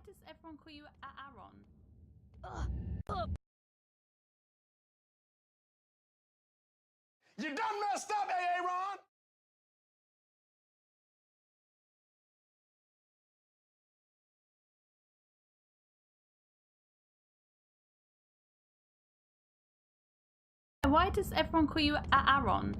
does everyone call you Aaron? You done messed up, Aaron! Why does everyone call you Aaron?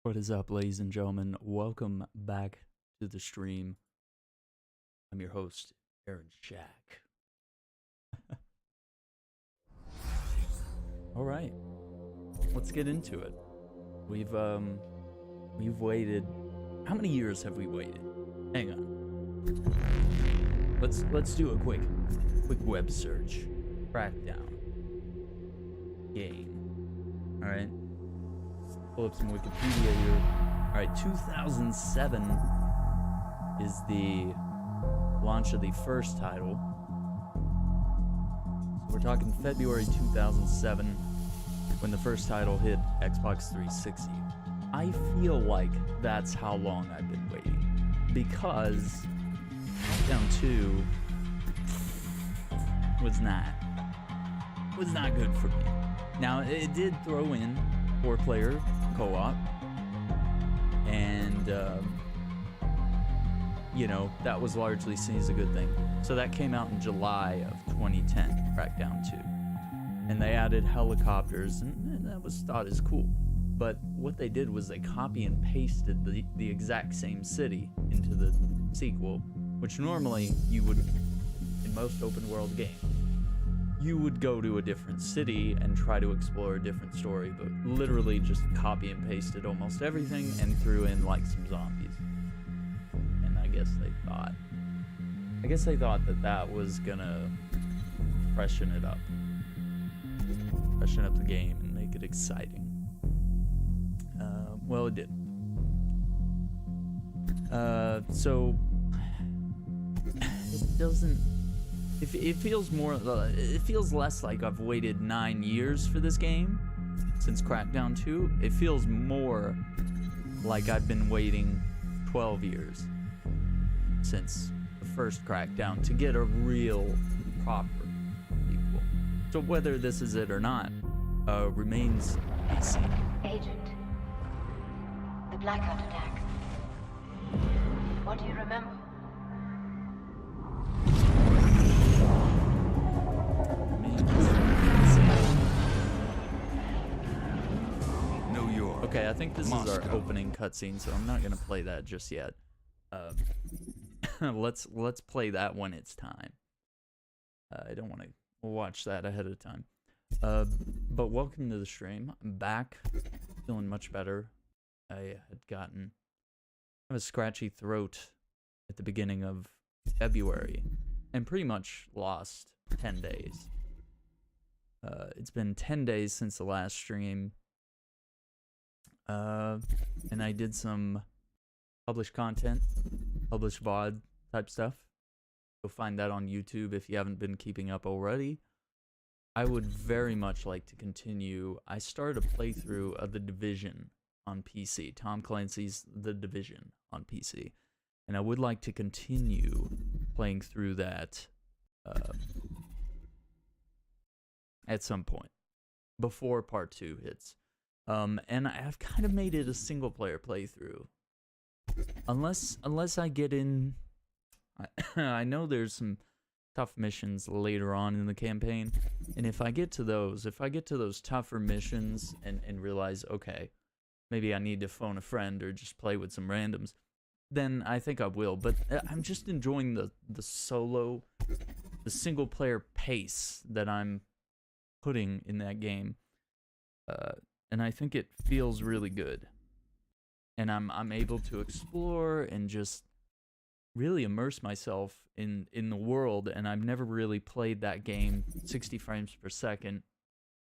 What is up, ladies and gentlemen? Welcome back to the stream. I'm your host, Aaron Shack. All right, let's get into it. We've waited. How many years have we waited? Hang on. Let's do a quick web search. Crackdown game. All right. Pull up some Wikipedia here. All right, 2007 is the launch of the first title. So we're talking February 2007 when the first title hit Xbox 360. I feel like that's how long I've been waiting, because Crackdown 2 was not good for me. Now, it did throw in 4-player co-op, and you know, that was largely seen as a good thing. So that came out in July of 2010, Crackdown 2, and they added helicopters, and that was thought as cool. But what they did was they copy and pasted the exact same city into the sequel, which normally you would, in most open world games, you would go to a different city and try to explore a different story, but literally just copy and pasted almost everything and threw in like some zombies. And I guess they thought that was gonna freshen it up. Freshen up the game and make it exciting. Well, it did. So it doesn't. It feels more. It feels less like I've waited 9 years for this game since Crackdown 2. It feels more like I've been waiting 12 years since the first Crackdown to get a real proper sequel. So whether this is it or not remains to be seen. Agent, the blackout attack. What do you remember? Okay, I think this is our opening cutscene, so I'm not gonna play that just yet. Let's play that when it's time. I don't want to watch that ahead of time. But welcome to the stream. I'm back, feeling much better. I have a scratchy throat at the beginning of February, and pretty much lost 10 days. It's been 10 days since the last stream. And I did some published content, published VOD type stuff. You'll find that on YouTube if you haven't been keeping up already. I would very much like to continue. I started a playthrough of The Division on PC, Tom Clancy's The Division on PC. And I would like to continue playing through that at some point before part 2 hits. And I've kind of made it a single player playthrough. Unless I get in, I know there's some tough missions later on in the campaign, and if I get to those tougher missions and realize, okay, maybe I need to phone a friend or just play with some randoms, then I think I will. But I'm just enjoying the single player pace that I'm putting in that game. And I think it feels really good. And I'm able to explore and just really immerse myself in the world. And I've never really played that game 60 frames per second.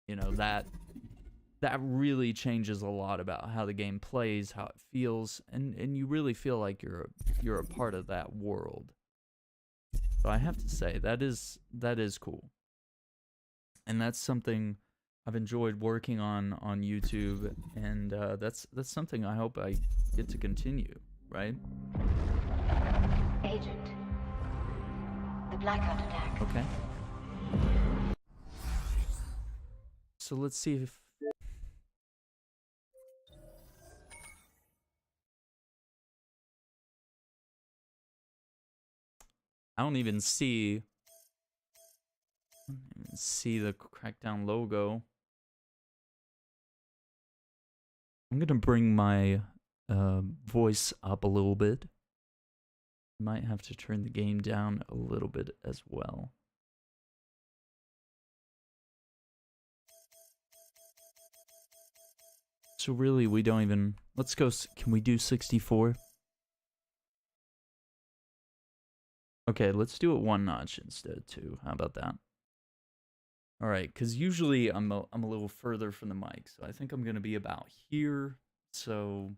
You know, that really changes a lot about how the game plays, how it feels, and you really feel like you're a part of that world. So I have to say that is cool. And that's something I've enjoyed working on YouTube, and that's something I hope I get to continue, right? Agent, the blackout attack. Okay. So let's see if... I don't even see the Crackdown logo. I'm gonna bring my voice up a little bit. Might have to turn the game down a little bit as well. So really, we don't even... Let's go... Can we do 64? Okay, let's do it one notch instead, too. How about that? Alright, because usually I'm a little further from the mic, so I think I'm going to be about here, so...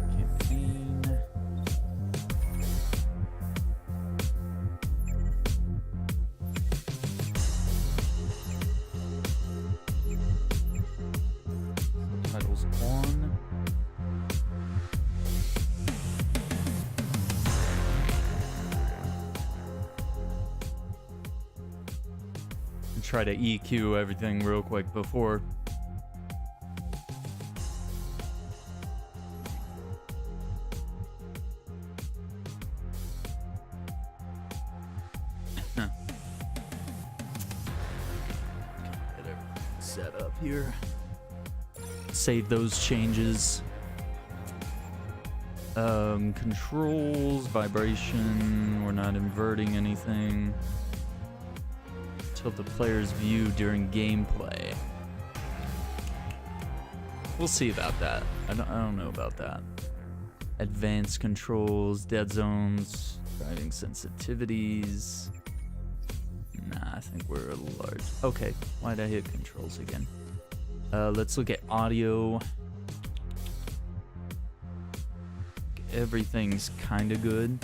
Campaign... Titles on... Try to EQ everything real quick before. Get everything set up here. Save those changes. Controls, vibration, we're not inverting anything. Tilt the player's view during gameplay. We'll see about that. I don't know about that. Advanced controls, dead zones, driving sensitivities. Nah, I think we're large. Okay, why'd I hit controls again? Let's look at audio. Everything's kind of good.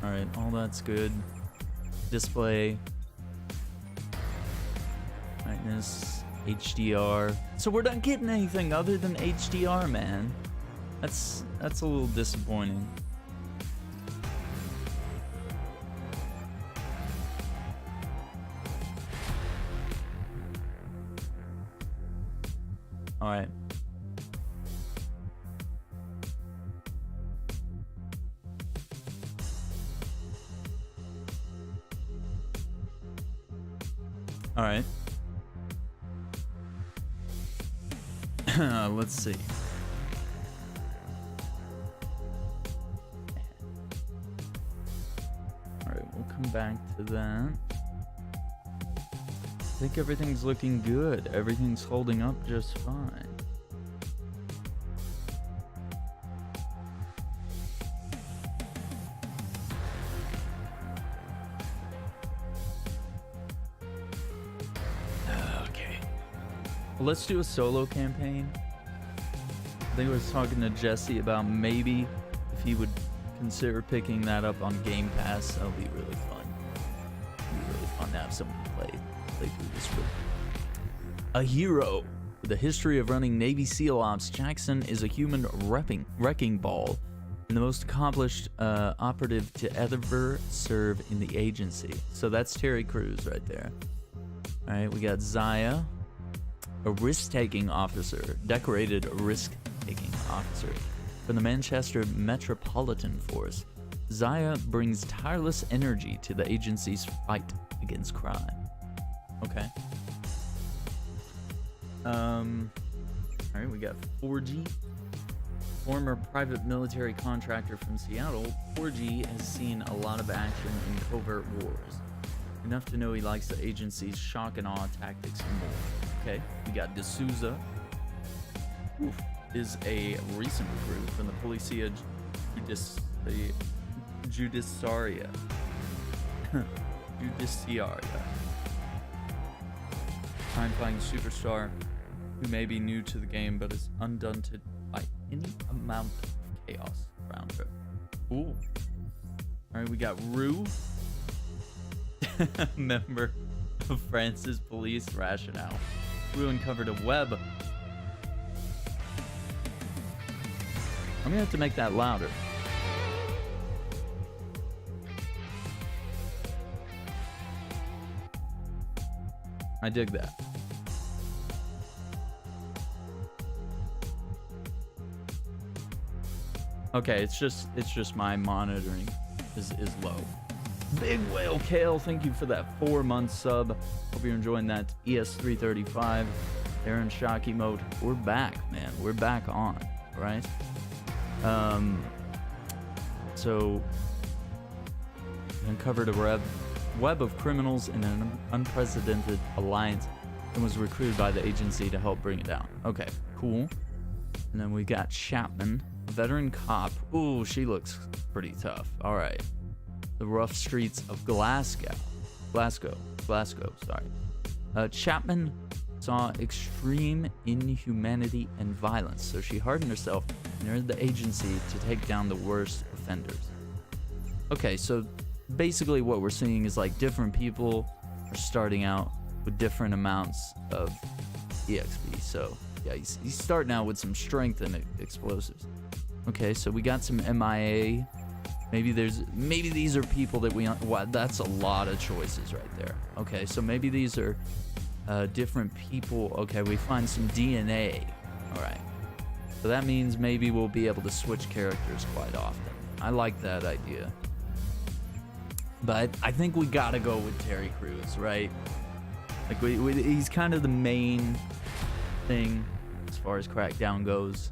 Alright, all that's good. Display. Brightness. HDR. So we're not getting anything other than HDR, man. That's a little disappointing. Alright. Alright. Let's see. Alright, we'll come back to that. I think everything's looking good. Everything's holding up just fine. Let's do a solo campaign. I think I was talking to Jesse about maybe if he would consider picking that up on Game Pass. That'll be really fun. It'll be really fun to have someone play through this with. A hero. With a history of running Navy SEAL ops, Jackson is a human wrecking ball and the most accomplished operative to ever serve in the agency. So that's Terry Crews right there. All right, we got Zaya. A risk-taking officer, decorated risk-taking officer from the Manchester Metropolitan Force. Zaya brings tireless energy to the agency's fight against crime. Okay. Alright, we got 4G. Former private military contractor from Seattle, 4G has seen a lot of action in covert wars. Enough to know he likes the agency's shock and awe tactics and more. Okay, we got D'Souza, who is a recent recruit from the Policia Judiciaria. Judiciaria. crime-fighting superstar who may be new to the game but is undaunted by any amount of chaos around her. Cool. Alright, we got Rue. Member of France's police rationale. Rue uncovered a web. I'm gonna have to make that louder. I dig that. Okay, it's just my monitoring is low. Big Whale Kale, thank you for that 4-month sub. Hope you're enjoying that. ES335, Aaron Shock emote. We're back, man. We're back on, right? So uncovered a web of criminals in an unprecedented alliance and was recruited by the agency to help bring it down. Okay, cool. And then we got Chapman, a veteran cop. Ooh, she looks pretty tough. All right. The rough streets of Glasgow, sorry. Chapman saw extreme inhumanity and violence, so she hardened herself and earned the agency to take down the worst offenders. Okay, so basically what we're seeing is like different people are starting out with different amounts of EXP. So yeah, he's starting out with some strength and explosives. Okay, so we got some MIA. Maybe these are people that wow, that's a lot of choices right there. Okay, so maybe these are different people. Okay, we find some DNA. All right, so that means maybe we'll be able to switch characters quite often. I like that idea. But I think we gotta go with Terry Crews, right? Like he's kind of the main thing as far as Crackdown goes.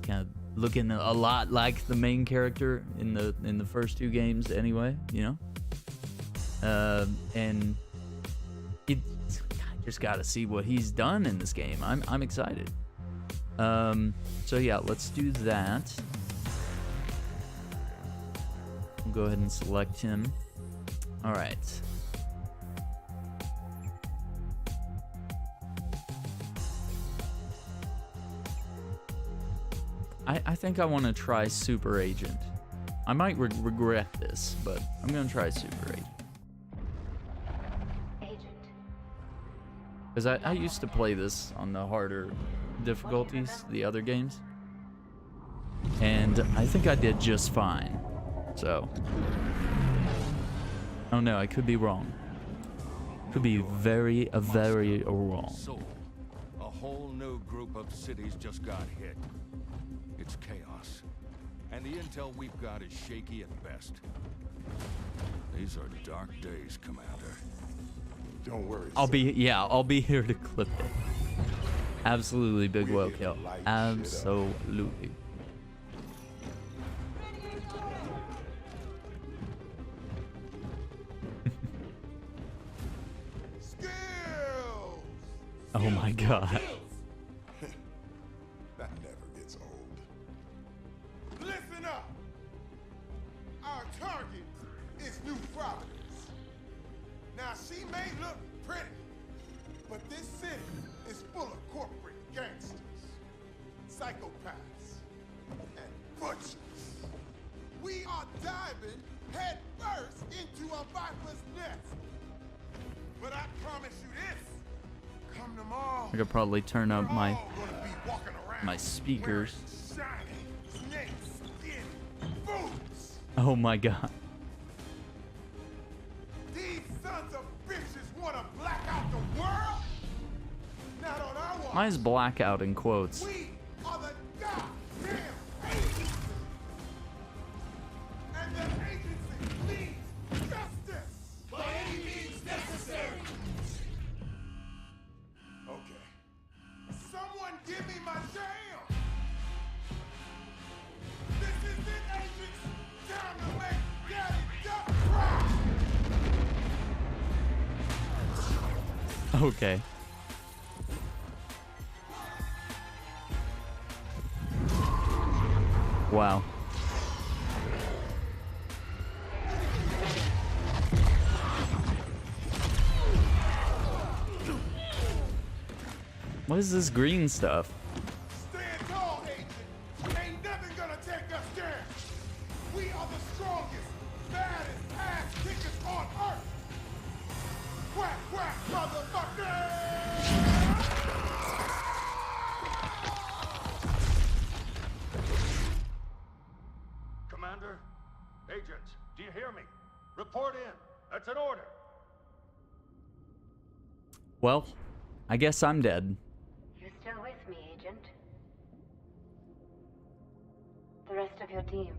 Kind of looking a lot like the main character in the first 2 games, anyway. You know, and I just gotta see what he's done in this game. I'm excited. So yeah, let's do that. We'll go ahead and select him. All right. I think I want to try Super Agent. I might regret this, but I'm going to try Super Agent. Because I used to play this on the harder difficulties, the other games. And I think I did just fine. So, oh no, I could be wrong. Could be very wrong. So, a whole new group of cities just got hit. It's chaos, and the intel we've got is shaky at best. These are dark days, Commander. Don't worry. I'll be here to clip it. Absolutely, Big Whale Kill. Absolutely. Oh my god. That never gets old. Listen up. Our target is New Providence. Now she may look pretty, but this city is full of corporate gangsters, psychopaths, and butchers. We are diving head first into a viper's nest. But I promise you this. Come tomorrow, I could probably turn up my speakers. Oh my god. These sons of bitches want to black out the world? Not on our watch. Why is blackout in quotes? We are the goddamn agency. And the agency needs justice. By any means necessary. Okay. Someone give me my jam. This is it, agents. Time to make Daddy Duck cry. Okay. Wow. What is this green stuff? Stand tall, agent. Ain't nothing gonna take us down. We are the strongest, baddest ass kickers on Earth. Quack, quack, motherfucker! Commander, agents, do you hear me? Report in. That's an order. Well, I guess I'm dead. You still with me, Agent? The rest of your team,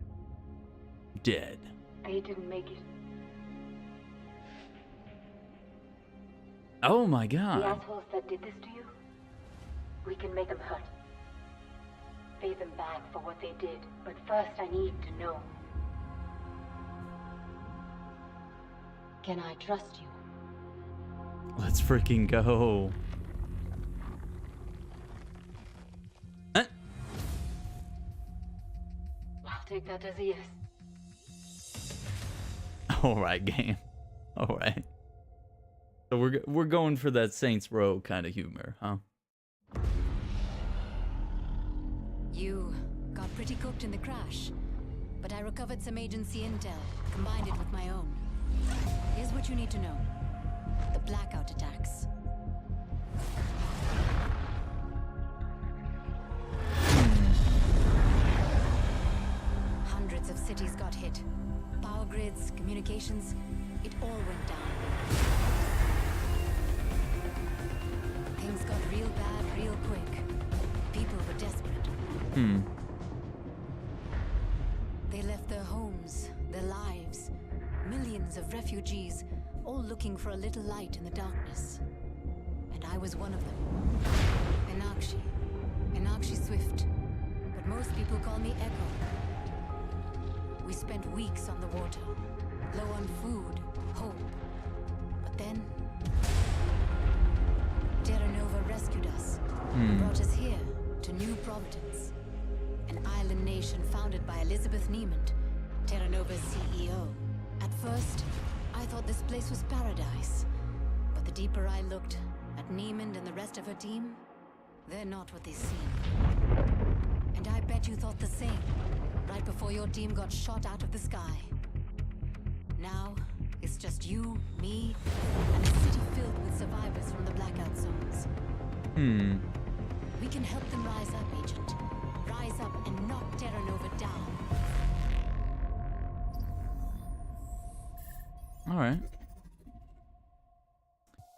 Dead. they didn't make it. Oh my The god. assholes that did this to you, we can make them hurt. Pay them back for what they did. But first I need to know. Can I trust you? Let's freaking go. I'll take that as a yes. Alright, game. Alright. So we're going for that Saints Row kind of humor, huh? You got pretty cooked in the crash, but I recovered some agency intel, combined it with my own. Here's what you need to know. The blackout attacks. Hundreds of cities got hit. Power grids, communications, it all went down. Things got real bad real quick. People were desperate. They left their homes, their lives. Millions of refugees, all looking for a little light in the darkness. And I was one of them. Enakshi Swift. But most people call me Echo. We spent weeks on the water, low on food, hope. But then, Terra Nova rescued us, and brought us here to New Providence, an island nation founded by Elizabeth Niemand, Terra Nova's CEO. At first, I thought this place was paradise, but the deeper I looked at Niemand and the rest of her team, they're not what they seem. And I bet you thought the same, right before your team got shot out of the sky. Now, it's just you, me, and a city filled with survivors from the blackout zones. We can help them rise up, Agent. Rise up and knock Terra Nova down. Alright.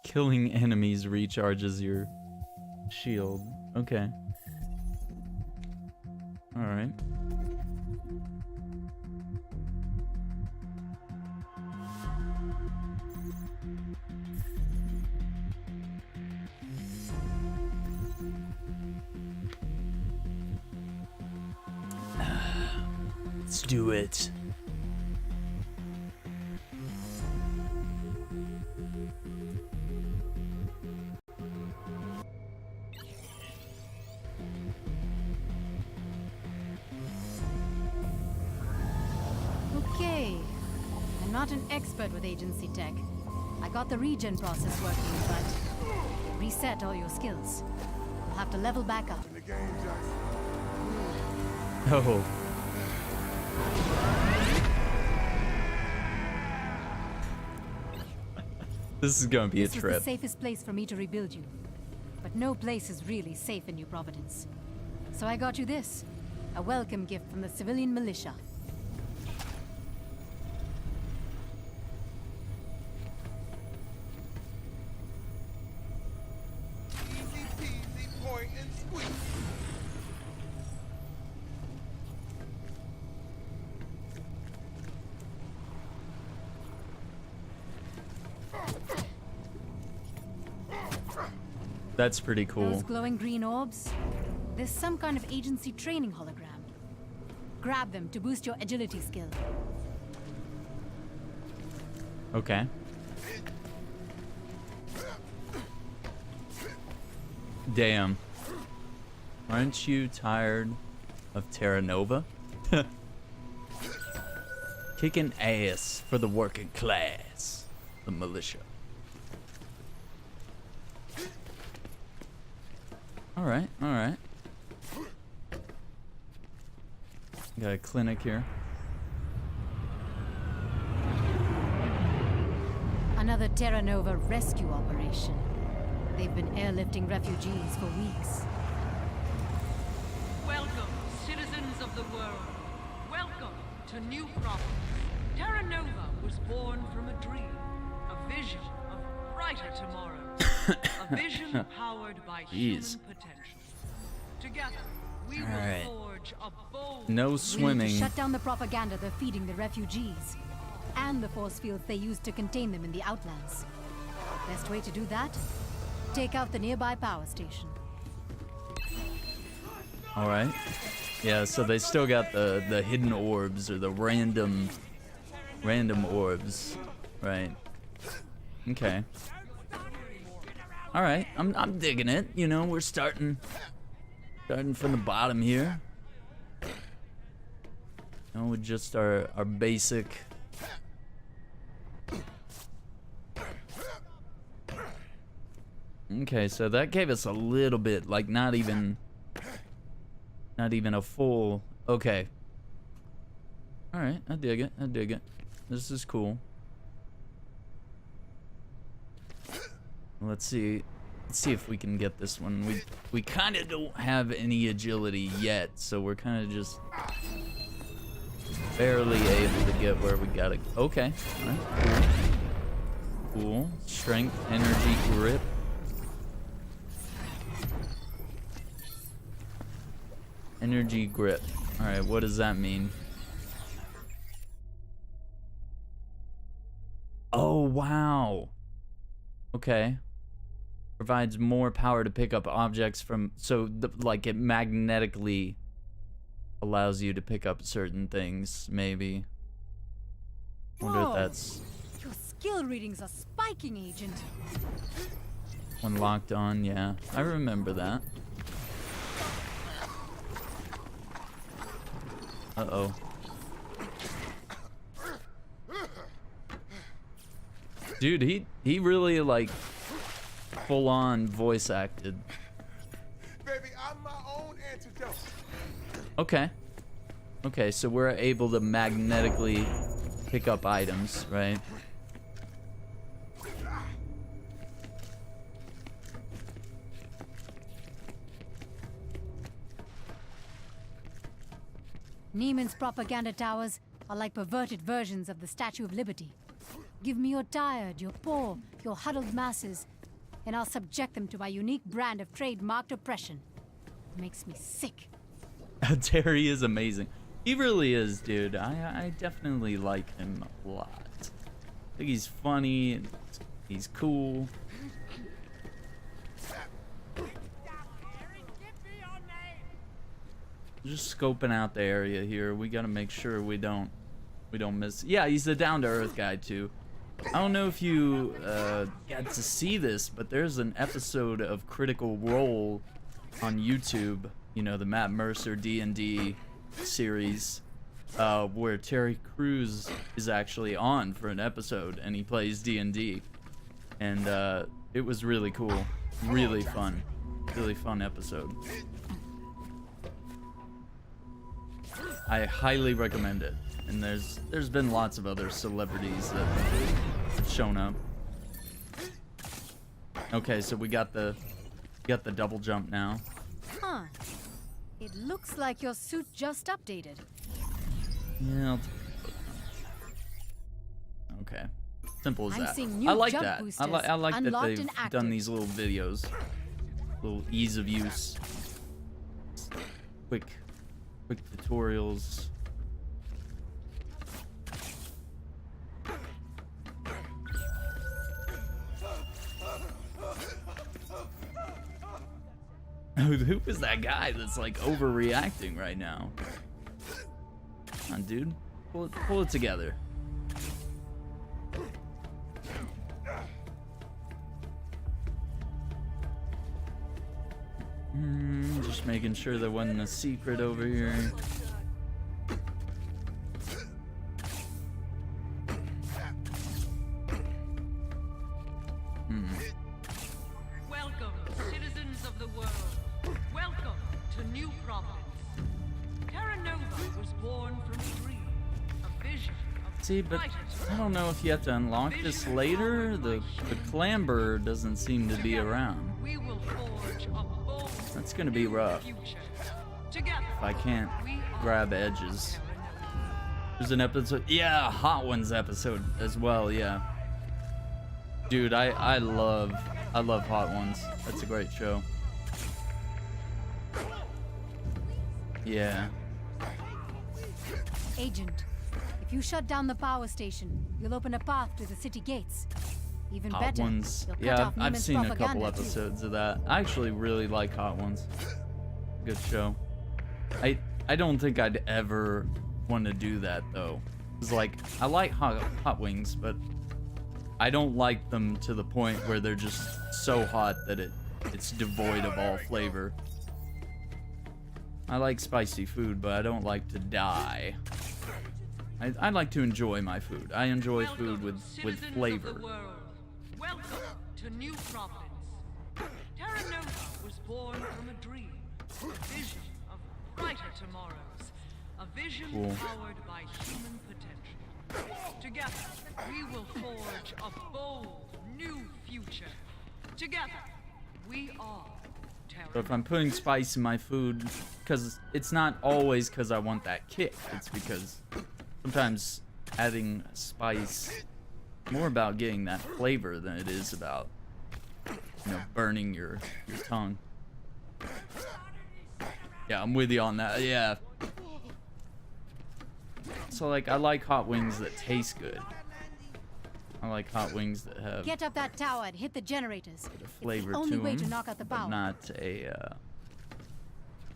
Killing enemies recharges your shield. Okay. Alright. Let's do it. Okay. I'm not an expert with agency tech. I got the regen process working, but reset all your skills. You'll have to level back up. In the game, Jackson. Oh. This is gonna be a This was trip. the safest place for me to rebuild you. But no place is really safe in New Providence. So I got you this. A welcome gift from the civilian militia. Easy peasy, point and squeeze. That's pretty cool. Those glowing green orbs? There's some kind of agency training hologram. Grab them to boost your agility skill. Okay. Damn. Aren't you tired of Terra Nova? Kicking ass for the working class. The militia. Alright, alright. Got a clinic here. Another Terra Nova rescue operation. They've been airlifting refugees for weeks. Welcome, citizens of the world. Welcome to New Providence. Terra Nova was born from a dream, a vision of brighter tomorrows, a vision powered by human potential. Together, we will forge a bold... No We need swimming. to shut down the propaganda they're feeding the refugees, and the force fields they use to contain them in the Outlands. Best way to do that? Take out the nearby power station. Alright. Yeah, so they still got the hidden orbs or the random orbs. Right. Okay. Alright, I'm digging it. You know, we're starting from the bottom here. You know, with just our basic Okay, so that gave us a little bit, like not even a full. Okay. All right, I dig it. I dig it. This is cool. Let's see if we can get this one. We kind of don't have any agility yet, so we're kind of just barely able to get where we gotta. Okay. All right. Cool. Cool. Strength, energy, grip. Energy grip. Alright, what does that mean? Oh, wow. Okay. Provides more power to pick up objects from... So, like, it magnetically allows you to pick up certain things, maybe. Wonder if that's... Your skill readings are spiking, Agent. When locked on, yeah. I remember that. Uh-oh. Dude, he really, like, full-on voice acted. Baby, I'm my own antidote. Okay. Okay, so we're able to magnetically pick up items, right? Neiman's propaganda towers are like perverted versions of the Statue of Liberty. Give me your tired, your poor, your huddled masses, and I'll subject them to my unique brand of trademarked oppression. It makes me sick. Terry is amazing. He really is, dude. I definitely like him a lot. I think he's funny. He's cool. Just scoping out the area here. We gotta make sure we don't miss. Yeah, he's the down-to-earth guy too. I don't know if you got to see this, but there's an episode of Critical Role on YouTube. You know, the Matt Mercer D&D series, where Terry Crews is actually on for an episode, and he plays D&D, and it was really cool, really fun episode. I highly recommend it. And there's been lots of other celebrities that have shown up. Okay, so we got the double jump now. Huh. It looks like your suit just updated. Yeah. I'll take a look. Okay. Simple as I'm that. seeing new I like jump that. boosters I like that unlocked they've and done active. these little videos. Little ease of use. Quick tutorials. Who is that guy that's like overreacting right now? Come on, dude. Pull it together. Just making sure there wasn't a secret over here. Welcome, citizens of the world. new providence. Terra Nova was born from a dream, a vision of See, but brighter I don't know if you have to unlock this later. The clamber doesn't seem to be around. we will forge a bold That's gonna be rough future. Together, if I can't we are grab edges. Terra Nova. There's an episode, yeah, Hot Ones episode as well, yeah. Dude, I love Hot Ones. That's a great show. Yeah. Agent, if you shut down the power station, you'll open a path to the city gates. Even Hot better, Ones. you'll cut Yeah, off I've Neiman's seen a couple propaganda, too. episodes of that. I actually really like Hot Ones. Good show. I don't think I'd ever want to do that though. It's like I like hot wings, but I don't like them to the point where they're just so hot that it's devoid of all flavor. I like spicy food, but I don't like to die. I like to enjoy my food. I enjoy food with Citizens of flavor. the world. Welcome to New Providence. Terra Nova was born from a dream, a vision of brighter tomorrows, a vision Cool. powered by human potential. Together, we will forge a bold new future. Together, we are Terra So if I'm putting spice in my food, because it's not always because I want that kick. It's because sometimes adding spice is more about getting that flavor than it is about, you know, burning your tongue. Yeah, I'm with you on that. Yeah. So like, I like hot wings that taste good. I like hot wings that have Get up that tower and hit the generators. a flavor it's the only to way them, to knock out the but power. not a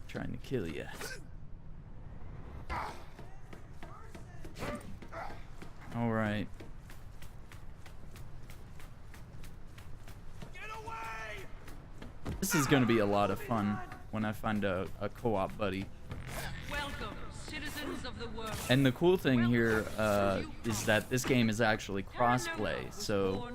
trying to kill you. All right. This is gonna be a lot of fun when I find a co-op buddy. Welcome, citizens of the world. And the cool thing here is that this game is actually cross-play, so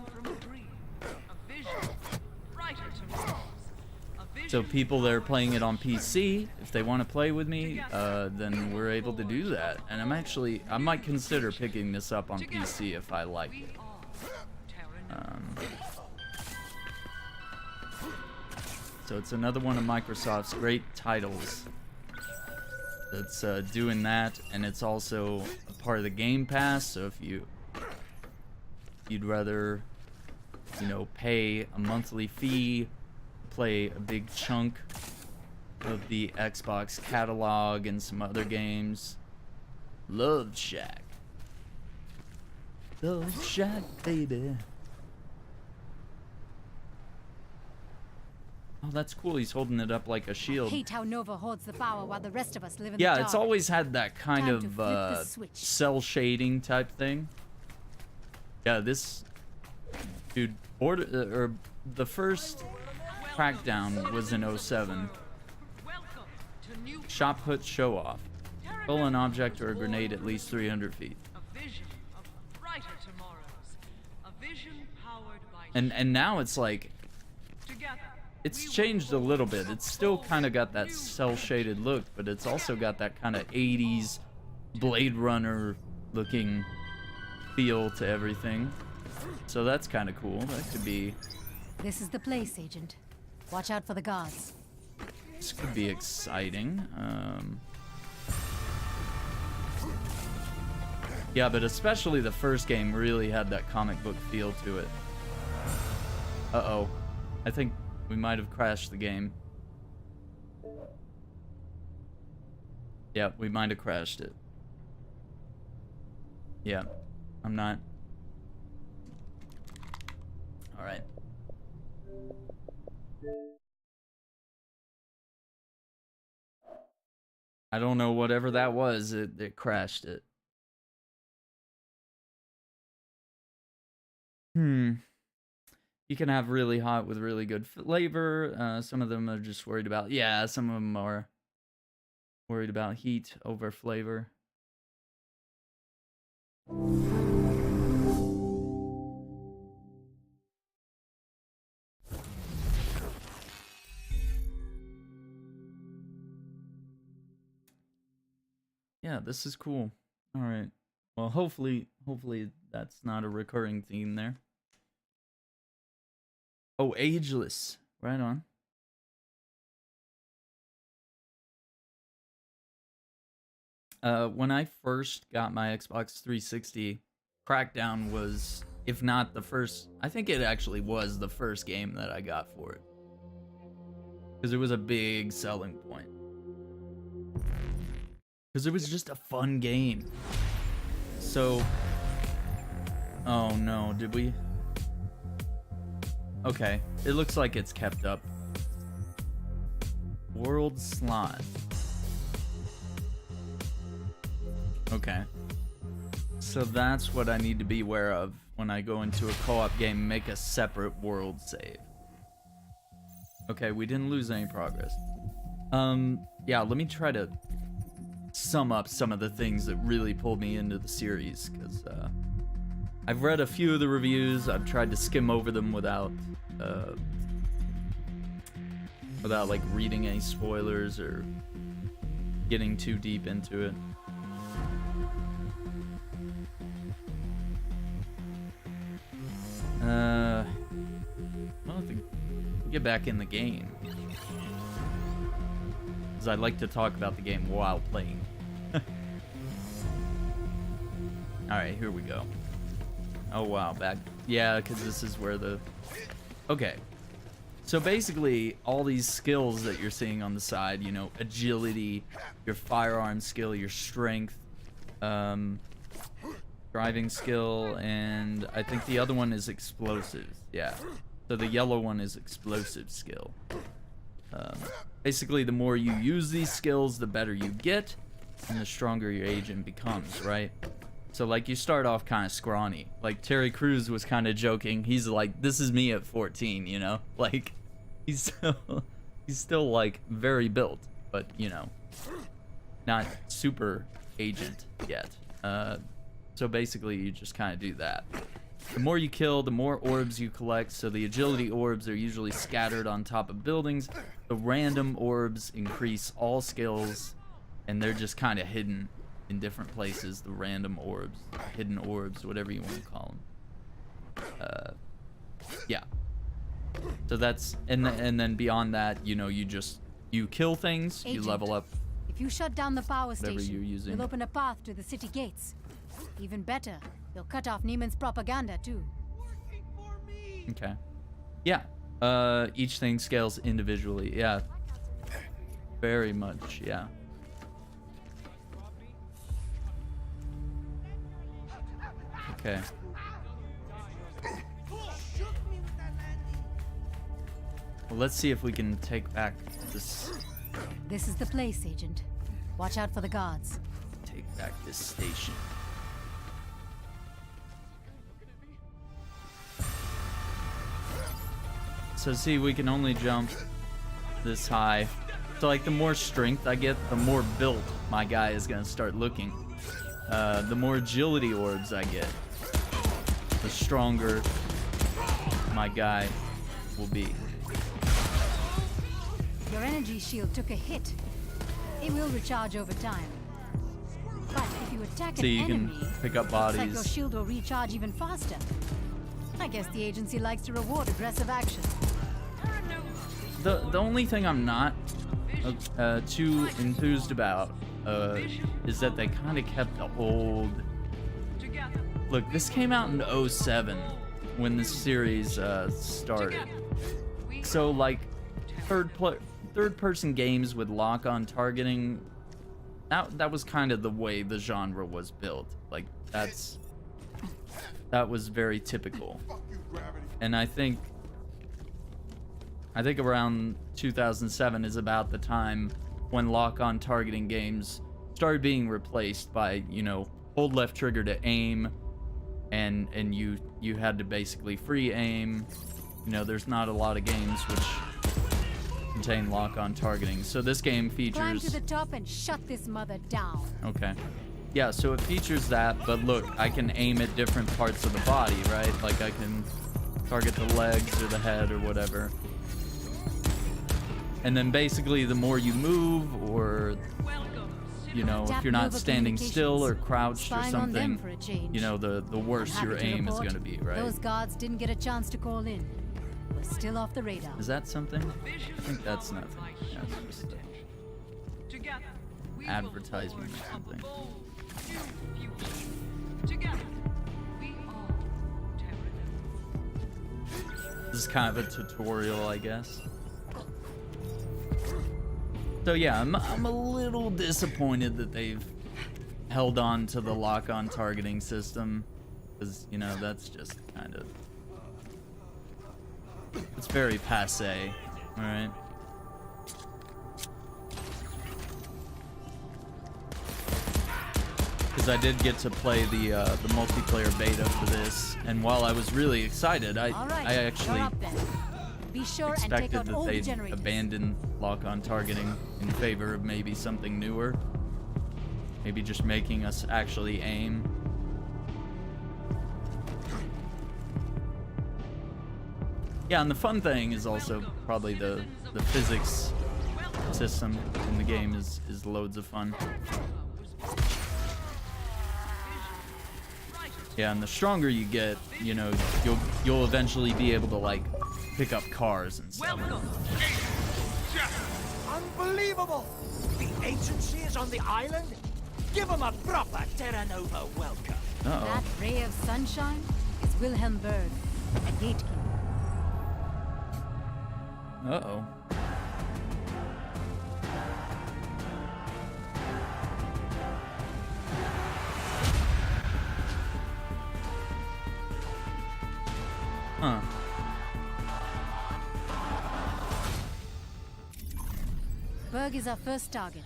people that are playing it on PC, if they want to play with me, then we're able to do that. And I might consider picking this up on PC if I like it. So it's another one of Microsoft's great titles that's doing that, and it's also a part of the Game Pass. So if you'd rather, you know, pay a monthly fee, play a big chunk of the Xbox catalog and some other games, Love Shack. Love Shack, baby. Oh, that's cool. He's holding it up like a shield. Hate how Nova holds the power while the rest of us live in Yeah, the dark. it's always had that kind Time to flip the of switch. cell shading type thing. Yeah, this dude the first Crackdown was in 07. Shot put show off. Pull an object or a grenade at least 300 feet. A vision of brighter tomorrows. A vision powered by And now it's like together. it's changed a little bit. It's still kind of got that cell shaded look, but it's also got that kind of 80s Blade Runner looking feel to everything. So that's kind of cool. That could be This is the place, Agent. Watch out for the guards. This could be exciting. Yeah, but especially the first game really had that comic book feel to it. Uh-oh. I think we might have crashed the game. Yeah, we might have crashed it. Yeah, I'm not. All right. I don't know, whatever that was, it crashed it. You can have really hot with really good flavor. Some of them are just worried about, yeah, some of them are worried about heat over flavor. Yeah, this is cool. All right. Well, hopefully that's not a recurring theme there. Oh, ageless. Right on. When I first got my Xbox 360, Crackdown was, if not the first, I think it actually was the first game that I got for it. Because it was a big selling point. Because it was just a fun game. So, oh no, did we? Okay, it looks like it's kept up. World slot. Okay. So that's what I need to be aware of when I go into a co-op game, make a separate world save. Okay, we didn't lose any progress. Yeah, let me try to sum up some of the things that really pulled me into the series, because I've read a few of the reviews. I've tried to skim over them without like reading any spoilers or getting too deep into it. I'll have to get back in the game, because I'd like to talk about the game while playing. Alright, here we go. Oh wow, back. Yeah, because this is where the... Okay. So basically, all these skills that you're seeing on the side, you know, agility, your firearm skill, your strength, driving skill, and I think the other one is explosives. Yeah. So the yellow one is explosive skill. Basically, the more you use these skills, the better you get, and the stronger your agent becomes, right? So, like, you start off kind of scrawny. Like, Terry Crews was kind of joking. He's like, this is me at 14, you know? Like, he's still, like, very built, but, you know, not super agent yet. So basically, you just kind of do that. The more you kill, the more orbs you collect. So the agility orbs are usually scattered on top of buildings. The random orbs increase all skills, and they're just kind of hidden in different places. The random orbs, hidden orbs, whatever you want to call them. Yeah. So that's, and then beyond that, you know, you kill things, Agent, you level up. If you shut down the power Whatever station, you're using. you'll open a path to the city gates. Even better, you'll cut off Neiman's propaganda too. Okay. Yeah. Each thing scales individually. Yeah. Very much, yeah. Okay. Well, let's see if we can take back this. This is the place, Agent. Watch out for the guards. Take back this station. So see, we can only jump this high. So like the more strength I get, the more built my guy is gonna start looking. The more agility orbs I get, the stronger my guy will be. Your energy shield took a hit. It will recharge over time. But if you attack So an you enemy, can pick up looks like your bodies. shield will recharge even faster. I guess the agency likes to reward aggressive action. The only thing I'm not too enthused about is that they kind of kept the old. Look, this came out in 07 when the series started. So like third-person games with lock-on targeting, that was kind of the way the genre was built. Like that was very typical. And I think around 2007 is about the time when lock-on targeting games started being replaced by, you know, hold left trigger to aim, and you had to basically free aim. You know, there's not a lot of games which contain lock-on targeting. So this game features... Climb to the top and shut this mother down. Okay. Yeah, so it features that, but look, I can aim at different parts of the body, right? Like I can target the legs or the head or whatever. And then basically the more you move or you know, if Tap you're not Nova standing still or communications. crouched or Spying on them something, for a change. you know, the worse Happy your to aim is report, going to be, right? Those guards didn't get a chance to call in. We're still off the radar. Is that something? I think that's nothing. Yeah, it's just Together, we advertisement will or forge something. a bold, new future. Together, we are Terra. This is kind of a tutorial, I guess. So yeah, I'm a little disappointed that they've held on to the lock-on targeting system, because, you know, that's just kind of... It's very passé, alright? Because I did get to play the multiplayer beta for this, and while I was really excited, I actually you're up then. Be sure and take expected out that all the they'd generators. abandon lock-on targeting in favor of maybe something newer. Maybe just making us actually aim. Yeah, and the fun thing is also probably the physics system in the game is loads of fun. Yeah, and the stronger you get, you know, you'll eventually be able to like pick up cars and stuff. Unbelievable! The agency is on the island? Give them a proper Terra Nova welcome. Uh-oh. That ray of sunshine is Wilhelm Berg, a gatekeeper. Uh-oh. Huh. Berg is our first target.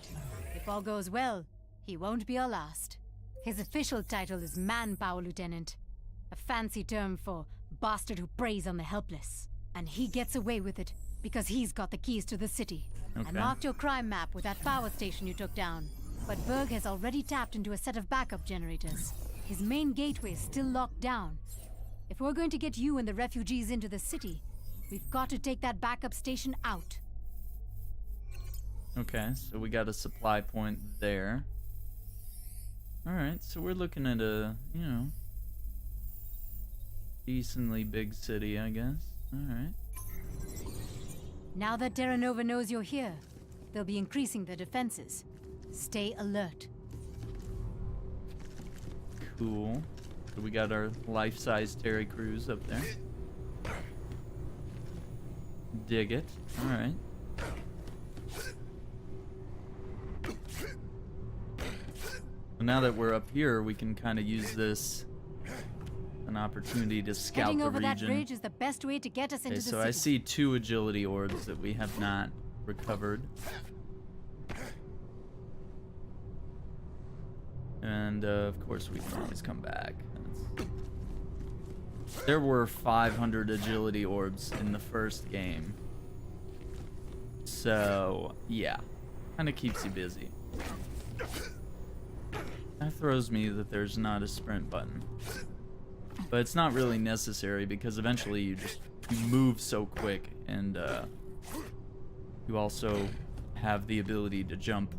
If all goes well, he won't be our last. His official title is Manpower Lieutenant, a fancy term for bastard who preys on the helpless. And he gets away with it because he's got the keys to the city. I Okay. marked your crime map with that power station you took down. But Berg has already tapped into a set of backup generators. His main gateway is still locked down. If we're going to get you and the refugees into the city, we've got to take that backup station out. Okay, so we got a supply point there. Alright, so we're looking at a, you know, decently big city, I guess. Alright. Now that Terra Nova knows you're here, they'll be increasing their defenses. Stay alert. Cool. So we got our life-size Terry Crews up there. Dig it. Alright. So now that we're up here, we can kind of use this an opportunity to scout Heading the over that region. bridge is the best way to get us into Okay, the so city. I see 2 agility orbs that we have not recovered. And of course we can always come back. There were 500 agility orbs in the first game. So, yeah. Kind of keeps you busy. That throws me that there's not a sprint button. But it's not really necessary because eventually you move so quick, and you also have the ability to jump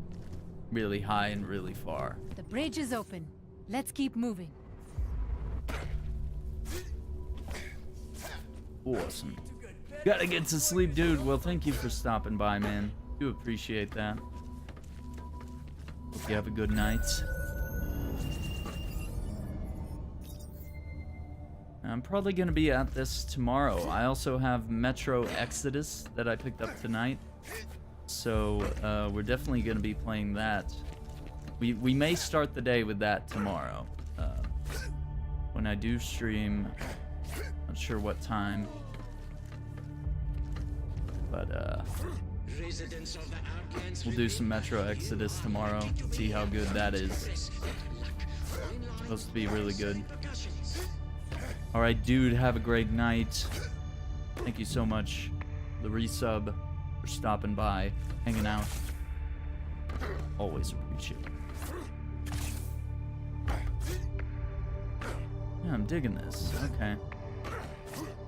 really high and really far. The bridge is open. Let's keep moving. Awesome. Gotta get to sleep, dude. Well, thank you for stopping by, man. Do appreciate that. Hope you have a good night. I'm probably gonna be at this tomorrow. I also have Metro Exodus that I picked up tonight. So, we're definitely gonna be playing that. We may start the day with that tomorrow. When I do stream, not sure what time. But, we'll do some Metro Exodus tomorrow. See how good that is. Supposed to be really good. Alright, dude, have a great night. Thank you so much, the resub, for stopping by, hanging out. Always appreciate it. Yeah, I'm digging this. Okay.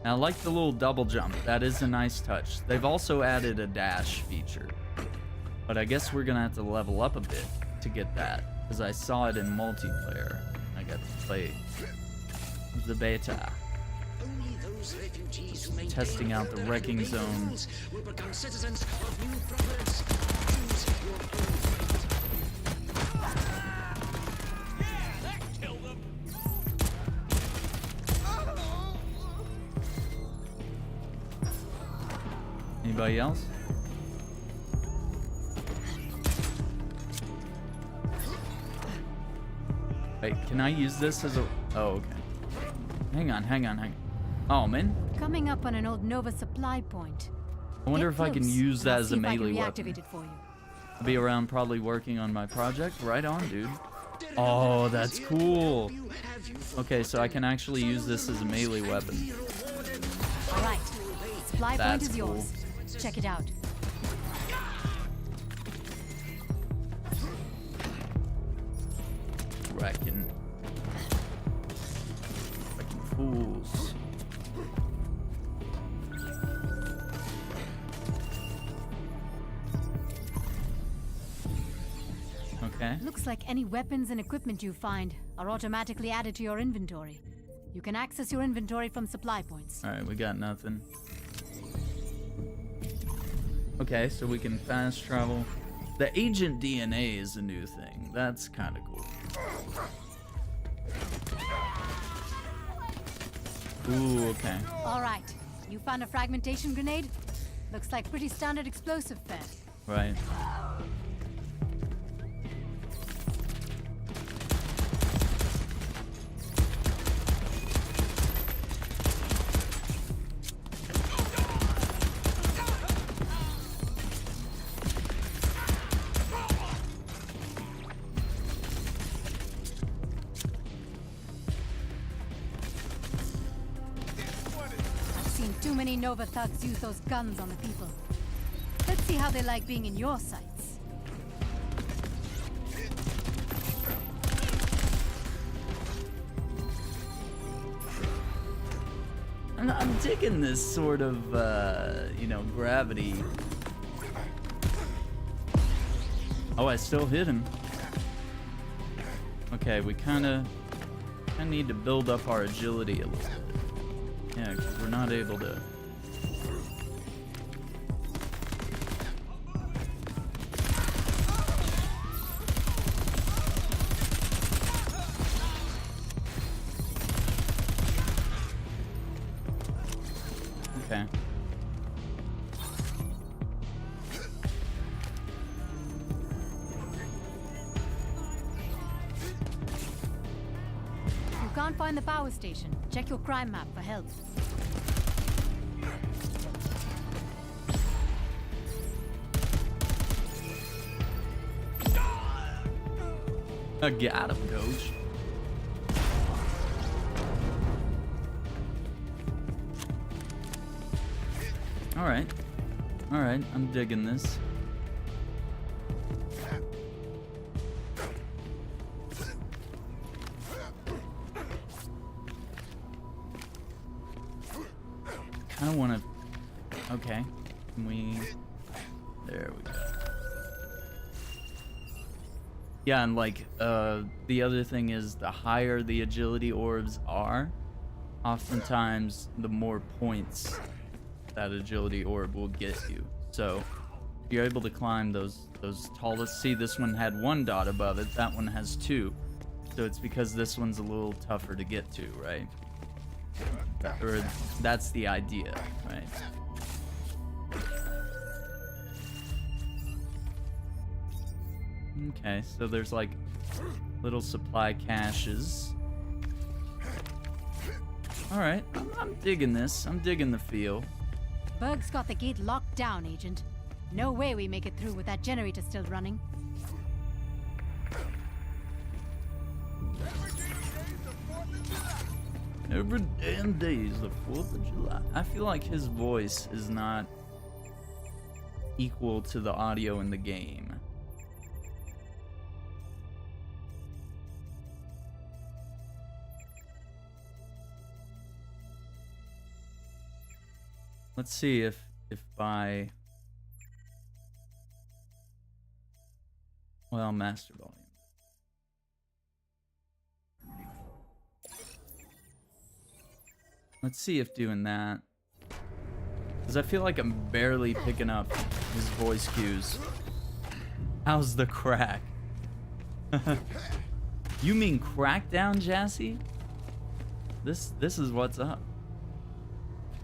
Now, I like the little double jump. That is a nice touch. They've also added a dash feature. But I guess we're gonna have to level up a bit to get that, because I saw it in multiplayer. I got to play the beta. Only those refugees who Testing out the wrecking zone. rules will become citizens of New Providence. Choose your own fate. Yeah, that killed them. Anybody else? Wait, can I use this as a... Oh, okay. Hang on. Oh, man. Coming up on an old Nova supply point. I wonder Get if I can close, use and that I'll as see a if I can melee reactivate weapon. it for you. I'll be around probably working on my project. Right on, dude. Oh, that's cool. Okay, so I can actually use this as a melee weapon. All right, supply point That's is yours. Check it out. Wrecking fools. Okay. Looks like any weapons and equipment you find are automatically added to your inventory. You can access your inventory from supply points. Alright, we got nothing. Okay, so we can fast travel. The agent DNA is a new thing. That's kind of cool. Ooh, okay. All right, you found a fragmentation grenade? Looks like pretty standard explosive fare. Right. I've seen too many Nova thugs use those guns on the people. Let's see how they like being in your sights. I'm digging this sort of, you know, gravity. Oh, I still hit him. Okay, we kind of need to build up our agility a little bit. Yeah, 'cause we're not able to. Okay. You can't find the power station. Check your crime map for help. I got him, coach. Alright. Alright, I'm digging this. Kinda wanna... Okay. Can we... There we go. Yeah, and like, the other thing is the higher the agility orbs are, oftentimes the more points that agility orb will get you. So, if you're able to climb those tallest... See, this one had 1 dot above it, that one has 2. So it's because this one's a little tougher to get to, right? Or that's the idea, right? Okay, so there's like little supply caches. Alright, I'm digging this. I'm digging the feel. Berg's got the gate locked down, Agent. No way we make it through with that generator still running. Every damn day is the 4th of July. I feel like his voice is not equal to the audio in the game. Let's see if by... Well, master volume. Let's see if doing that. Because I feel like I'm barely picking up his voice cues. How's the crack? You mean Crackdown, Jassy? This is what's up.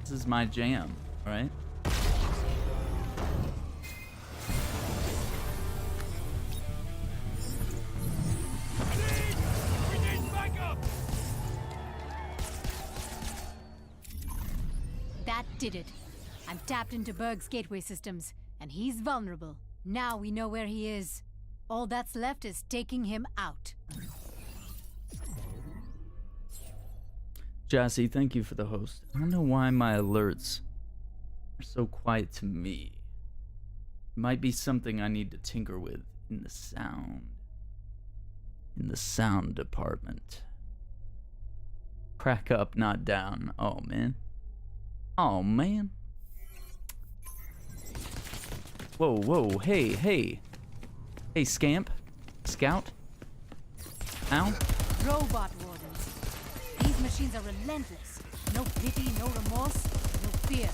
This is my jam, right? That did it. I'm tapped into Berg's gateway systems, and he's vulnerable. Now we know where he is. All that's left is taking him out. Jassy, thank you for the host. I don't know why my alerts are so quiet to me. It might be something I need to tinker with in the sound. In the sound department. Crack up, not down. Oh, man. Oh, man. Whoa, whoa, hey, hey. Hey, scamp. Scout. Ow. Robot wardens. These machines are relentless. No pity, no remorse, no fear.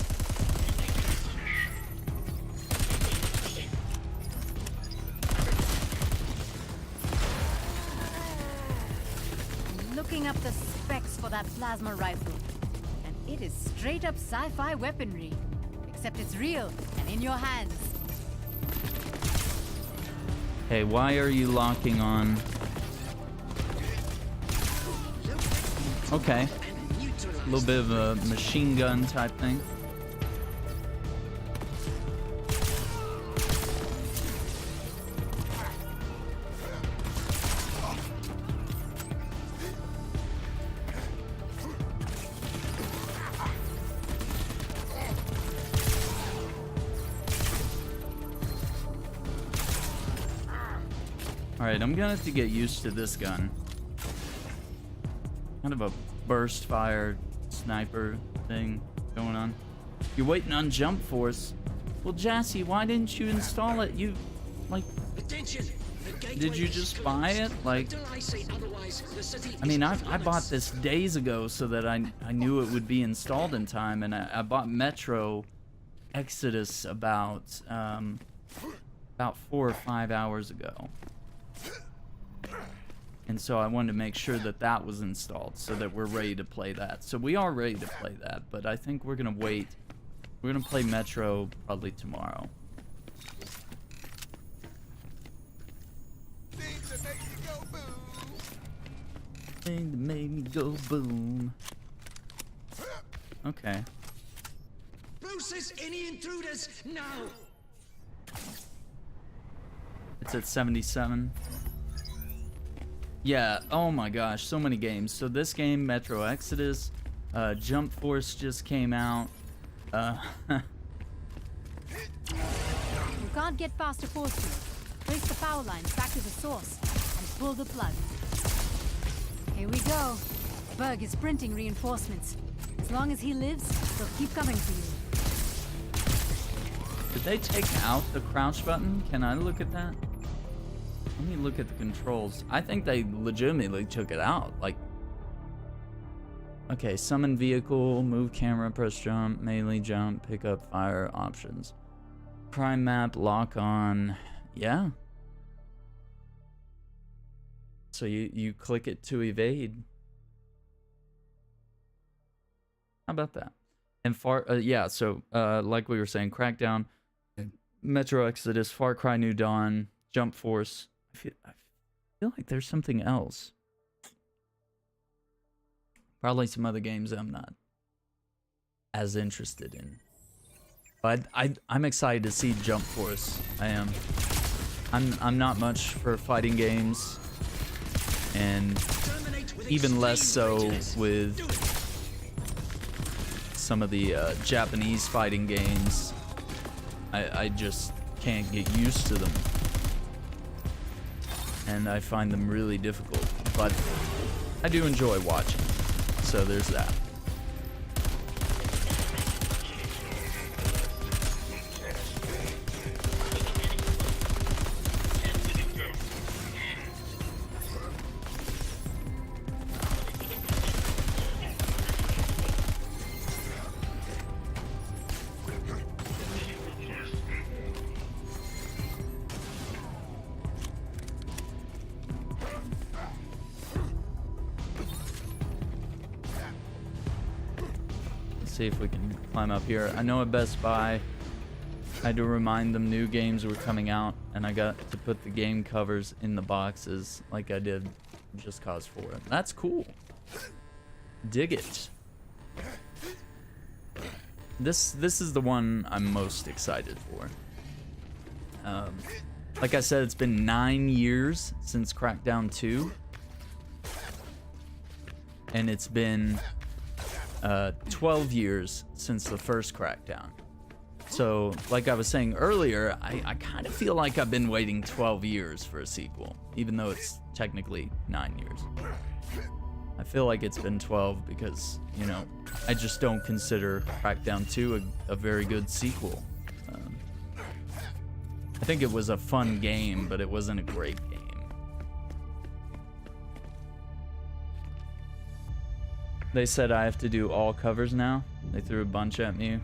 I'm looking up the specs for that plasma rifle. And it is straight up sci-fi weaponry. Except it's real and in your hands. Hey, why are you locking on? Okay. A little bit of a machine gun type thing. Alright, I'm gonna have to get used to this gun. Kind of a burst fire sniper thing going on. You're waiting on Jump Force. Well, Jassy, why didn't you install it? You, like, did you just buy it? Like, I mean, I bought this days ago so that I knew it would be installed in time, and I bought Metro Exodus about 4 or 5 hours ago. And so I wanted to make sure that that was installed so that we're ready to play that. So we are ready to play that, but I think we're going to wait. We're going to play Metro probably tomorrow. Things that make me go boom. Thing that made me go boom. Okay. Process any intruders now. It's at 77. Yeah, oh my gosh, so many games. So this game, Metro Exodus, Jump Force just came out. You can't get past a force field. Trace the power lines back to the source and pull the plug. Here we go. Berg is sprinting reinforcements. As long as he lives, they'll keep coming for you. Did they take out the crouch button? Can I look at that? Let me look at the controls. I think they legitimately took it out. Like, okay, summon vehicle, move camera, press jump, melee jump, pick up, fire, options. Crime map, lock on. Yeah. So you click it to evade. How about that? And yeah, so like we were saying, Crackdown, Metro Exodus, Far Cry New Dawn, Jump Force. I feel like there's something else. Probably some other games I'm not as interested in. But I'm excited to see Jump Force. I am. I'm not much for fighting games, and even less so with some of the Japanese fighting games. I just can't get used to them. And I find them really difficult, but I do enjoy watching. So there's that. see if we can climb up here. I know at Best Buy, I had to remind them new games were coming out, and I got to put the game covers in the boxes like I did Just Cause 4. That's cool. Dig it. This is the one I'm most excited for. Like I said, it's been 9 years since Crackdown 2. And it's been 12 years since the first Crackdown. So, like I was saying earlier, I kind of feel like I've been waiting 12 years for a sequel, even though it's technically 9 years. I feel like it's been 12 because, you know, I just don't consider Crackdown 2 a very good sequel. I think it was a fun game, but it wasn't a great game. They said I have to do all covers now. They threw a bunch at me.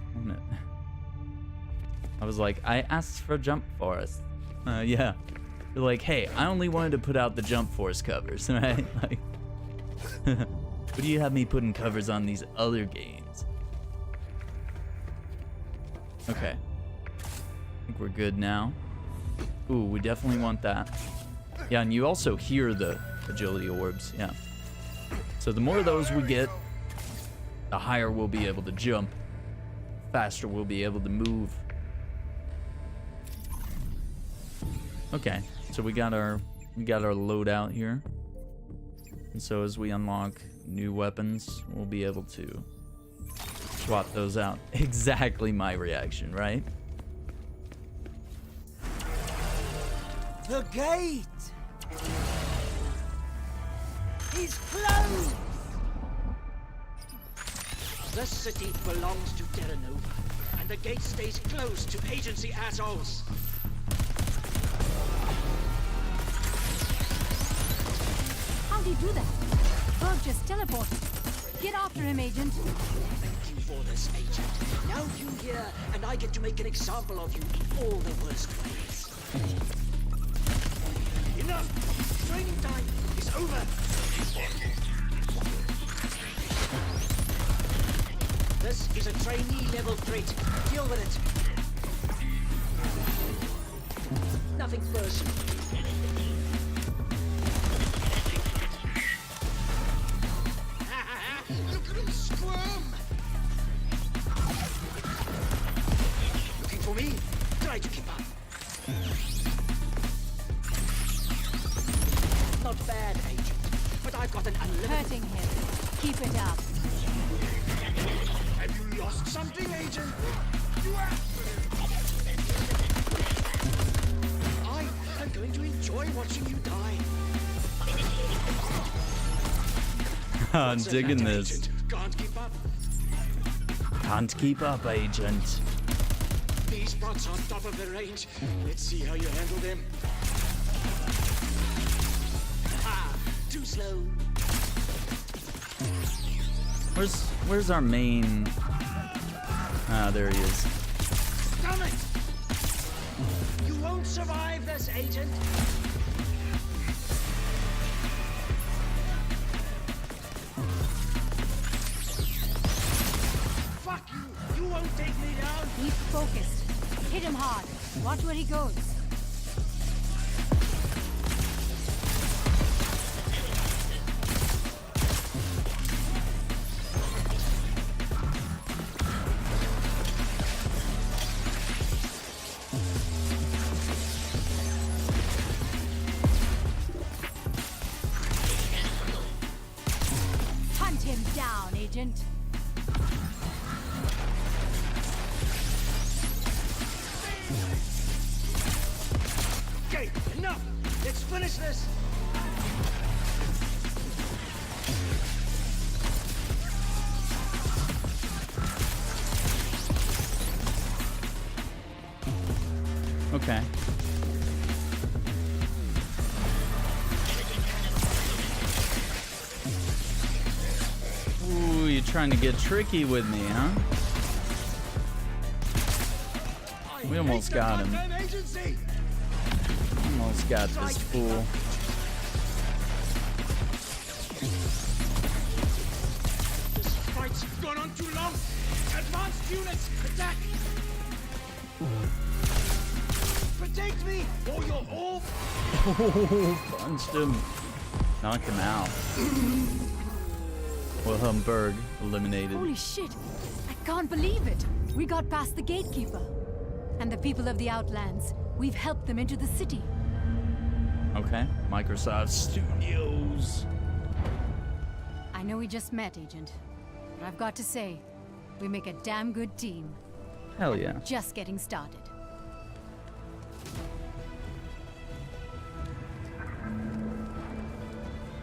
I was like, I asked for Jump Force. Yeah. They're like, hey, I only wanted to put out the Jump Force covers, right? Like, what do you have me putting covers on these other games? Okay. I think we're good now. Ooh, we definitely want that. Yeah, and you also hear the agility orbs, yeah. So the more of those we get, the higher we'll be able to jump. Faster we'll be able to move. Okay, so we got our loadout here. And so as we unlock new weapons, we'll be able to swap those out. Exactly my reaction, right? The gate! He's closed! The city belongs to Terra Nova, and the gate stays closed to agency assholes. How'd he do that? Berg just teleported. Get after him, Agent. Thank you for this, Agent. Now you here, and I get to make an example of you in all the worst ways. Enough! Training time is over! This is a trainee level trait. Deal with it. Nothing personal. Look at him squirm! Looking for me? Try to keep up. Not bad, Agent. But I've got an unlimited... Hurting him. Keep it up. Have you lost something, Agent? You asked for this! I am going to enjoy watching you die. I'm What's the digging matter, this. Agent? Can't keep up. Can't keep up, Agent. These bots on top of the range. Let's see how you handle them. Ah, too slow. Where's our main? Ah, there he is. Damn it! You won't survive this, Agent. Fuck you! You won't take me down. Keep focused. Hit him hard. Watch where he goes. Hunt him down, Agent. Okay, enough. Let's finish this. Okay. Ooh, you're trying to get tricky with me, huh? We almost got him. Agency. Almost got this fool. This fight's gone on too long. Advanced units, attack! Protect me, or you're all... Oh, punched him. Knocked him out. Well, Humberg eliminated. Holy shit! I can't believe it! We got past the gatekeeper. And the people of the Outlands, we've helped them into the city. Okay, Microsoft Studios. I know we just met, Agent. But I've got to say, we make a damn good team. Hell yeah. Just getting started.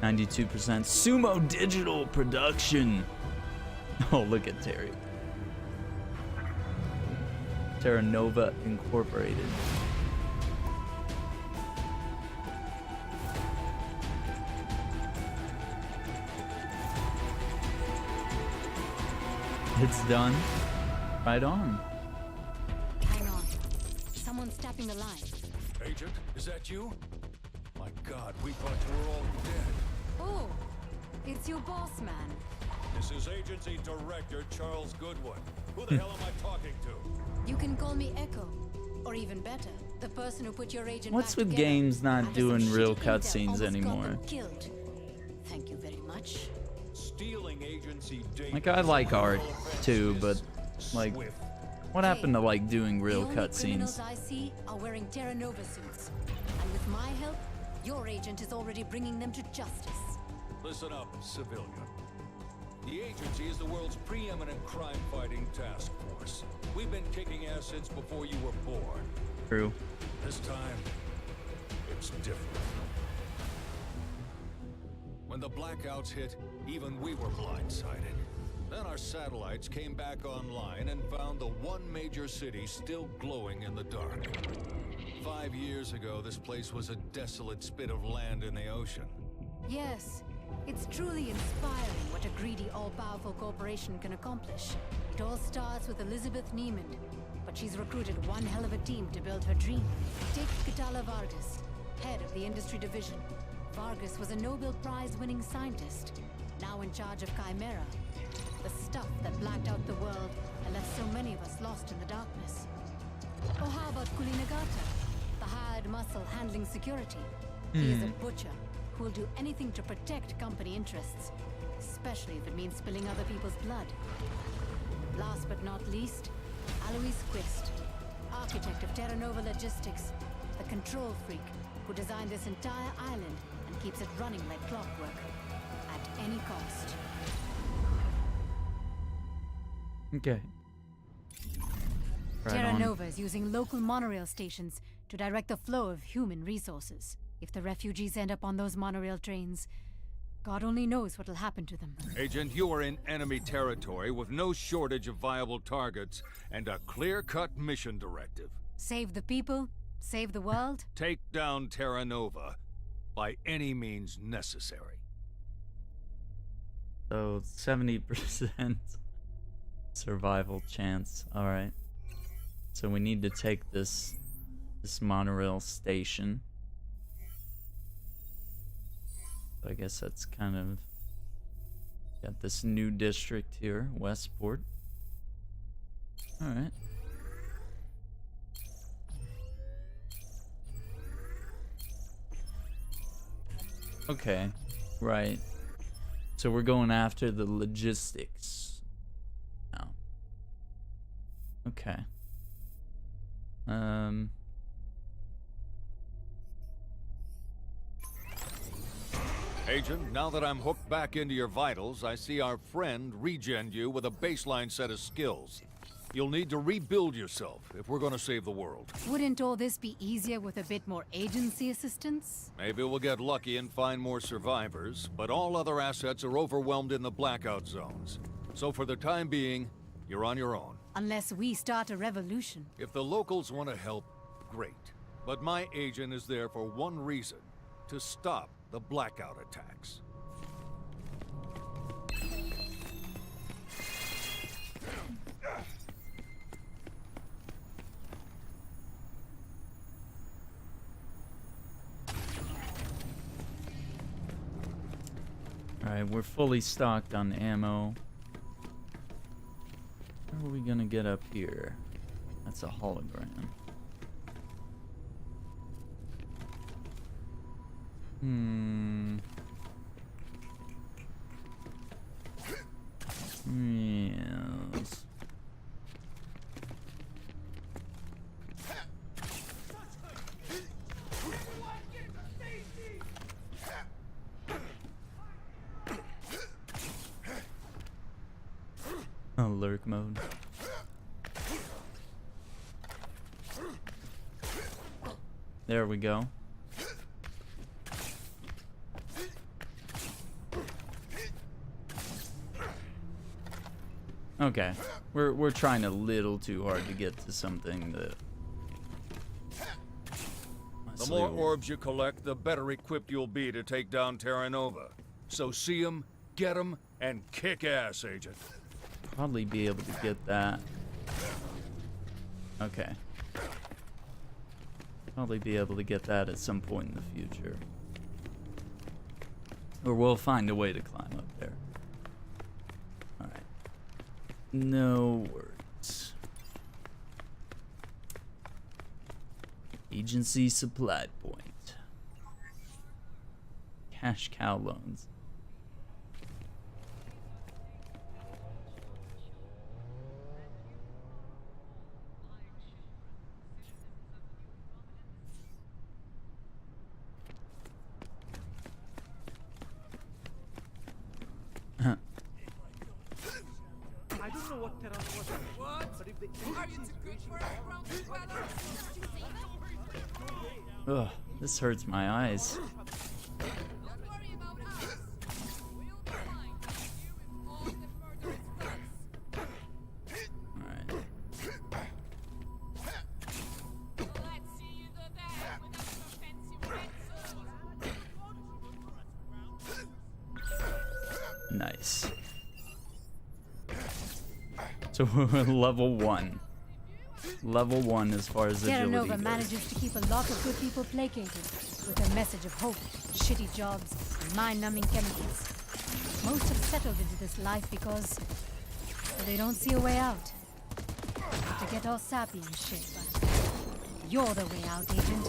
%92% Sumo Digital Production. Oh, look at Terry. Terra Nova Incorporated. It's done. Right on. Hang on. Someone's tapping the line. Agent, is that you? My God, we thought you were all dead. Oh, it's your boss, man. This is Agency Director Charles Goodwin. Who the hell am I talking to? You can call me Echo. Or even better, the person who put your agent What's back with together games not after doing some real shitty intel cutscenes almost got anymore? them killed. Thank you very much. Stealing agency data. Like, I like art too, but like, what happened to like doing real The only criminals cutscenes? I see are wearing Terra Nova suits. And with my help, your agent is already bringing them to justice. Listen up, civilian. The agency is the world's preeminent crime-fighting task force. We've been kicking ass since before you were born. True. This time, it's different. When the blackouts hit, even we were blindsided. Then our satellites came back online and found the one major city still glowing in the dark. 5 years ago, this place was a desolate spit of land in the ocean. Yes, it's truly inspiring what a greedy, all-powerful corporation can accomplish. It all starts with Elizabeth Niemand, but she's recruited one hell of a team to build her dream. Take Katala Vargas, head of the industry division. Vargas was a Nobel Prize-winning scientist, now in charge of Chimera, the stuff that blacked out the world and left so many of us lost in the darkness. Or how about Kulinagata, the hired muscle handling security? He is a butcher who will do anything to protect company interests, especially if it means spilling other people's blood. Last but not least, Alois Quist, architect of Terra Nova Logistics, the control freak who designed this entire island and keeps it running like clockwork, at any cost. Okay. Right Terra on. Nova is using local monorail stations to direct the flow of human resources. If the refugees end up on those monorail trains, God only knows what'll happen to them. Agent, you are in enemy territory with no shortage of viable targets and a clear-cut mission directive. Save the people, save the world. Take down Terra Nova by any means necessary. So 70% survival chance. All right. So we need to take this monorail station. I guess that's kind of got this new district here, Westport. All right. Okay, right. So we're going after the logistics now. Okay. Agent, now that I'm hooked back into your vitals, I see our friend regened you with a baseline set of skills. You'll need to rebuild yourself if we're gonna save the world. Wouldn't all this be easier with a bit more agency assistance? Maybe we'll get lucky and find more survivors, but all other assets are overwhelmed in the blackout zones. So for the time being, you're on your own. Unless we start a revolution. If the locals want to help, great. But my agent is there for one reason, to stop the blackout attacks. Alright, we're fully stocked on ammo. Where are we gonna get up here? That's a hologram. Yes. Lurk mode. There we go. Okay, we're trying a little too hard to get to something that. The more orbs you collect, the better equipped you'll be to take down Terra Nova. So see 'em, get 'em, and kick ass, Agent. Probably be able to get that. Okay. Probably be able to get that at some point in the future. Or we'll find a way to climb up there. Alright. No worries. Agency supply point. Cash cow loans. I don't know what Terra was. What? But if they are you too good for us, Ugh, this hurts my eyes. Don't worry about us. We'll be fine with you with all the murderous thugs. Alright. Let's see you do that without your fancy pencils. Nice. So we're level 1. Level 1 as far as Terra agility Nova goes. manages to keep a lot of good people placated with a message of hope, shitty jobs, and mind-numbing chemicals. Most have settled into this life because they don't see a way out. To get all sappy and shit, but you're the way out, Agent.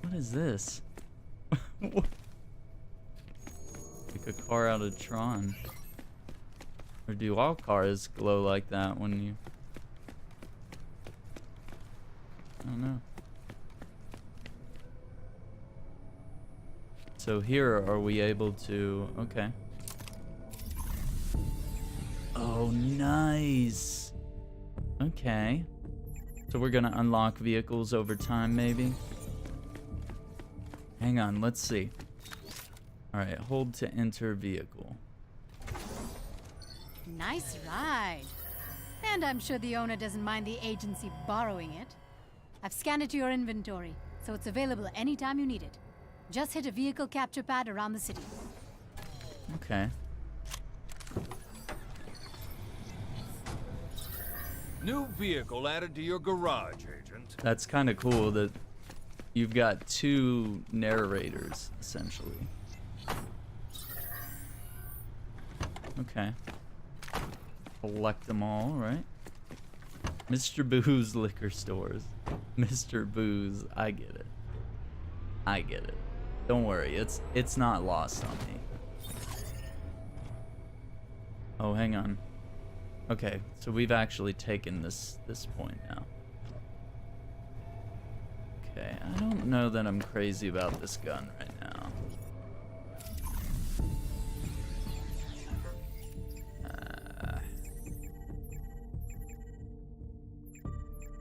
What is this? What? Like a car out of Tron. Or do all cars glow like that when you... I don't know. So here are we able to... Okay. Oh, nice. Okay. So we're gonna unlock vehicles over time, maybe? Hang on, let's see. Alright, hold to enter vehicle. Nice ride. And I'm sure the owner doesn't mind the agency borrowing it. I've scanned it to your inventory, so it's available anytime you need it. Just hit a vehicle capture pad around the city. Okay. New vehicle added to your garage, Agent. That's kind of cool that you've got 2 narrators, essentially. Okay. Collect them all, right? Mr. Boo's liquor stores. Mr. Boo's, I get it. I get it. Don't worry, it's not lost on me. Oh, hang on. Okay, so we've actually taken this point now. Okay, I don't know that I'm crazy about this gun right now.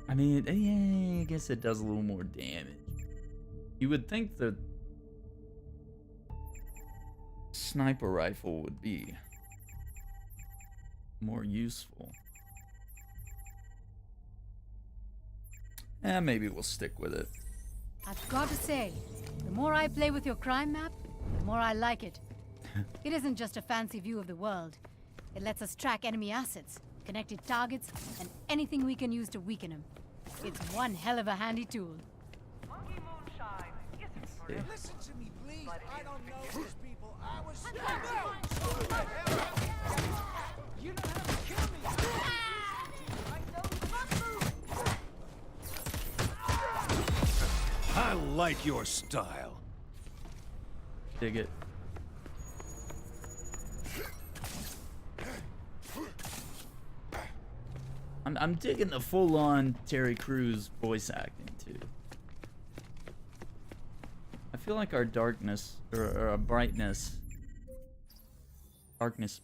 I mean, yeah, I guess it does a little more damage. You would think the sniper rifle would be more useful. Maybe we'll stick with it. I've got to say, the more I play with your crime map, the more I like it. It isn't just a fancy view of the world. It lets us track enemy assets, connected targets, and anything we can use to weaken them. It's one hell of a handy tool. Monkey moonshine isn't for Yeah. everyone. Listen to me, please. I don't know these people. I like your style. Dig it. I'm digging the full-on Terry Crews voice acting too. I feel like our darkness or our brightness, darkness.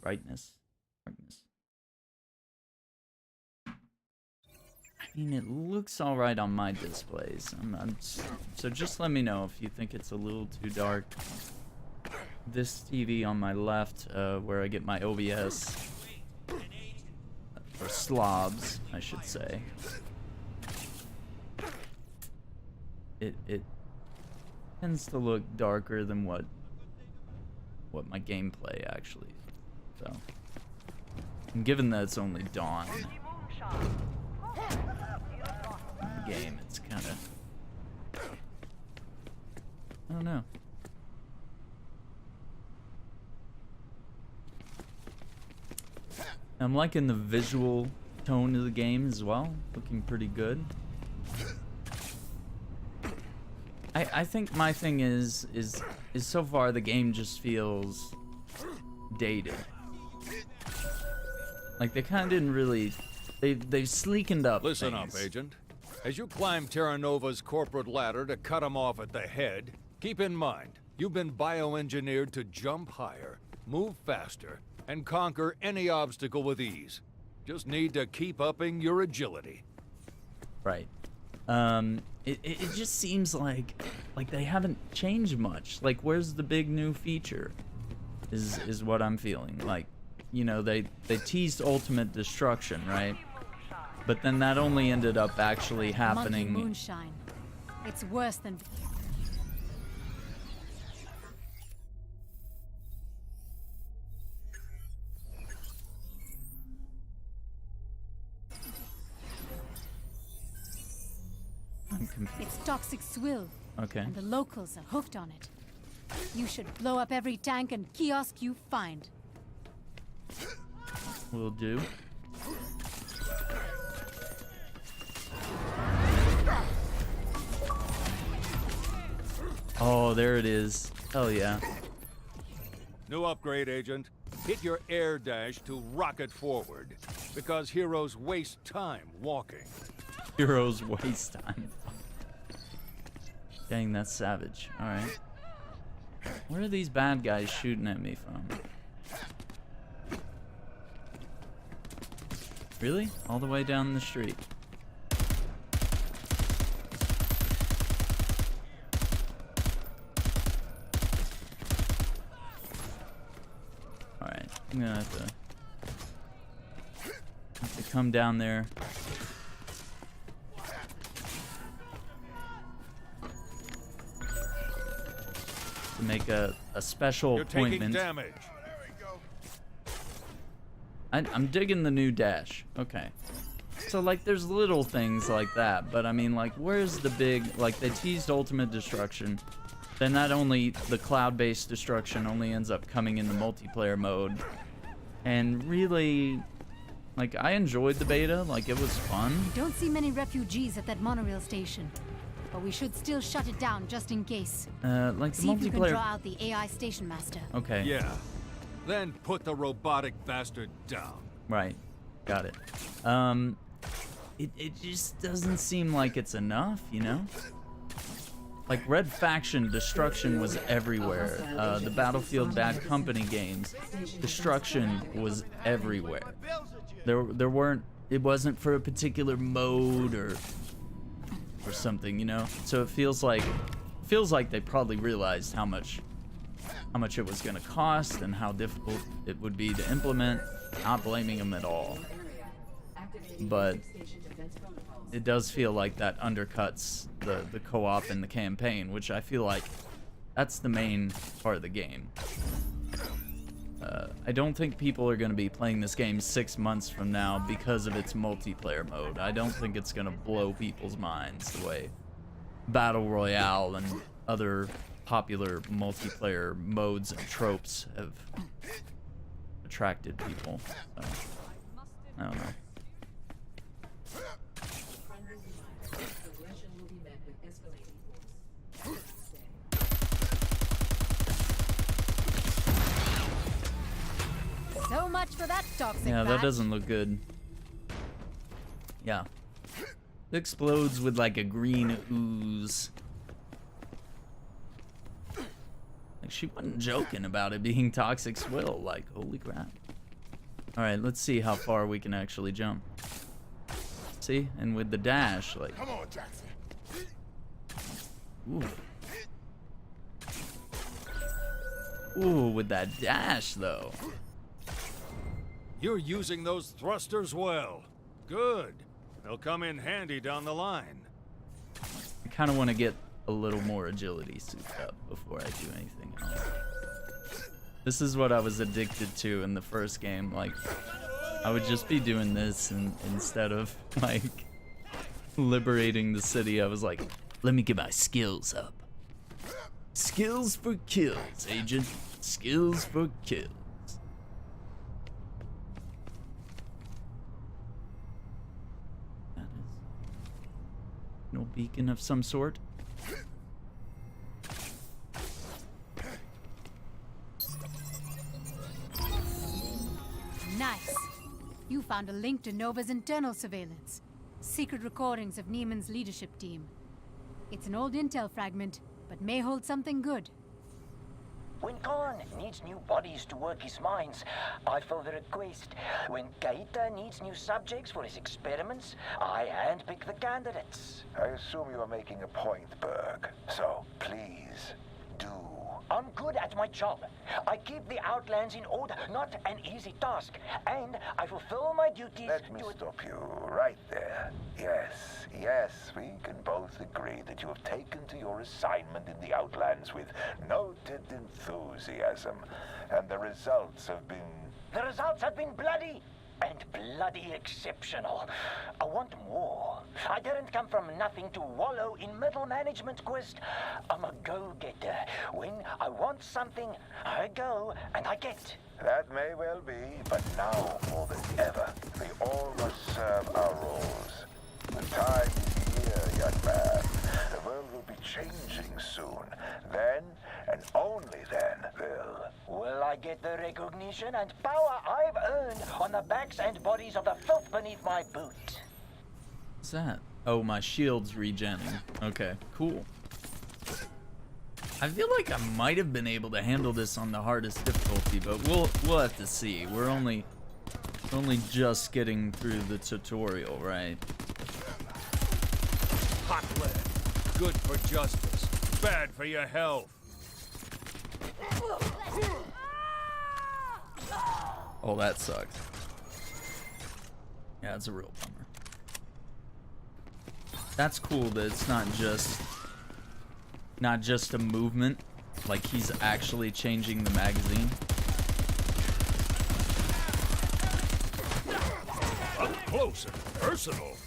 I mean, it looks all right on my displays. So just let me know if you think it's a little too dark. This TV on my left, where I get my OBS, or slobs, I should say. It tends to look darker than what my gameplay actually is. So, and given that it's only dawn game, it's kind of, I don't know. I'm liking the visual tone of the game as well, looking pretty good. I think my thing is so far the game just feels dated. Like they kind of didn't really, they've sleekened up. Listen things. up, Agent. As you climb Terra Nova's corporate ladder to cut him off at the head, keep in mind, you've been bioengineered to jump higher, move faster, and conquer any obstacle with ease. Just need to keep upping your agility. Right. It just seems like they haven't changed much. Like, where's the big new feature? Is what I'm feeling. Like, you know, they teased ultimate destruction, right? But then that only ended up actually happening. Monkey moonshine. It's worse than. It's toxic swill. Okay. And the locals are hooked on it. You should blow up every tank and kiosk you find. Will do. Oh, there it is. Hell yeah. New upgrade, Agent. Hit your air dash to rocket forward, because heroes waste time walking. Heroes waste time. Dang, that's savage. Alright. Where are these bad guys shooting at me from? Really? All the way down the street. Alright, I'm gonna have to come down there. To make a special appointment. Taking damage. I'm digging the new dash. Okay. So, like, there's little things like that, but I mean, like, where's the big, like, they teased ultimate destruction. Then not only the cloud-based destruction only ends up coming in the multiplayer mode. And really, like, I enjoyed the beta, like, it was fun. I don't see many refugees at that monorail station. But we should still shut it down just in case. Like the See if you can multiplayer. draw out the AI station master. Okay. Yeah. Then put the robotic bastard down. Right. Got it. It just doesn't seem like it's enough, you know? Like, Red Faction destruction was everywhere. The Battlefield Bad Company games, destruction was everywhere. There weren't, it wasn't for a particular mode or something, you know? So it feels like they probably realized how much it was gonna cost and how difficult it would be to implement. Not blaming them at all. But it does feel like that undercuts the co-op and the campaign, which I feel like that's the main part of the game. I don't think people are going to be playing this game 6 months from now because of its multiplayer mode. I don't think it's going to blow people's minds the way Battle Royale and other popular multiplayer modes and tropes have attracted people. So, I don't know. So much for that toxic Yeah, that batch. doesn't look good. Yeah. It explodes with like a green ooze. Like she wasn't joking about it being toxic swill. Like, holy crap. Alright, let's see how far we can actually jump. See? And with the dash, like. Come on, Jackson. Ooh. Ooh, with that dash though. You're using those thrusters well. Good. They'll come in handy down the line. I kind of want to get a little more agility souped up before I do anything else. This is what I was addicted to in the first game. Like, I would just be doing this, and instead of like liberating the city, I was like, let me get my skills up. Skills for kills, agent. Skills for kills. That is no beacon of some sort. Nice. You found a link to Nova's internal surveillance. Secret recordings of Neiman's leadership team. It's an old intel fragment, but may hold something good. When Khan needs new bodies to work his mines, I fill the request. When Gaeta needs new subjects for his experiments, I handpick the candidates. I assume you are making a point, Berg. So, please, do. I'm good at my job. I keep the Outlands in order, not an easy task. And I fulfill my duties. Let me stop you right there. Yes, we can both agree that you have taken to your assignment in the Outlands with noted enthusiasm. And the results have been... The results have been bloody. And bloody exceptional. I want more. I didn't come from nothing to wallow in middle management quest. I'm a go-getter. When I want something, I go and I get. That may well be, but now more than ever, we all must serve our roles. The time is here, young man. The world will be changing soon. Then, and only then, Will I get the recognition and power I've earned on the backs and bodies of the filth beneath my boot? What's that? Oh, my shield's regenning. Okay, cool. I feel like I might have been able to handle this on the hardest difficulty, but we'll have to see. We're only just getting through the tutorial, right? Hot lead. Good for justice. Bad for your health. Oh, that sucks. Yeah, it's a real bummer. That's cool that it's not just a movement, like he's actually changing the magazine. Up close and personal.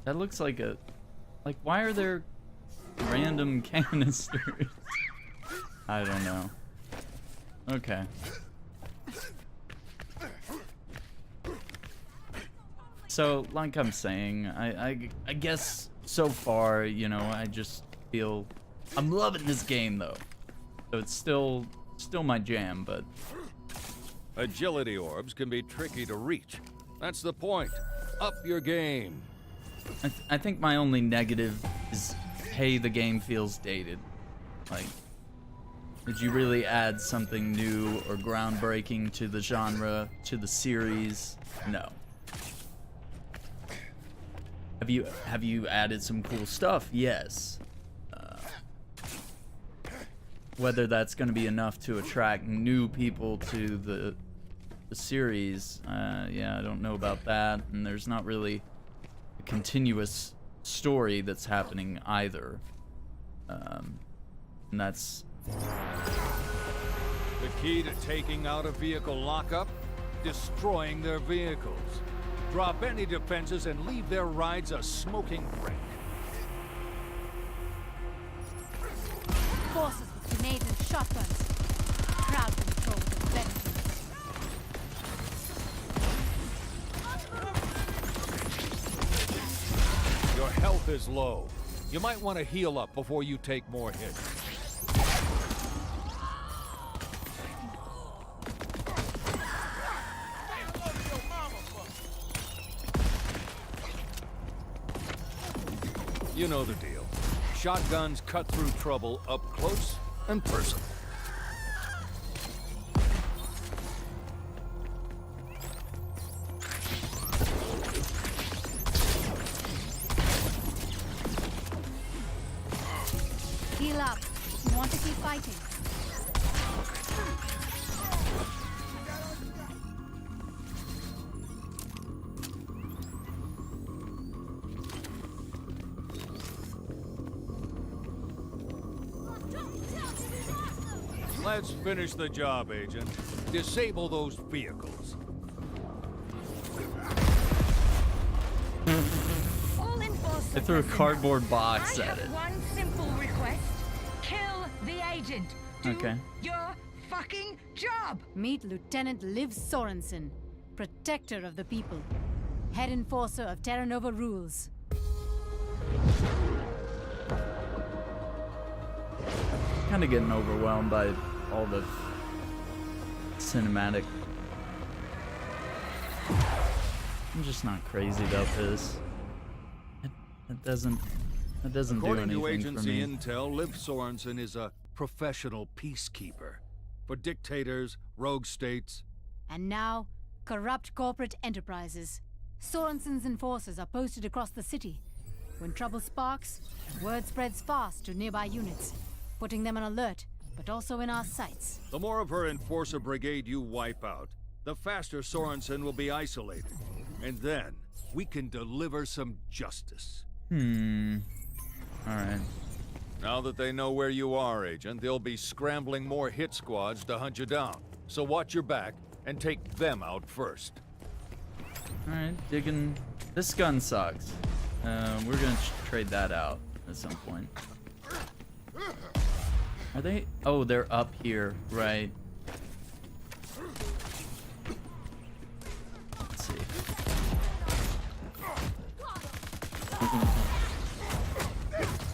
That looks like a... Like, why are there random canisters? I don't know. Okay. So, like I'm saying, I guess so far, you know, I just feel... I'm loving this game, though. So it's still my jam, but... Agility orbs can be tricky to reach. That's the point. Up your game. I think my only negative is, hey, the game feels dated. Like, did you really add something new or groundbreaking to the genre, to the series? No. Have you added some cool stuff? Yes. whether that's going to be enough to attract new people to the series, yeah, I don't know about that. And there's not really a continuous story that's happening either. And that's... The key to taking out a vehicle lockup? Destroying their vehicles. Drop any defenses and leave their rides a smoking wreck. Forces with grenades and shotguns. Crowd control with vengeance. Your health is low. You might want to heal up before you take more hits. You know the deal. Shotguns cut through trouble up close and personal. Heal up. You want to keep fighting. Let's finish the job, Agent. Disable those vehicles. All enforcers. I threw a cardboard box I at have it. one simple request. Kill the agent. Do Okay. your fucking job. Meet Lieutenant Liv Sorensen, protector of the people, head enforcer of Terra Nova rules. Kind of getting overwhelmed by all the cinematic. I'm just not crazy about this. It doesn't do According to anything for agency me. intel, Liv Sorensen is a professional peacekeeper for dictators, rogue states. And now, corrupt corporate enterprises. Sorensen's enforcers are posted across the city. When trouble sparks, word spreads fast to nearby units, putting them on alert, but also in our sights. The more of her enforcer brigade you wipe out, the faster Sorensen will be isolated. And then, we can deliver some justice. Alright. Now that they know where you are, Agent, they'll be scrambling more hit squads to hunt you down. So watch your back and take them out first. Alright, digging. This gun sucks. We're gonna trade that out at some point. Are they? Oh, they're up here, right? Let's see.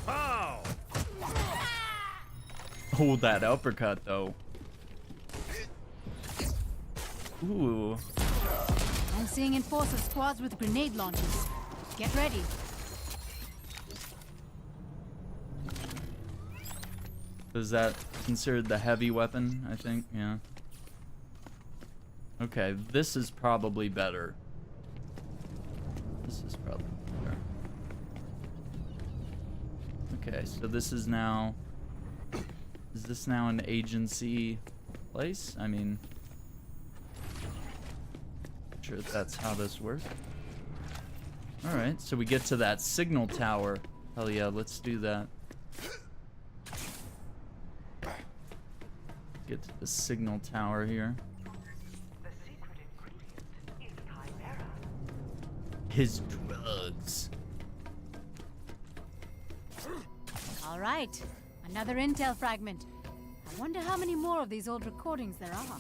Pow! Oh, that uppercut though. Ooh. I'm seeing enforcer squads with grenade launchers. Get ready. Is that considered the heavy weapon? I think, yeah. Okay, this is probably better. This is probably better. Okay, so this is now... Is this now an agency place? I mean... Not sure if that's how this works. Alright, so we get to that signal tower. Hell yeah, let's do that. Get to the signal tower here. The secret ingredient is chimera. His drugs. All right, another intel fragment. I wonder how many more of these old recordings there are.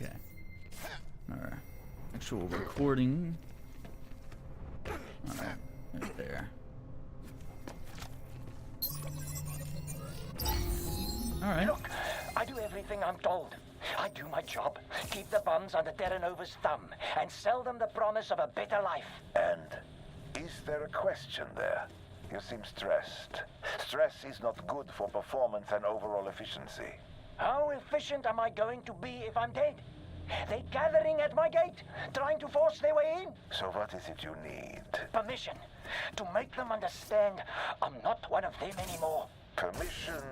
Okay. Alright. Actual recording. Alright, right there. Alright. Look, I do everything I'm told. I do my job, keep the bums under Terra Nova's thumb, and sell them the promise of a better life. And is there a question there? You seem stressed. Stress is not good for performance and overall efficiency. How efficient am I going to be if I'm dead? They're gathering at my gate, trying to force their way in. So what is it you need? Permission to make them understand I'm not one of them anymore. Permission,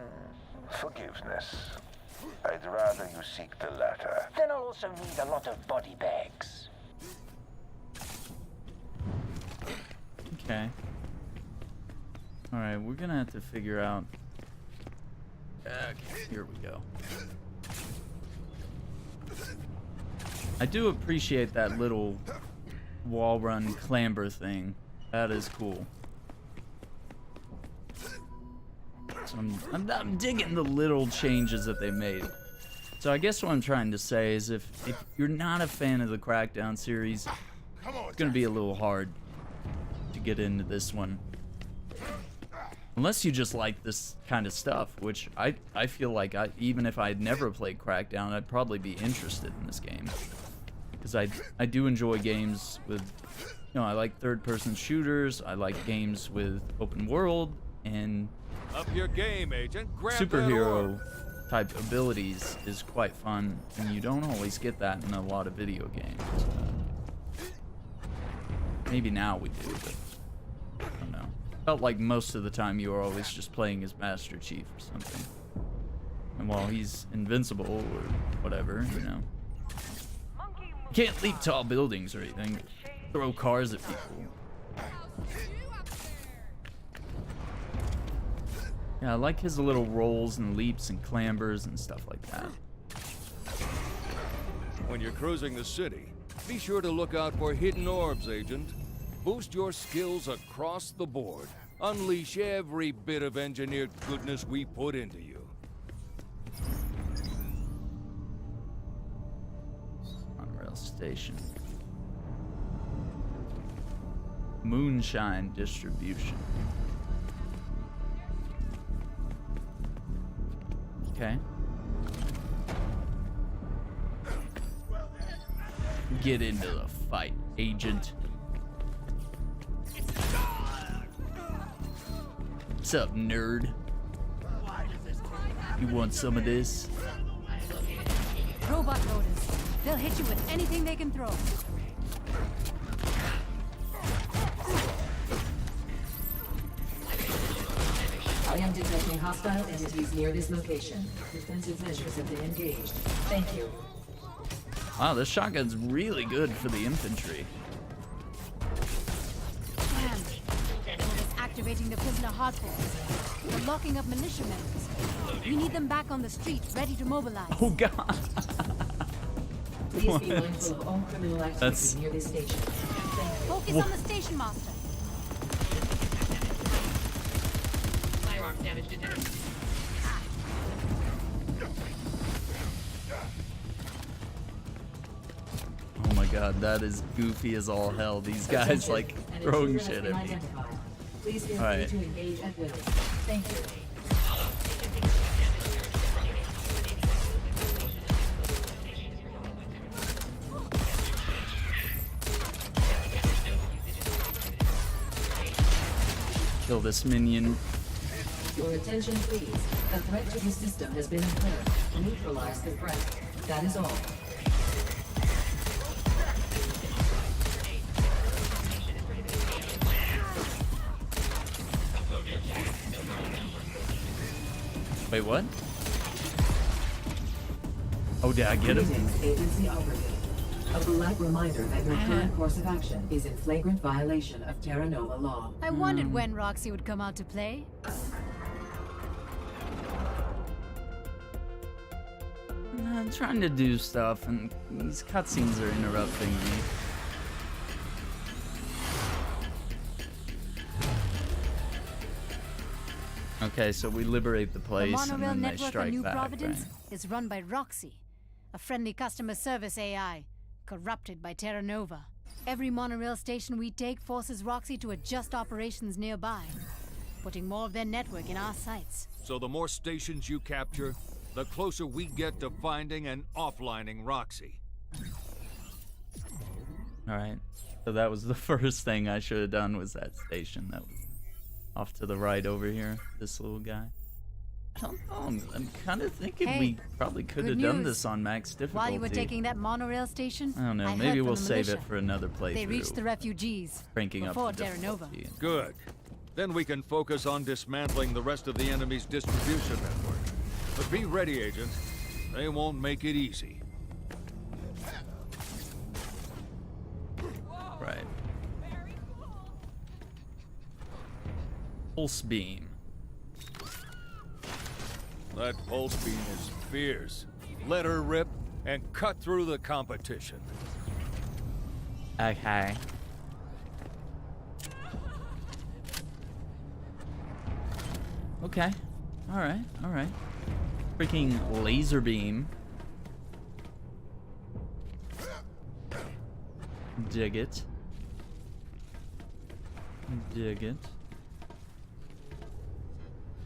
forgiveness. I'd rather you seek the latter. Then I'll also need a lot of body bags. Okay. Alright, we're gonna have to figure out... Okay, here we go. I do appreciate that little wall run clamber thing. That is cool. So I'm digging the little changes that they made. So I guess what I'm trying to say is if you're not a fan of the Crackdown series, it's gonna be a little hard to get into this one. Unless you just like this kind of stuff, which I feel like even if I had never played Crackdown, I'd probably be interested in this game. Because I do enjoy games with, you know, I like third-person shooters, I like games with open world, and Up your game, Agent. Grab superhero type abilities is quite fun, and you don't always get that in a lot of video games. Maybe now we do, but I don't know. Felt like most of the time you were always just playing as Master Chief or something. And while he's invincible or whatever, you know. You can't leap tall buildings or anything. Throw cars at people. Yeah, I like his little rolls and leaps and clambers and stuff like that. When you're cruising the city, be sure to look out for hidden orbs, Agent. Boost your skills across the board. Unleash every bit of engineered goodness we put into you. Monorail station. Moonshine distribution. Okay. Get into the fight, Agent. What's up, nerd? You want some of this? Robot loaders. They'll hit you with anything they can throw. I am detecting hostile entities near this location. Defensive measures have been engaged. Thank you. Wow, this shotgun's really good for the infantry. Damn. It's activating the prisoner hardpoint. They're locking up militia members. We need them back on the street, ready to mobilize. Oh god. Please be mindful of all criminal activity near this station. Focus on the station master. Firearm damage detected. Oh my god, that is goofy as all hell. These guys like throwing shit at me. Please feel Alright. free to engage at will. Thank you. Kill this minion. Your attention, please. A threat to the system has been declared. Neutralize the threat. That is all. Wait, what? Oh, did I get him? Greetings, Agency Operative. A polite reminder that your current course of action is in flagrant violation of Terra Nova law. I wondered when Roxy would come out to play. I'm trying to do stuff, and these cutscenes are interrupting me. Okay, so we liberate the The place, and monorail then they network strike in New back, Providence right? is run by Roxy, a friendly customer service AI, corrupted by Terra Nova. Every monorail station we take forces Roxy to adjust operations nearby, putting more of their network in our sights. So the more stations you capture, the closer we get to finding and offlining Roxy. Alright, so that was the first thing I should have done was that station. That was off to the right over here, this little guy. I don't know. I'm kind of thinking Hey, we probably could have good done news. this on max difficulty. While you were taking that monorail station, I don't know. I Maybe heard from we'll the save militia. it for another playthrough. They reached the refugees Cranking up before the Terra Nova. difficulty. Good. Then we can focus on dismantling the rest of the enemy's distribution network. But be ready, Agent. They won't make it easy. Right. Pulse beam. That pulse beam is fierce. Let her rip and cut through the competition. Okay. Okay. Alright, alright. Freaking laser beam. Dig it. Dig it.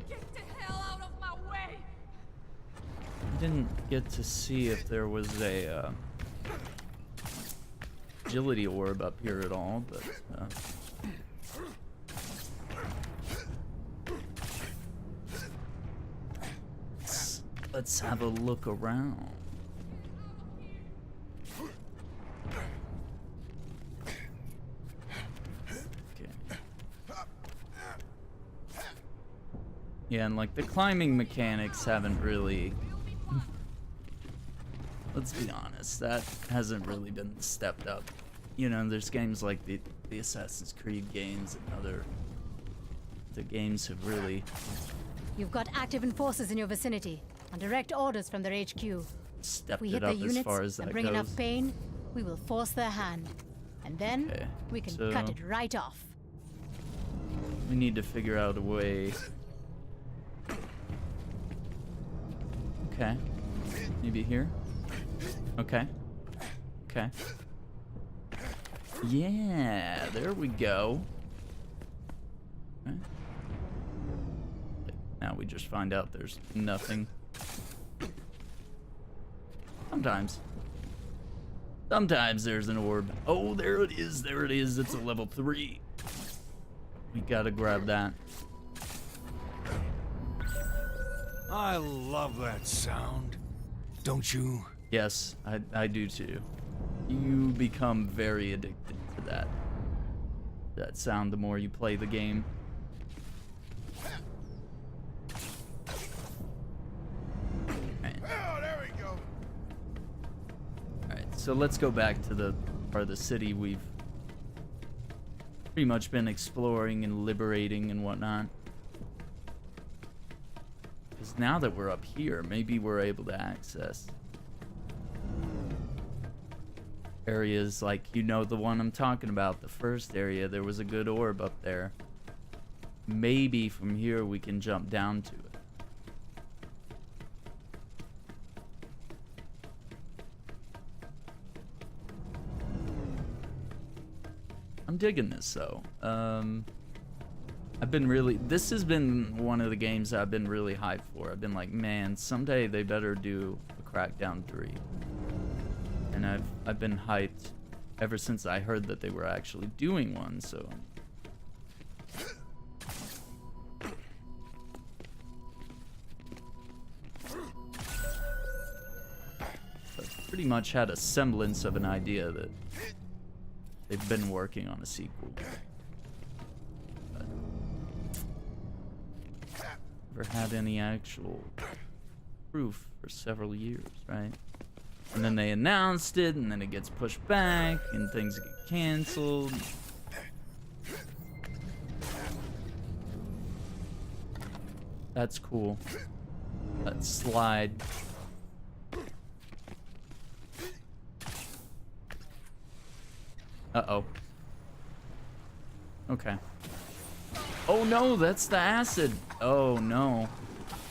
Get the hell out of my way! I didn't get to see if there was a agility orb up here at all, but let's have a look around. Yeah, and like the climbing mechanics haven't really, let's be honest, that hasn't really been stepped up. You know, there's games like the Assassin's Creed games and the games have really You've got active enforcers in your vicinity, on direct orders from their HQ. stepped If we it hit up their as units far as and that bring goes. enough pain, we will force their hand. And then, Okay, we can so- cut it right off. We need to figure out a way. Okay. Maybe here? Okay. Okay. Yeah, there we go. Okay. Now we just find out there's nothing. Sometimes. Sometimes there's an orb. Oh, there it is. There it is. It's a level 3. We gotta grab that. I love that sound. Don't you? Yes, I do too. You become very addicted to that sound the more you play the game. Oh, there we go. Alright, so let's go back to the part of the city we've pretty much been exploring and liberating and whatnot. Because now that we're up here, maybe we're able to access areas like, you know, the one I'm talking about, the first area. There was a good orb up there. Maybe from here we can jump down to it. I'm digging this though. I've been really, this has been one of the games I've been really hyped for. I've been like, man, someday they better do a Crackdown 3. And I've been hyped ever since I heard that they were actually doing one, so. I've pretty much had a semblance of an idea that they've been working on a sequel. Never had any actual proof for several years, right? And then they announced it, and then it gets pushed back, and things get canceled. That's cool. Let's slide. Uh-oh. Okay. Oh no, that's the acid. Oh no.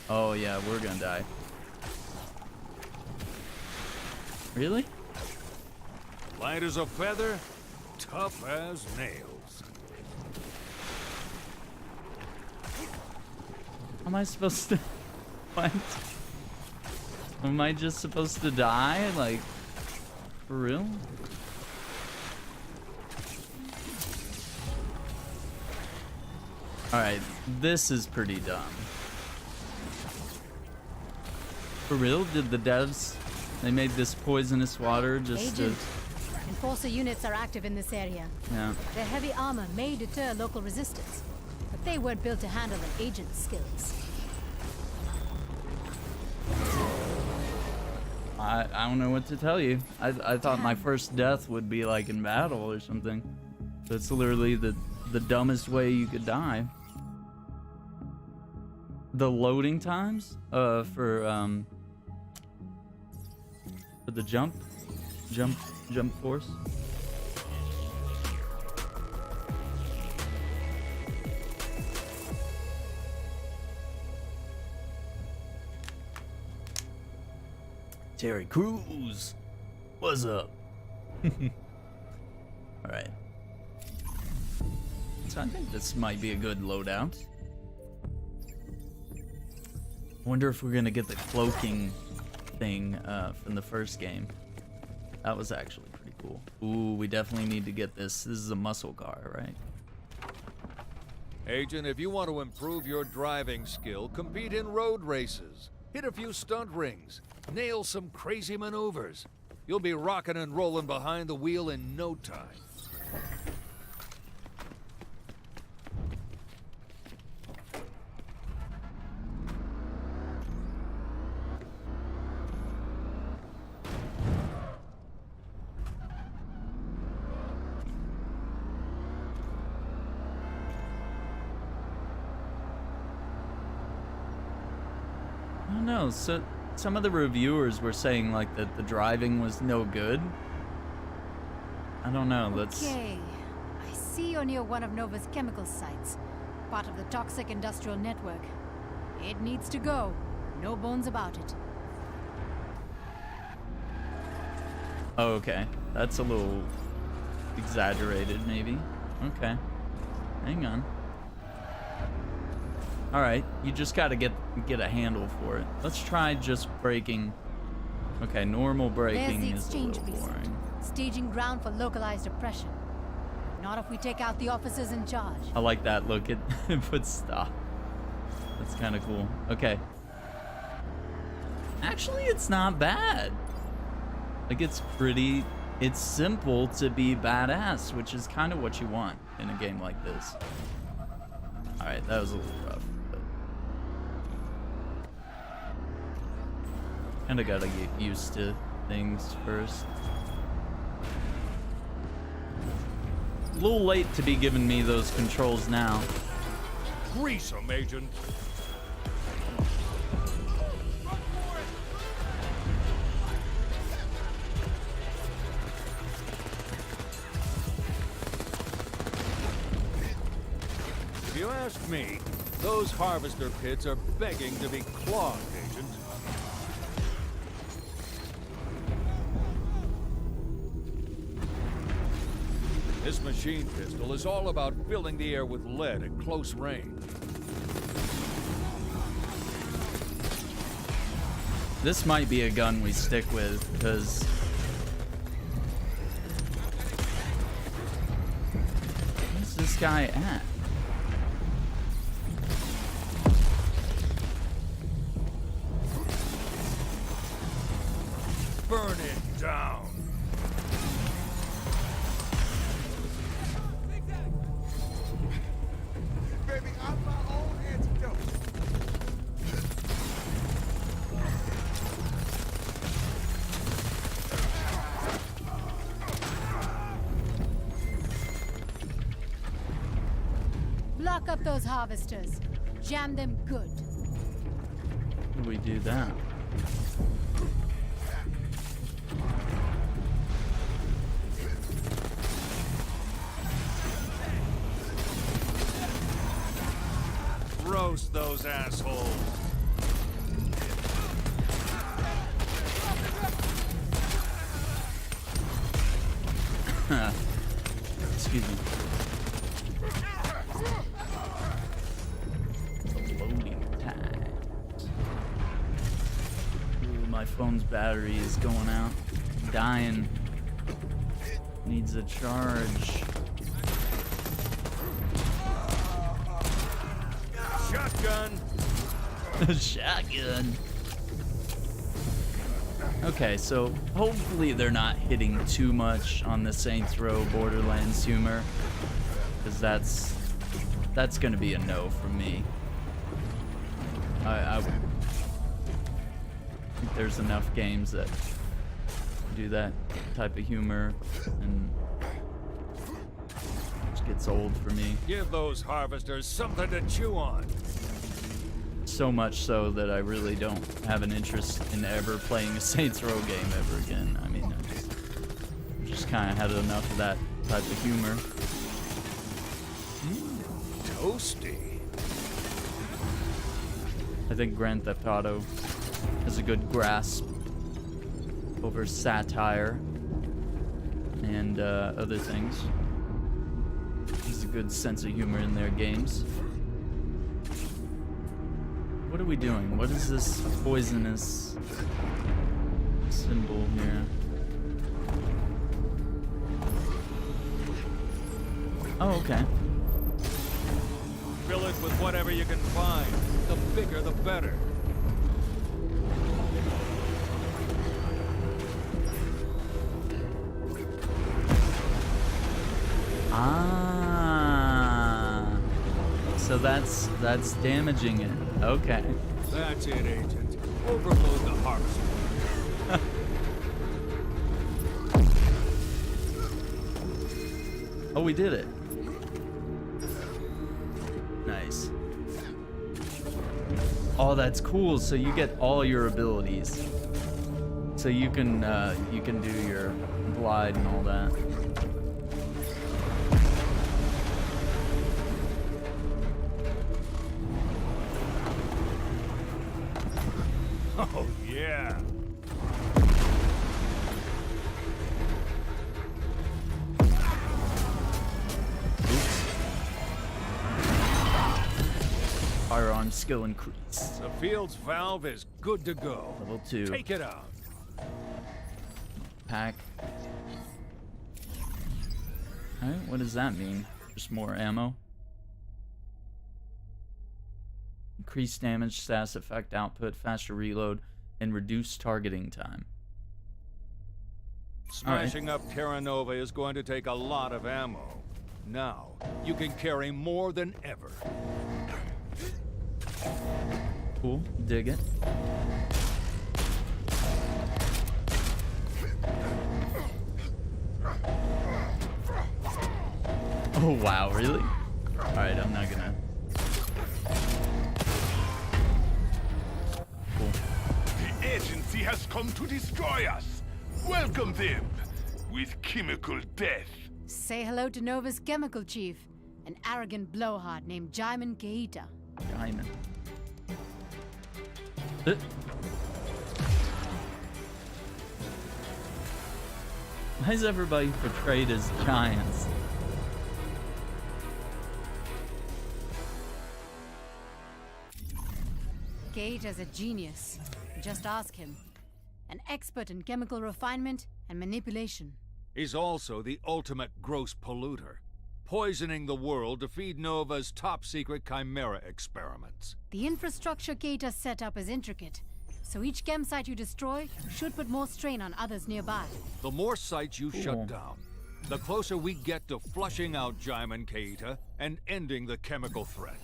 Oh yeah, we're gonna die. Really? Light as a feather, tough as nails. Am I supposed to... What? Am I just supposed to die? Like, for real? Alright, this is pretty dumb. For real? Did the devs, they made this poisonous water just Agent, Enforcer units are active in this area. Yeah. Their heavy armor may deter local resistance, but they weren't built to handle an agent's skills. I don't know what to tell you. I thought my first death would be like in battle or something. That's literally the dumbest way you could die. The loading times for the jump force. Terry Crews, what's up? All right. So I think this might be a good loadout. Wonder if we're gonna get the cloaking thing from the first game. That was actually pretty cool. Ooh, we definitely need to get this. This is a muscle car, right? Agent, if you want to improve your driving skill, compete in road races. Hit a few stunt rings. Nail some crazy maneuvers. You'll be rocking and rolling behind the wheel in no time. I don't know. So some of the reviewers were saying like that the driving was no good. I don't know. Okay, I see you're near one of Nova's chemical sites, part of the toxic industrial network. It needs to go. No bones about it. Oh, okay. That's a little exaggerated, maybe. Okay. Hang on. All right, you just got to get a handle for it. Let's try just braking. Okay, normal braking is a little boring. Staging ground for localized oppression. Not if we take out the officers in charge. I like that look. It puts stop. That's kind of cool. Okay. Actually, it's not bad. Like, it's simple to be badass, which is kind of what you want in a game like this. All right, that was a little rough. Kinda gotta get used to things first. A little late to be giving me those controls now. Grease 'em, Agent. If you ask me, those harvester pits are begging to be clogged, Agent. This machine pistol is all about filling the air with lead at close range. This might be a gun we stick with, because... Where's this guy at? Burn it down. Baby, I'm my own antidote. Block up those harvesters. Jam them good. How do we do that? Roast those assholes. Excuse me. Loading time. Ooh, my phone's battery is going out. Dying. Needs a charge. Shotgun. Shotgun. Okay, so hopefully they're not hitting too much on the Saints Row Borderlands humor, because that's gonna be a no from me. I think there's enough games that do that type of humor, and it just gets old for me. Give those harvesters something to chew on. So much so that I really don't have an interest in ever playing a Saints Row game ever again. I mean, I just kind of had enough of that type of humor. Toasty. I think Grand Theft Auto has a good grasp over satire and other things. There's a good sense of humor in their games. What are we doing? What is this poisonous symbol here? Oh, okay. Fill it with whatever you can find. The bigger, the better. Ah. So that's damaging it. Okay. That's it, Agent. Overload the harvester. Oh, we did it. Nice. Oh, that's cool. So you get all your abilities. So you can do your glide and all that. Oh, yeah. Firearm skill increase. The field's valve is good to go. Level 2. Take it out. Pack. Alright, what does that mean? Just more ammo? Increased damage, status effect output, faster reload, and reduced targeting time. Smashing up Terra Nova is going to take a lot of ammo. Now, you can carry more than ever. Cool, dig it. Oh wow, really? Alright, I'm not gonna... Cool. The agency has come to destroy us. Welcome them with chemical death. Say hello to Nova's chemical chief, an arrogant blowhard named Jaimin Keita. Jaimin. Why is everybody portrayed as giants? Keita's a genius. Just ask him. An expert in chemical refinement and manipulation. He's also the ultimate gross polluter, poisoning the world to feed Nova's top-secret Chimera experiments. The infrastructure Keita set up is intricate, so each chem site you destroy should put more strain on others nearby. The more sites you shut down, the closer we get to flushing out Jaimin Keita and ending the chemical threat.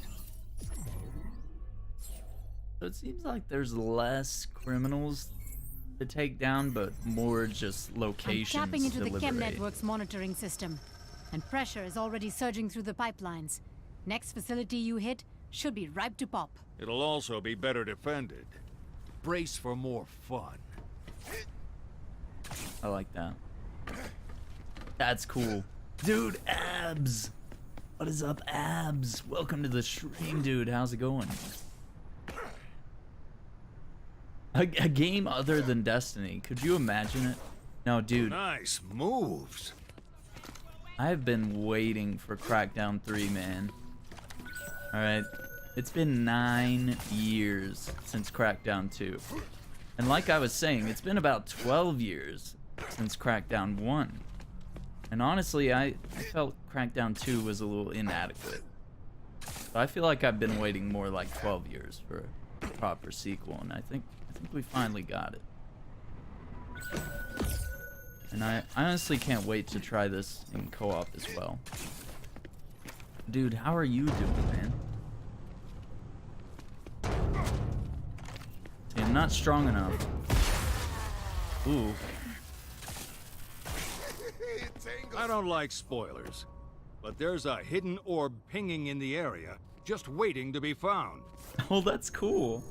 So it seems like there's less criminals to take down, but more just locations. I'm tapping into to the chem liberate. network's monitoring system, and pressure is already surging through the pipelines. Next facility you hit should be ripe to pop. It'll also be better defended. Brace for more fun. I like that. That's cool. Dude, Abs! What is up, Abs? Welcome to the stream, dude. How's it going? A game other than Destiny. Could you imagine it? No, dude. Nice moves. I have been waiting for Crackdown 3, man. Alright. It's been 9 years since Crackdown 2. And like I was saying, it's been about 12 years since Crackdown 1. And honestly, I felt Crackdown 2 was a little inadequate. But I feel like I've been waiting more like 12 years for a proper sequel, and I think we finally got it. And I honestly can't wait to try this in co-op as well. Dude, how are you doing, man? See, I'm not strong enough. Ooh. I don't like spoilers, but there's a hidden orb pinging in the area, just waiting to be found. Oh, that's cool.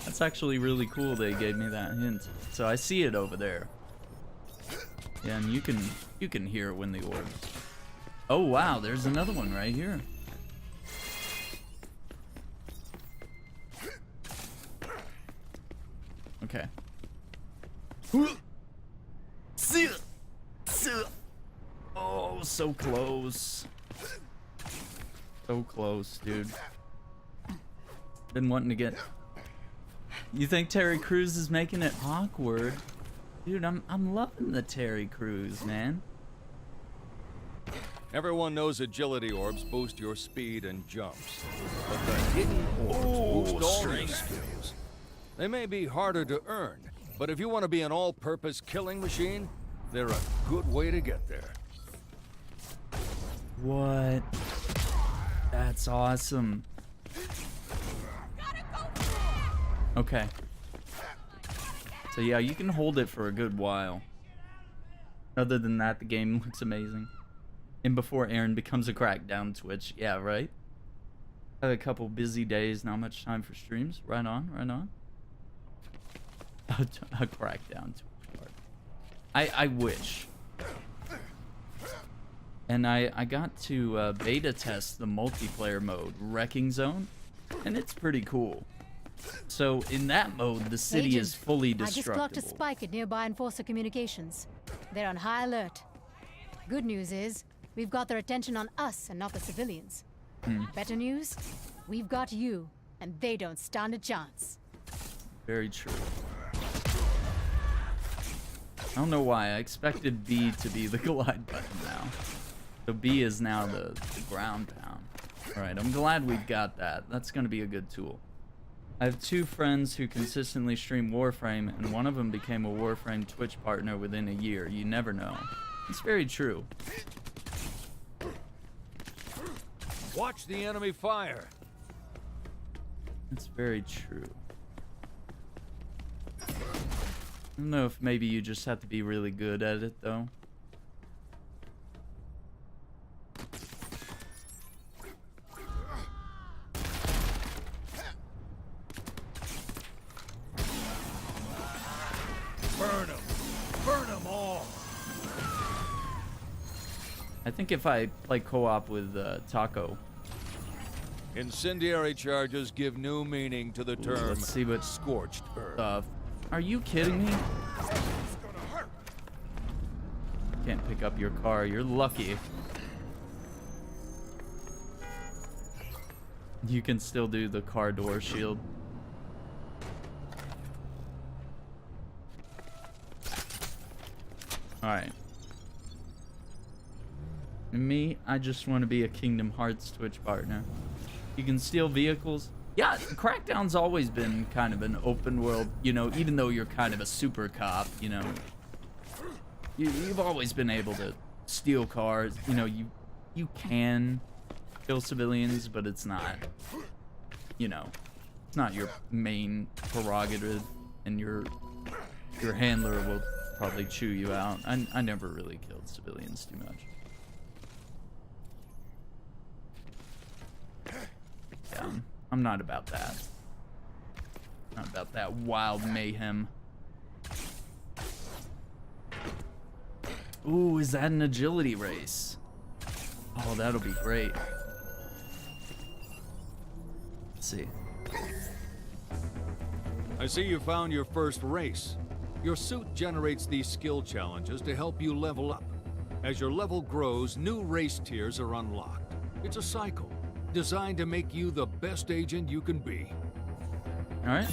That's actually really cool they gave me that hint. So I see it over there. Yeah, and you can hear it when the orb. Oh wow, there's another one right here. Okay. Oh, so close. So close, dude. Been wanting to get... You think Terry Crews is making it awkward? Dude, I'm loving the Terry Crews, man. Everyone knows agility orbs boost your speed and jumps, but the hidden orbs boost all your skills. They may be harder to earn, but if you want to be an all-purpose killing machine, they're a good way to get there. What? That's awesome. Okay. So yeah, you can hold it for a good while. Other than that, the game looks amazing. And before Aaron becomes a Crackdown Twitch. Yeah, right? Had a couple busy days, not much time for streams. Right on, right on. A Crackdown Twitch. I wish. And I got to beta test the multiplayer mode, Wrecking Zone, and it's pretty cool. So in that mode, the city Agent, is fully I just destructible. clocked a spike at nearby Enforcer Communications. They're on high alert. Good news is, we've got their attention on us and not the civilians. Better news, we've got you, and they don't stand a chance. Very true. I don't know why, I expected B to be the glide button now. So B is now the ground pound. Alright, I'm glad we've got that. That's gonna be a good tool. I have two friends who consistently stream Warframe, and one of them became a Warframe Twitch partner within a year. You never know. It's very true. Watch the enemy fire. It's very true. I don't know if maybe you just have to be really good at it, though. Burn them. Burn them all. I think if I play co-op with Taco. Incendiary charges give new meaning to the term. Let's see what scorched earth. Are you kidding me? Can't pick up your car. You're lucky. You can still do the car door shield. Alright. And me, I just want to be a Kingdom Hearts Twitch partner. You can steal vehicles. Yeah, Crackdown's always been kind of an open world, you know, even though you're kind of a super cop, you know. You've always been able to steal cars, you know, you can kill civilians, but it's not, you know, it's not your main prerogative, and your handler will probably chew you out. I never really killed civilians too much. Yeah, I'm not about that. Not about that wild mayhem. Ooh, is that an agility race? Oh, that'll be great. Let's see. I see you found your first race. Your suit generates these skill challenges to help you level up. As your level grows, new race tiers are unlocked. It's a cycle, designed to make you the best agent you can be. All right.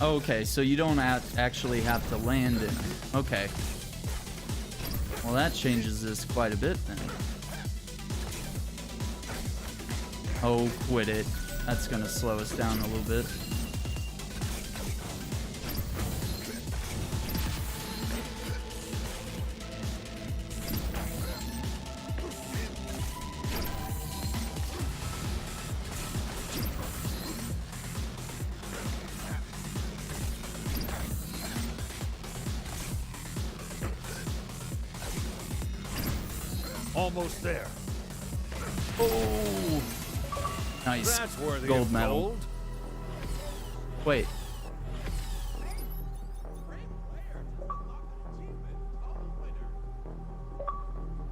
Okay, so you don't actually have to land in it. Okay. Well, that changes this quite a bit then. Oh, quit it. That's gonna slow us down a little bit. Almost there. Oh, nice. That's worthy Gold of medal. gold. Wait.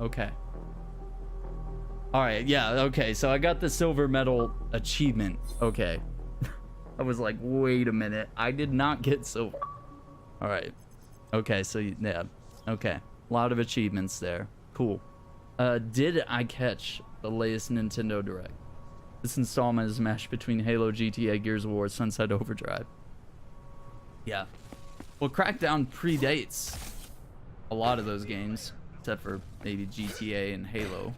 Okay. All right. Yeah. Okay. So I got the silver medal achievement. Okay. I was like, wait a minute. I did not get silver. All right. Okay. So yeah. Okay. A lot of achievements there. Cool. Did I catch the latest Nintendo Direct? This installment is mashed between Halo, GTA, Gears of War, Sunset Overdrive. Yeah. Well, Crackdown predates a lot of those games, except for maybe GTA and Halo.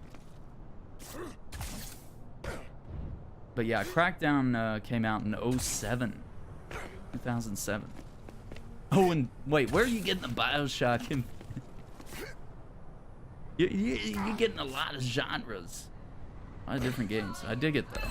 But yeah, Crackdown came out in 2007. Oh, and wait, where are you getting the Bioshock? You're getting a lot of genres. A lot of different games. I dig it though.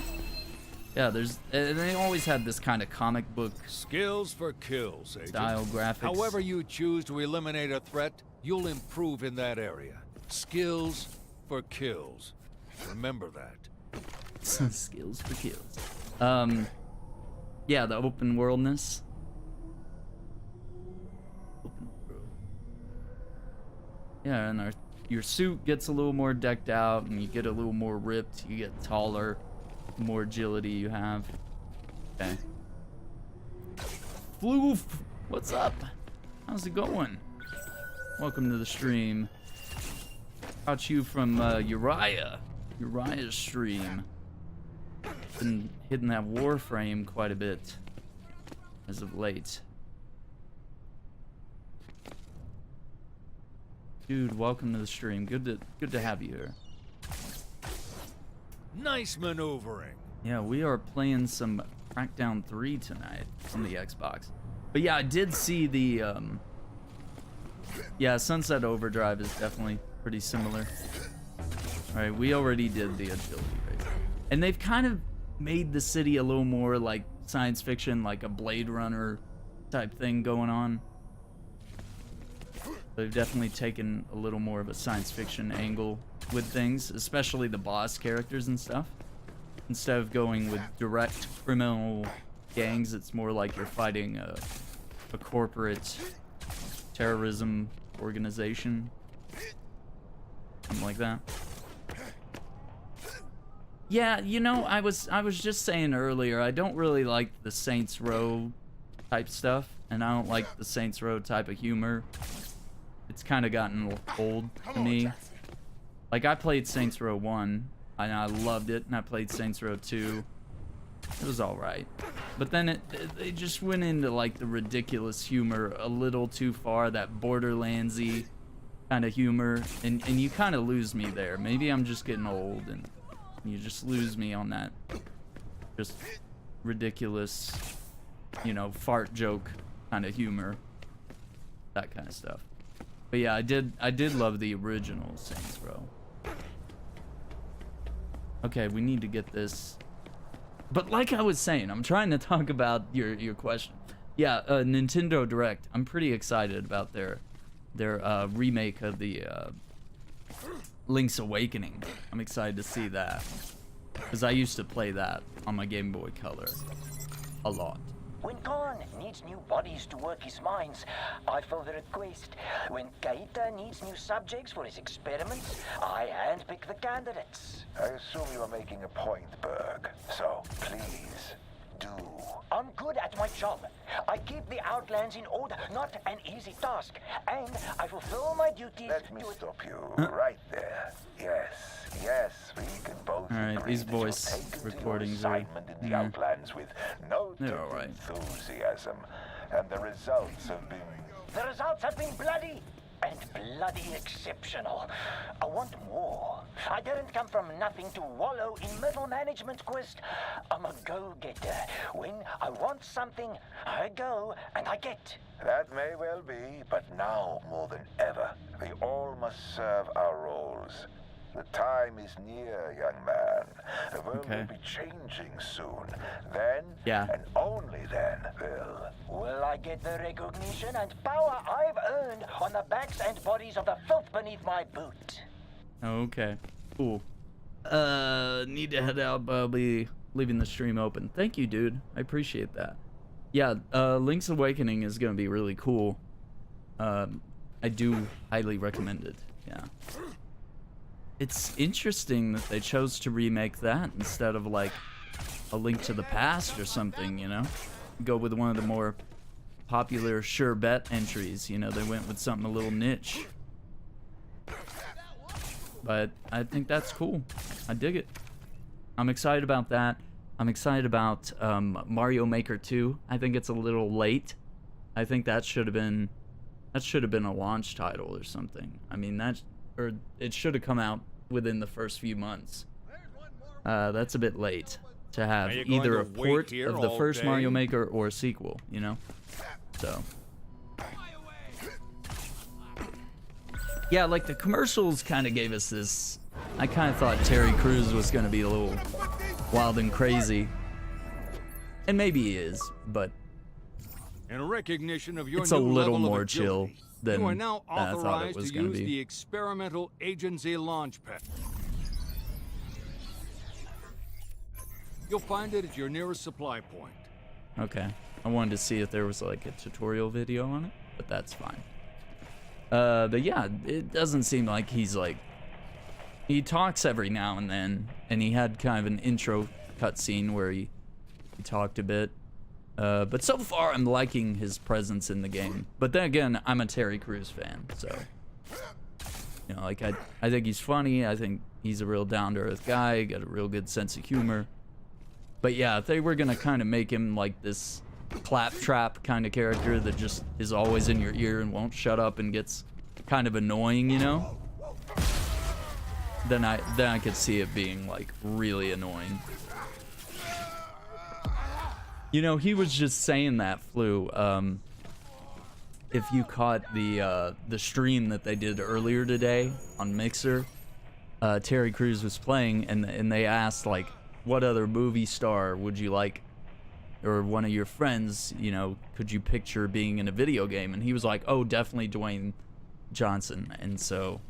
Yeah, they always had this kind of comic book skills for kills, Agent. Style graphics. However you choose to eliminate a threat, you'll improve in that area. Skills for kills. Remember that. Skills for kills. Yeah, the open worldness. Open world. Yeah, and your suit gets a little more decked out, and you get a little more ripped. You get taller, the more agility you have. Okay. Floof, what's up? How's it going? Welcome to the stream. Got you from Uriah's stream. Been hitting that Warframe quite a bit as of late. Dude, welcome to the stream. Good to have you here. Nice maneuvering. Yeah, we are playing some Crackdown 3 tonight on the Xbox. But yeah, I did see the yeah, Sunset Overdrive is definitely pretty similar. Alright, we already did the agility race. And they've kind of made the city a little more like science fiction, like a Blade Runner type thing going on. They've definitely taken a little more of a science fiction angle with things, especially the boss characters and stuff. Instead of going with direct criminal gangs, it's more like you're fighting a corporate terrorism organization. Something like that. Yeah, you know, I was just saying earlier, I don't really like the Saints Row type stuff, and I don't like the Saints Row type of humor. It's kind of gotten old to me. Like, I played Saints Row 1, and I loved it, and I played Saints Row 2. It was alright. But then they just went into, like, the ridiculous humor a little too far, that Borderlands-y kind of humor, and you kind of lose me there. Maybe I'm just getting old, and you just lose me on that just ridiculous, you know, fart joke kind of humor. That kind of stuff. But yeah, I did love the original Saints Row. Okay, we need to get this. But like I was saying, I'm trying to talk about your question. Yeah, Nintendo Direct. I'm pretty excited about their remake of the Link's Awakening. I'm excited to see that, because I used to play that on my Game Boy Color a lot. When Khan needs new bodies to work his mines, I fill the request. When Kaita needs new subjects for his experiments, I handpick the candidates. I assume you are making a point, Berg. So, please, do. I'm good at my job. I keep the Outlands in order, not an easy task. And I fulfill my duties. Let me stop you right there. Yes, we can both Alright, agree these that you're voice taken to your recordings are... assignment in the Outlands with no They're alright. enthusiasm. and the results have been... The results have been bloody and bloody exceptional. I want more. I didn't come from nothing to wallow in middle management quest. I'm a go-getter. When I want something, I go and I get. That may well be, but now more than ever, we all must serve our roles. The time is near, young man. The world will be changing soon. Then, and only then, will I get the recognition and power I've earned on the backs and bodies of the filth beneath my boot. Okay, cool. Need to head out, but I'll be leaving the stream open. Thank you, dude. I appreciate that. Yeah, Link's Awakening is gonna be really cool. I do highly recommend it. Yeah. It's interesting that they chose to remake that instead of like A Link to the Past or something, you know? Go with one of the more popular sure bet entries, you know? They went with something a little niche. But I think that's cool. I dig it. I'm excited about that. I'm excited about Mario Maker 2. I think it's a little late. I think that should have been a launch title or something. I mean, or it should have come out within the first few months. That's a bit late to have either a port of the first Mario Maker or a sequel, you know? So. Yeah, like the commercials kind of gave us this. I kind of thought Terry Crews was going to be a little wild and crazy. And maybe he is, but in recognition of your it's a little level more of chill than you are now I thought it authorized was to going to use be. the experimental agency launch pad. You'll find it at your nearest supply point. Okay. I wanted to see if there was like a tutorial video on it, but that's fine. But yeah, it doesn't seem like he's like... He talks every now and then, and he had kind of an intro cutscene where he talked a bit. But so far, I'm liking his presence in the game. But then again, I'm a Terry Crews fan, so... You know, like, I think he's funny. I think he's a real down-to-earth guy. Got a real good sense of humor. But yeah, if they were gonna kind of make him like this claptrap kind of character that just is always in your ear and won't shut up and gets kind of annoying, you know? Then I could see it being like really annoying. You know, he was just saying that, Flu. If you caught the stream that they did earlier today on Mixer, Terry Crews was playing, and they asked like, what other movie star would you like, or one of your friends, you know, could you picture being in a video game? And he was like, oh, definitely Dwayne Johnson. And so,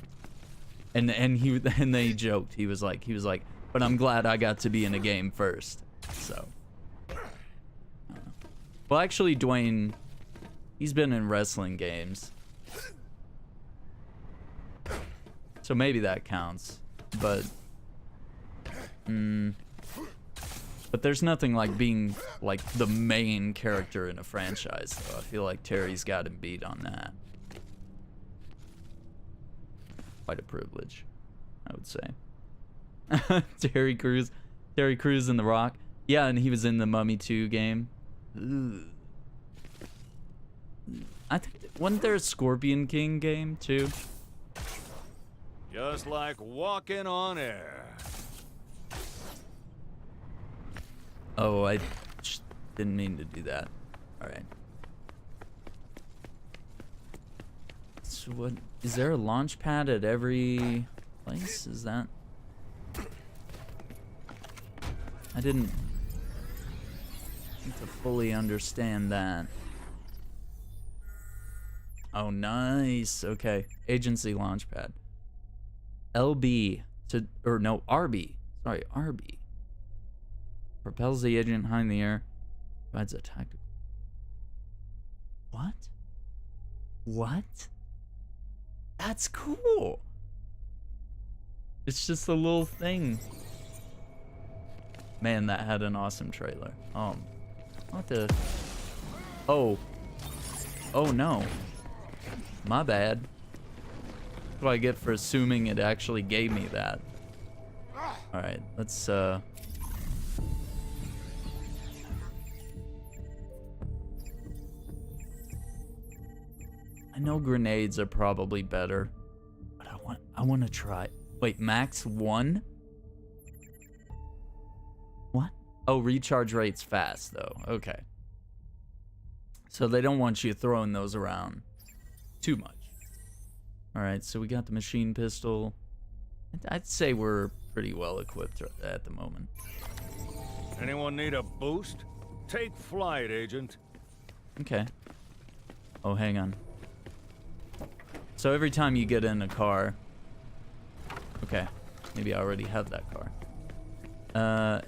and they joked. He was like, but I'm glad I got to be in a game first. So, well, actually, Dwayne, he's been in wrestling games, so maybe that counts. But, but there's nothing like being like the main character in a franchise, though. I feel like Terry's got him beat on that. Quite a privilege, I would say. Terry Crews and The Rock. Yeah, and he was in the Mummy 2 game. Ugh. I think, wasn't there a Scorpion King game too? Just like walking on air. Oh, I didn't mean to do that. All right. So what, is there a launch pad at every place? Is that? I didn't to fully understand that. Oh, nice. Okay. Agency launchpad. LB to, or no, RB. Sorry, RB. Propels the agent high in the air. Provides a tactical. What? What? That's cool. It's just a little thing. Man, that had an awesome trailer. What the? Oh. Oh no. My bad. What do I get for assuming it actually gave me that? Alright, let's I know grenades are probably better, but I want to try. Wait, max 1? What? Oh, recharge rate's fast though. Okay. So they don't want you throwing those around too much. All right, so we got the machine pistol. I'd say we're pretty well equipped at the moment. Anyone need a boost? Take flight, Agent. Okay. Oh, hang on. So every time you get in a car... Okay, maybe I already have that car.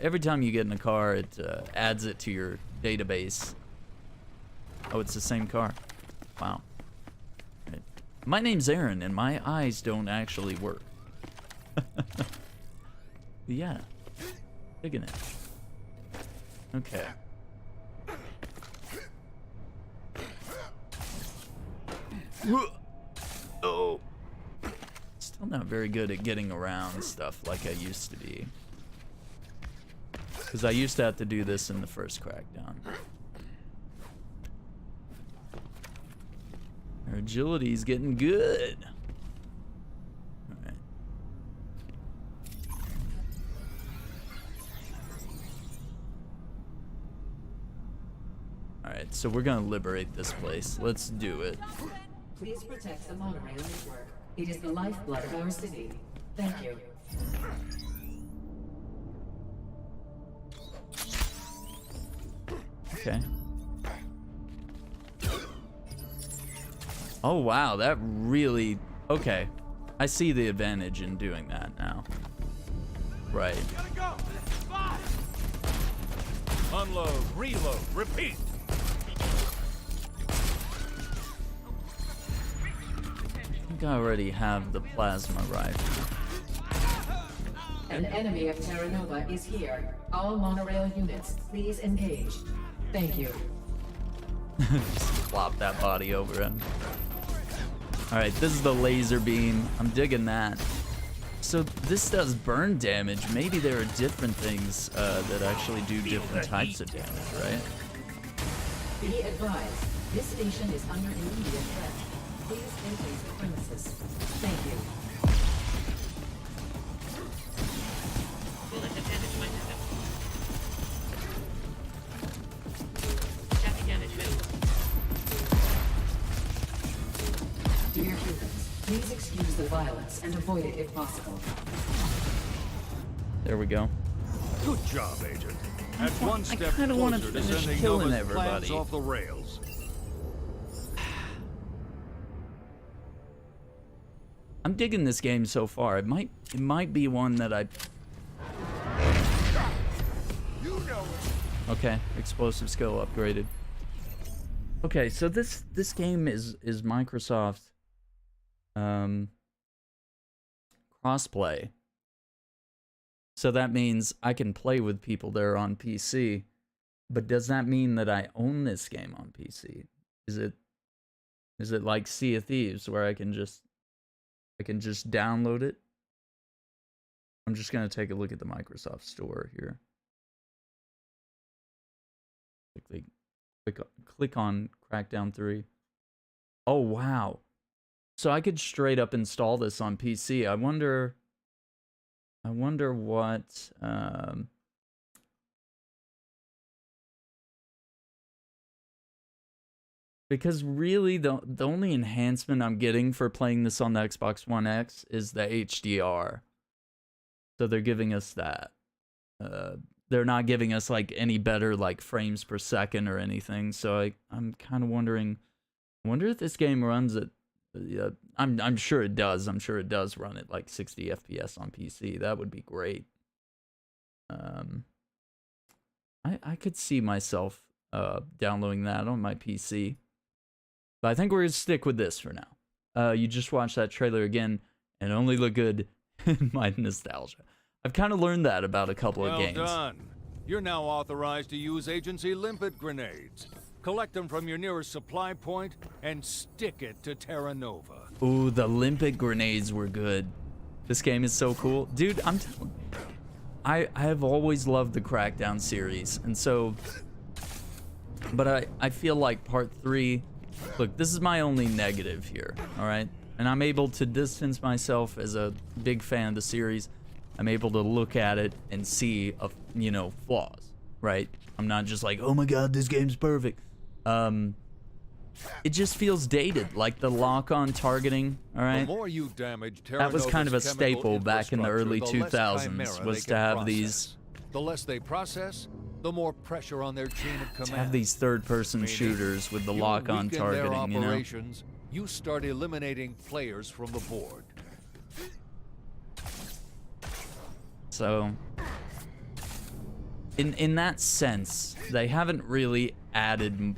Every time you get in a car, it adds it to your database. Oh, it's the same car. Wow. Right. My name's Aaron, and my eyes don't actually work. Yeah. Digging it. Okay. Oh. Still not very good at getting around stuff like I used to be. Because I used to have to do this in the first Crackdown. Our agility's getting good. Alright. Alright, so we're gonna liberate this place. Let's do it. Please protect the monorail network. It is the lifeblood of our city. Thank you. Okay. Oh wow, that really... Okay. I see the advantage in doing that now. Right. Unload, reload, repeat. I think I already have the plasma rifle. An enemy of Terra Nova is here. All monorail units, please engage. Thank you. Just flop that body over him. Alright, this is the laser beam. I'm digging that. So this does burn damage. Maybe there are different things that actually do different types of damage, right? Be advised, this station is under immediate threat. Please vacate the premises. Thank you. Dear humans, please excuse the violence and avoid it if possible. There we go. Good job, Agent. At one step I kind of want to closer to finish sending killing Nova's plans everybody. off the rails. I'm digging this game so far. It might be one that I... Okay, explosive skill upgraded. Okay, so this game is Microsoft crossplay. So that means I can play with people that are on PC. But does that mean that I own this game on PC? Is it like Sea of Thieves where I can just download it? I'm just gonna take a look at the Microsoft Store here. Click on Crackdown 3. Oh wow. So I could straight up install this on PC. I wonder what because really the only enhancement I'm getting for playing this on the Xbox One X is the HDR. So they're giving us that. They're not giving us like any better like frames per second or anything. So I'm kind of wondering. I wonder if this game runs at. I'm sure it does. I'm sure it does run at like 60 FPS on PC. That would be great. I could see myself downloading that on my PC. But I think we're gonna stick with this for now. You just watched that trailer again and only look good in my nostalgia. I've kind of learned that about a couple of games. Well done. You're now authorized to use Agency limpet grenades. Collect them from your nearest supply point and stick it to Terra Nova. Ooh, the limpet grenades were good. This game is so cool. Dude, I'm telling you. I have always loved the Crackdown series, and so... But I feel like part 3 Look, this is my only negative here, all right? And I'm able to distance myself as a big fan of the series. I'm able to look at it and see, you know, flaws, right? I'm not just like, oh my god, this game's perfect. It just feels dated, like the lock-on targeting, all right? The more you damage That was kind of a Terra Nova's staple back in the early infrastructure, the less 2000s, chimera was they to can have process. these... The less they process, the more pressure on their chain of command. To have these third-person Meaning, shooters with the you lock-on weaken their targeting, you know? operations, you start eliminating players from the board. So, in that sense, they haven't really added...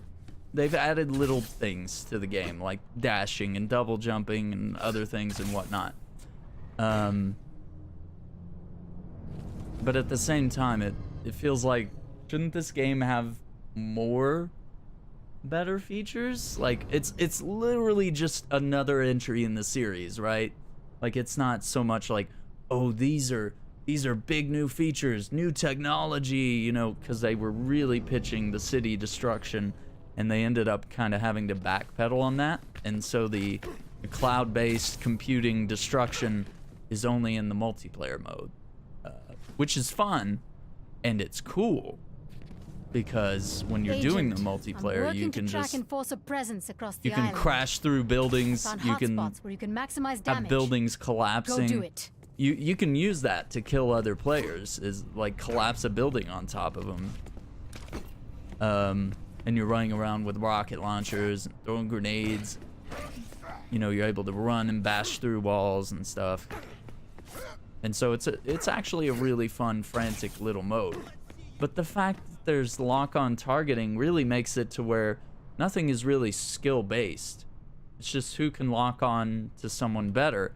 They've added little things to the game, like dashing and double jumping and other things and whatnot. But at the same time, it feels like, shouldn't this game have more better features? Like, it's literally just another entry in the series, right? Like, it's not so much like, oh, these are big new features, new technology, you know, because they were really pitching the city destruction, and they ended up kind of having to backpedal on that. And so the cloud-based computing destruction is only in the multiplayer mode, which is fun, and it's cool, because when you're doing the multiplayer, you can just enforce a presence across the you can island. crash through buildings, Found you can hotspots where you can maximize have damage. buildings collapsing. Go do it. You can use that to kill other players, is like collapse a building on top of them. And you're running around with rocket launchers and throwing grenades. You know, you're able to run and bash through walls and stuff. And so it's actually a really fun, frantic little mode. But the fact that there's lock-on targeting really makes it to where nothing is really skill-based. It's just who can lock on to someone better.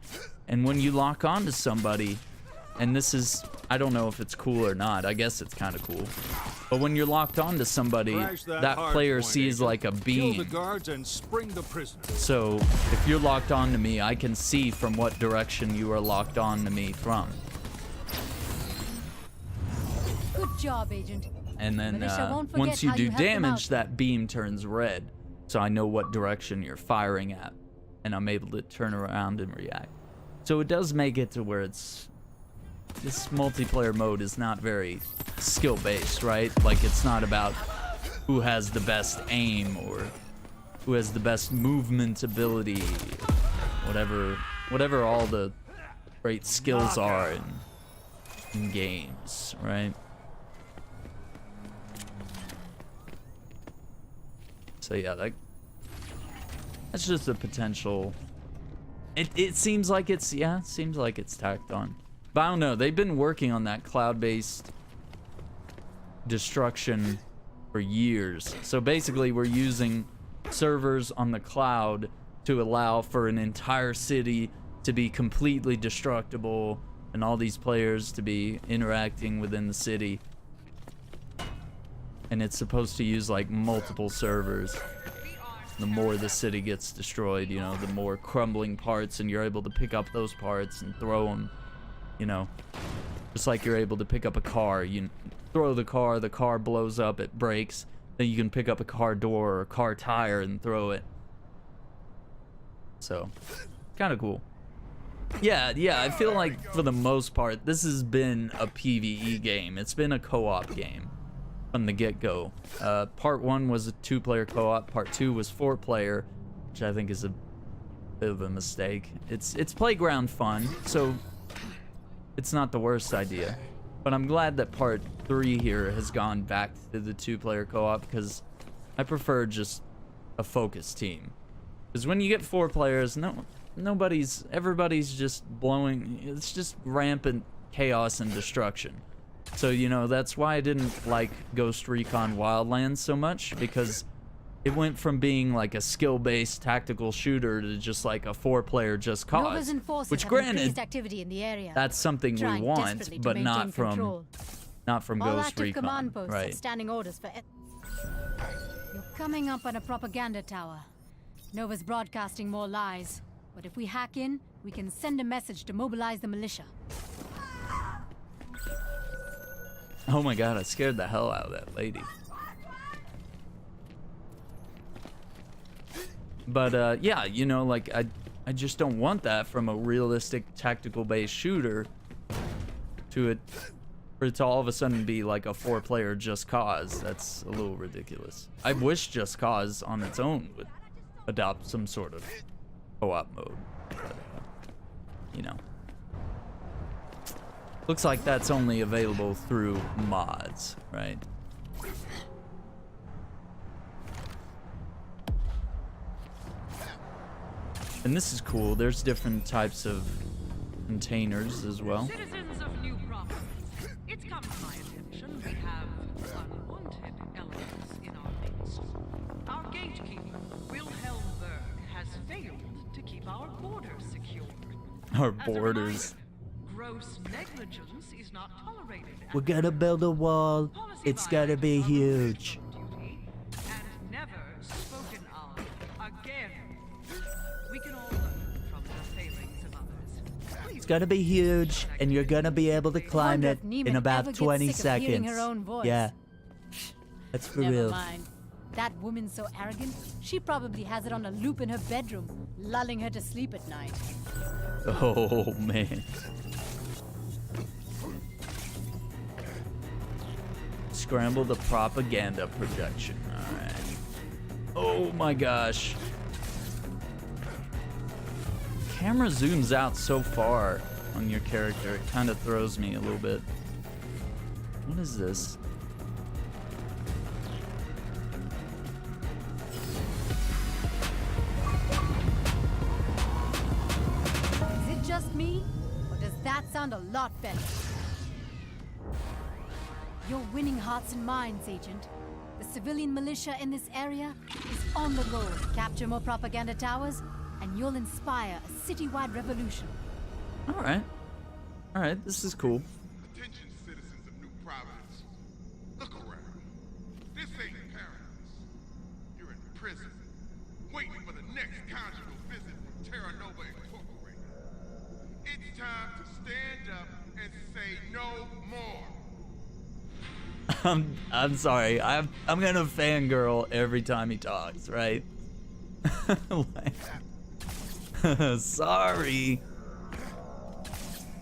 And when you lock on to somebody, and this is, I don't know if it's cool or not, I guess it's kind of cool. But when you're locked on to somebody, that player sees like a beam. Kill the guards and spring the prisoners. So if you're locked on to me, I can see from what direction you are locked on to me from. Good job, Agent. And then Militia won't forget once you how do you helped them damage, out. that beam turns red. So I know what direction you're firing at. And I'm able to turn around and react. So it does make it to where it's... This multiplayer mode is not very skill-based, right? Like, it's not about who has the best aim or who has the best movement ability, whatever all the great skills are in games, right? So yeah, that's just a potential. It seems like it's tacked on. But I don't know, they've been working on that cloud-based destruction for years. So basically we're using servers on the cloud to allow for an entire city to be completely destructible and all these players to be interacting within the city. And it's supposed to use like multiple servers. The more the city gets destroyed, you know, the more crumbling parts, and you're able to pick up those parts and throw them. You know, just like you're able to pick up a car, you throw the car blows up, it breaks, then you can pick up a car door or a car tire and throw it. So, kind of cool. Yeah, I feel like for the most part, this has been a PvE game. It's been a co-op game from the get-go. Part 1 was a 2-player co-op, Part 2 was 4-player, which I think is a bit of a mistake. It's playground fun, so it's not the worst idea. But I'm glad that Part 3 here has gone back to the 2-player co-op, because I prefer just a focused team. Because when you get 4 players, everybody's just blowing, it's just rampant chaos and destruction. So, you know, that's why I didn't like Ghost Recon Wildlands so much, because it went from being like a skill-based tactical shooter to just like a 4-player Just Nova's Cause. enforcers Which, have granted, increased activity in the area. that's something we Trying want, desperately to but not maintain control. from All Ghost active Recon, command posts have right? standing orders for. You're coming up on a propaganda tower. Nova's broadcasting more lies, but if we hack in, we can send a message to mobilize the militia. Oh my god, I scared the hell out of that lady. But yeah, you know, like I just don't want that from a realistic tactical-based shooter for it to all of a sudden be like a 4-player Just Cause. That's a little ridiculous. I wish Just Cause on its own would adopt some sort of co-op mode. But, you know. Looks like that's only available through mods, right? And this is cool. There's different types of containers as well. Citizens of New Providence, it's come to my attention we have unwanted elements in our midst. Our gatekeeper, Wilhelm Berg, has failed to keep our borders secure. Our borders. Gross negligence is not tolerated. We're gonna build a wall. It's gotta be huge. And never spoken of again. We can all learn from the failings of others. It's gonna be huge, and you're gonna be able to climb Wonder it if Neiman in ever about gets 20 sick of hearing seconds. her own voice. Yeah. That's for Never real. mind. That woman's so arrogant, she probably has it on a loop in her bedroom, lulling her to sleep at night. Oh, man. Scramble the propaganda projection. Alright. Oh my gosh. Camera zooms out so far on your character, it kind of throws me a little bit. What is this? Is it just me? Or does that sound a lot better? You're winning hearts and minds, Agent. The civilian militia in this area is on the go to capture more propaganda towers, and you'll inspire a citywide revolution. Alright. Alright, this is cool. Attention, citizens of New Providence. Look around. This ain't paradise. You're in prison, waiting for the next conjugal visit from Terra Nova Incorporated. It's time to stand up and say no more. I'm sorry. I'm gonna fangirl every time he talks, right? Like, sorry.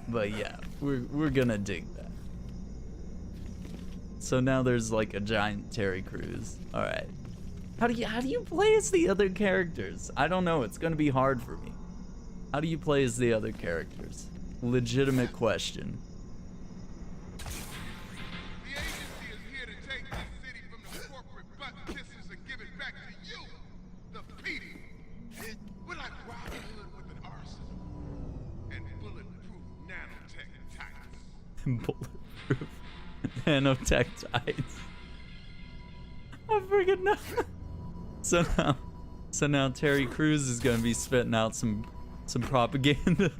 But yeah, we're gonna dig that. So now there's like a giant Terry Crews. All right. How do you play as the other characters? I don't know. It's gonna be hard for me. How do you play as the other characters? Legitimate question. Bulletproof nanotech tights. I freaking know. So now Terry Crews is gonna be spitting out some propaganda.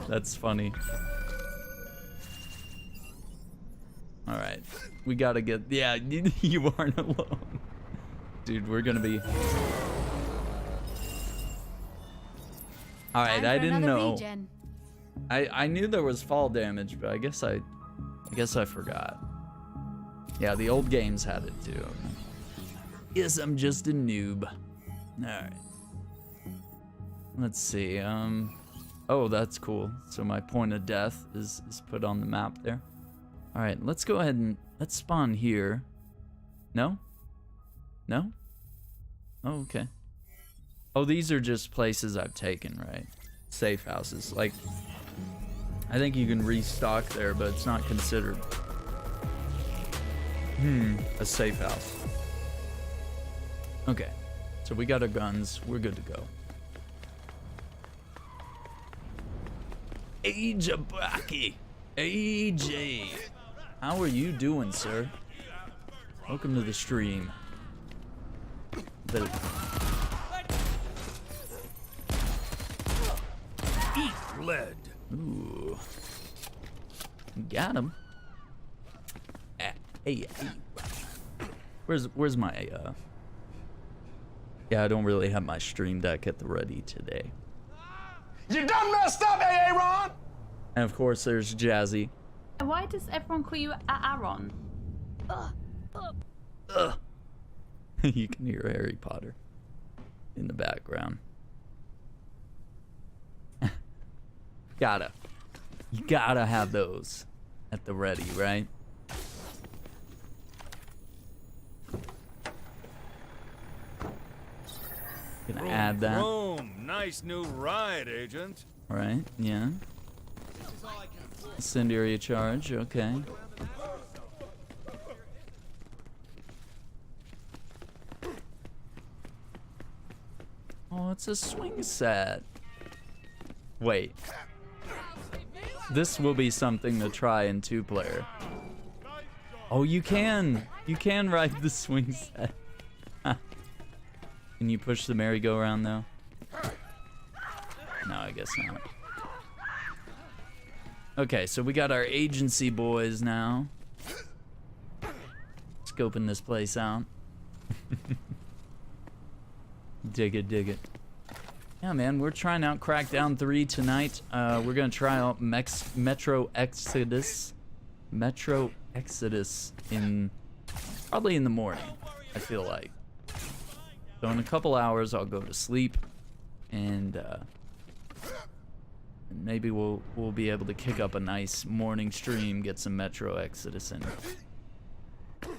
That's funny. All right, we gotta get. Yeah, you aren't alone, dude. We're gonna be. All right, I didn't know. Regen. I knew there was fall damage, but I guess I forgot. Yeah, the old games had it too. Yes, I'm just a noob. Alright. Let's see. Oh, that's cool. So my point of death is put on the map there. Alright, let's go ahead and let's spawn here. No? No? Oh, okay. Oh, these are just places I've taken, right? Safe houses. Like, I think you can restock there, but it's not considered a safe house. Okay, so we got our guns. We're good to go. AJ, AJ, how are you doing, sir? Welcome to the stream. Eat lead. Ooh. Got him. Hey. Where's my Yeah, I don't really have my stream deck at the ready today. You done messed up, Aaron! And of course there's Jazzy. Why does everyone call you Aaron? You can hear Harry Potter. in the background. You gotta have those at the ready, right? Gonna add that. Boom! Nice new ride, Agent. All right, yeah. Incendiary charge, okay. Oh, it's a swing set. Wait. This will be something to try in 2-player. Oh, you can ride the swing set. Can you push the merry-go-round though? No, I guess not. Okay, so we got our agency boys now. Scoping this place out. Dig it, dig it. Yeah, man, we're trying out Crackdown 3 tonight. We're gonna try out Metro Exodus. Metro Exodus in probably in the morning, I feel like. So in a couple hours, I'll go to sleep, and maybe we'll be able to kick up a nice morning stream, get some Metro Exodus in. I'm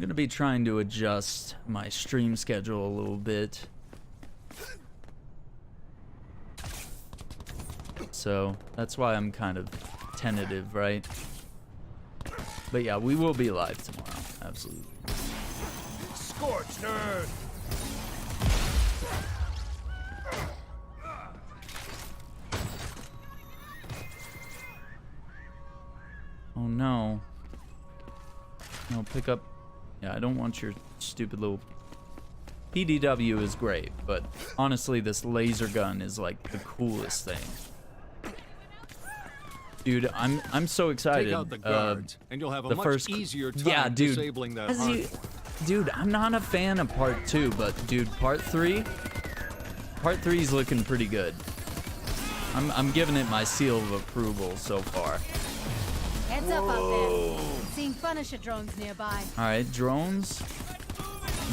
gonna be trying to adjust my stream schedule a little bit. So that's why I'm kind of tentative, right? But yeah, we will be live tomorrow, absolutely. Scorched earth! Oh no. No, pick up. Yeah, I don't want your stupid little... PDW is great, but honestly, this laser gun is like the coolest thing. Dude, I'm so excited. Take out the guards, and you'll have a much easier time disabling that hardcore. Dude, I'm not a fan of part 2, but dude, part 3 is looking pretty good. I'm giving it my seal of approval so far. Heads up out there. Seeing Punisher drones nearby. All right, drones.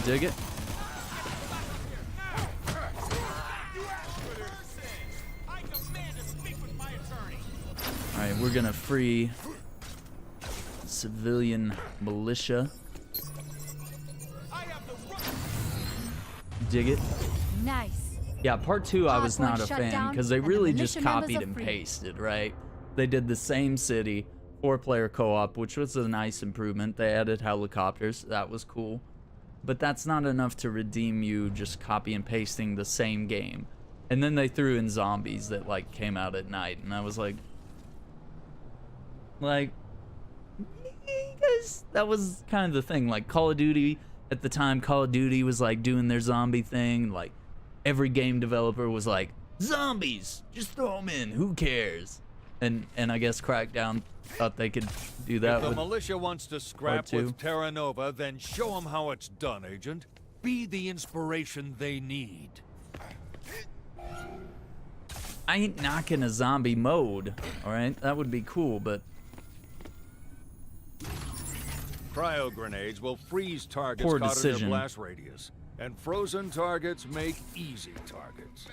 Dig it. All right, we're gonna free civilian militia. Dig it. Nice. Yeah, part 2 I was not a shut fan down because they and the really just militia members copied are and free. pasted, right? They did the same city, 4-player co-op, which was a nice improvement. They added helicopters, that was cool. But that's not enough to redeem you just copy and pasting the same game. And then they threw in zombies that like came out at night, and I was like, because that was kind of the thing. Like Call of Duty at the time, Call of Duty was like doing their zombie thing. Like every game developer was like, zombies, just throw them in, who cares? And I guess Crackdown thought they could do that. If the with militia wants to scrap with Terra Nova, then show them how it's done, Agent. Be the inspiration they need. I ain't knocking a zombie mode, all right? That would be cool, but Cryo grenades will freeze targets Poor caught in their decision. blast radius, and frozen targets make easy targets.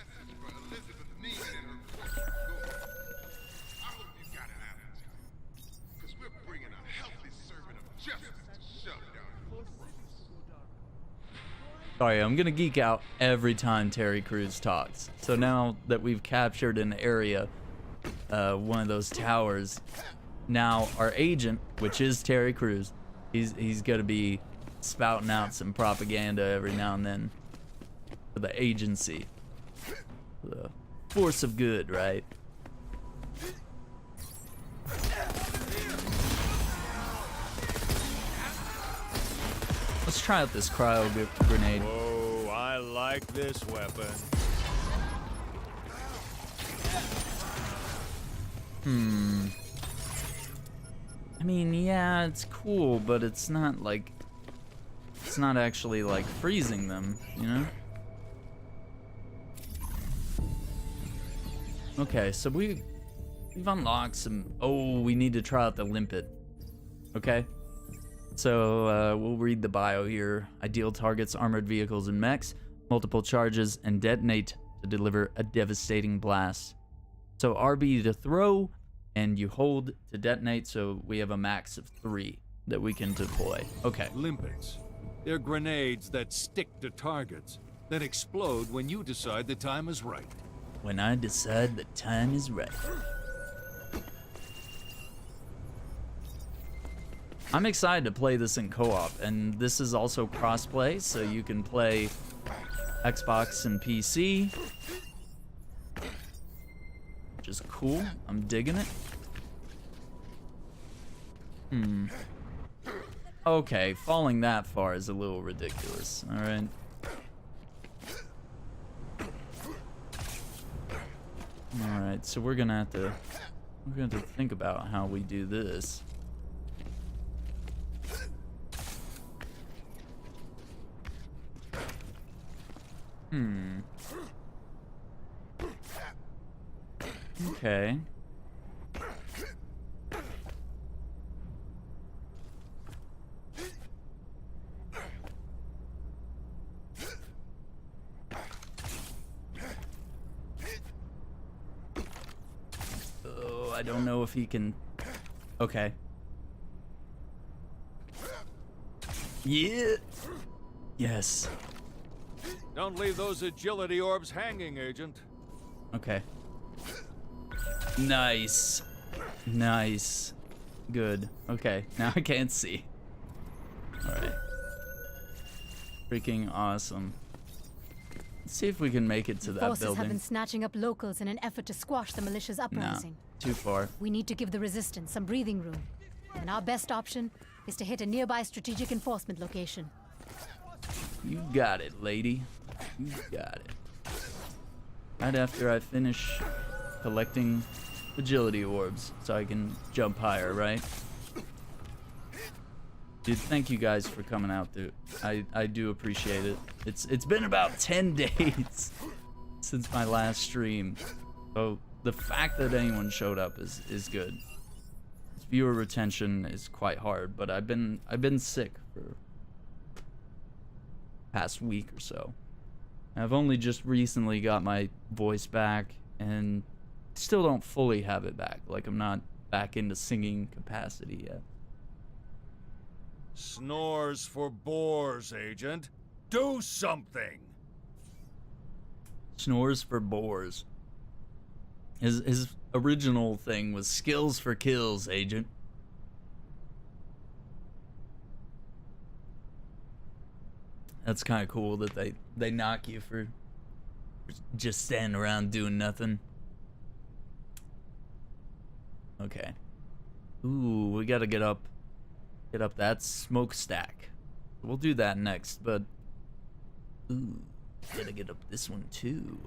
sorry, I'm gonna geek out every time Terry Crews talks. So now that we've captured an area, one of those towers, now our agent, which is Terry Crews, he's gonna be spouting out some propaganda every now and then for the agency, for the force of good, right? Let's try out this cryo grenade. Whoa, I like this weapon. I mean, yeah, it's cool, but it's not like, it's not actually like freezing them, you know? Okay, so we've unlocked some, oh, we need to try out the limpet. Okay? So we'll read the bio here. Ideal targets armored vehicles and mechs, multiple charges, and detonate to deliver a devastating blast. So RB to throw, and you hold to detonate, so we have a max of 3 that we can deploy. Okay. Limpets. They're grenades that stick to targets, that explode when you decide the time is right. When I decide the time is right. I'm excited to play this in co-op, and this is also cross-play, so you can play Xbox and PC. Which is cool. I'm digging it. Okay, falling that far is a little ridiculous. Alright. Alright, so we're gonna have to think about how we do this. Okay. Oh, I don't know if he can... Okay. Yeah. Yes. Don't leave those agility orbs hanging, Agent. Okay. Nice. Nice. Good. Okay, now I can't see. Alright. Freaking awesome. Let's see if we can make it to that Forces building. have been snatching up locals in an effort to squash the militia's uprising. Too far. We need to give the resistance some breathing room. And our best option is to hit a nearby strategic enforcement location. You got it, lady. You got it. Right after I finish collecting agility orbs so I can jump higher, right? Dude, thank you guys for coming out, dude. I do appreciate it. It's been about 10 days since my last stream. So the fact that anyone showed up is good. Viewer retention is quite hard, but I've been sick for past week or so. I've only just recently got my voice back and still don't fully have it back. Like, I'm not back into singing capacity yet. Snores for boars, Agent. Do something! Snores for boars. His original thing was skills for kills, Agent. That's kind of cool that they knock you for just standing around doing nothing. Okay. Ooh, we gotta get up that smokestack. We'll do that next, but ooh, gotta get up this one too.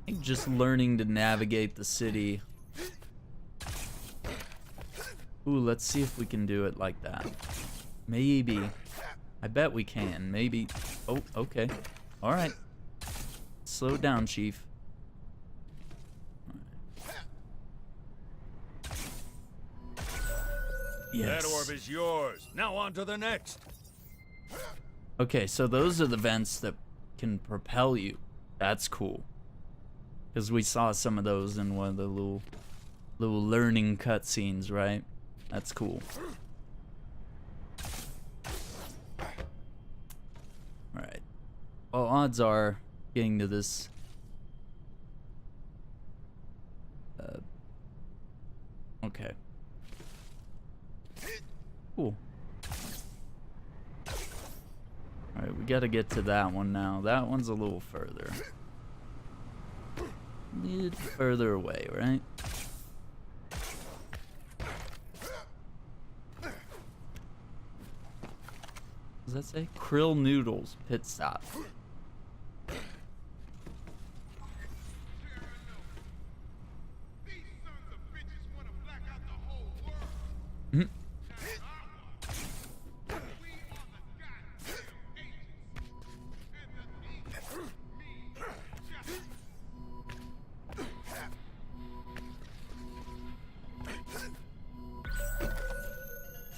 I think just learning to navigate the city. Ooh, let's see if we can do it like that. Maybe. I bet we can. Maybe. Oh, okay. Alright. Slow down, Chief. Yes. That orb is yours. Now on to the next. Okay, so those are the vents that can propel you. That's cool. Because we saw some of those in one of the little learning cutscenes, right? That's cool. Alright. Well, odds are getting to this... okay. Cool. Alright, we gotta get to that one now. That one's a little further. A little further away, right? What does that say? Krill Noodles pit stop. Mm-hmm.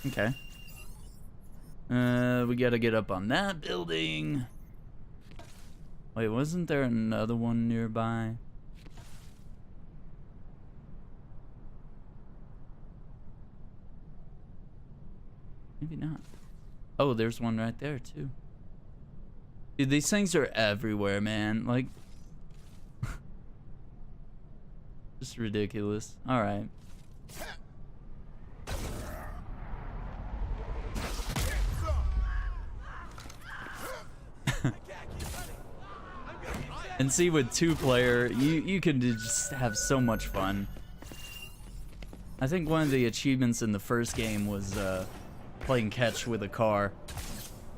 Okay. We gotta get up on that building. Wait, wasn't there another one nearby? Maybe not. Oh, there's one right there, too. Dude, these things are everywhere, man. Like... just ridiculous. Alright. And see, with 2-player, you can just have so much fun. I think one of the achievements in the first game was playing catch with a car.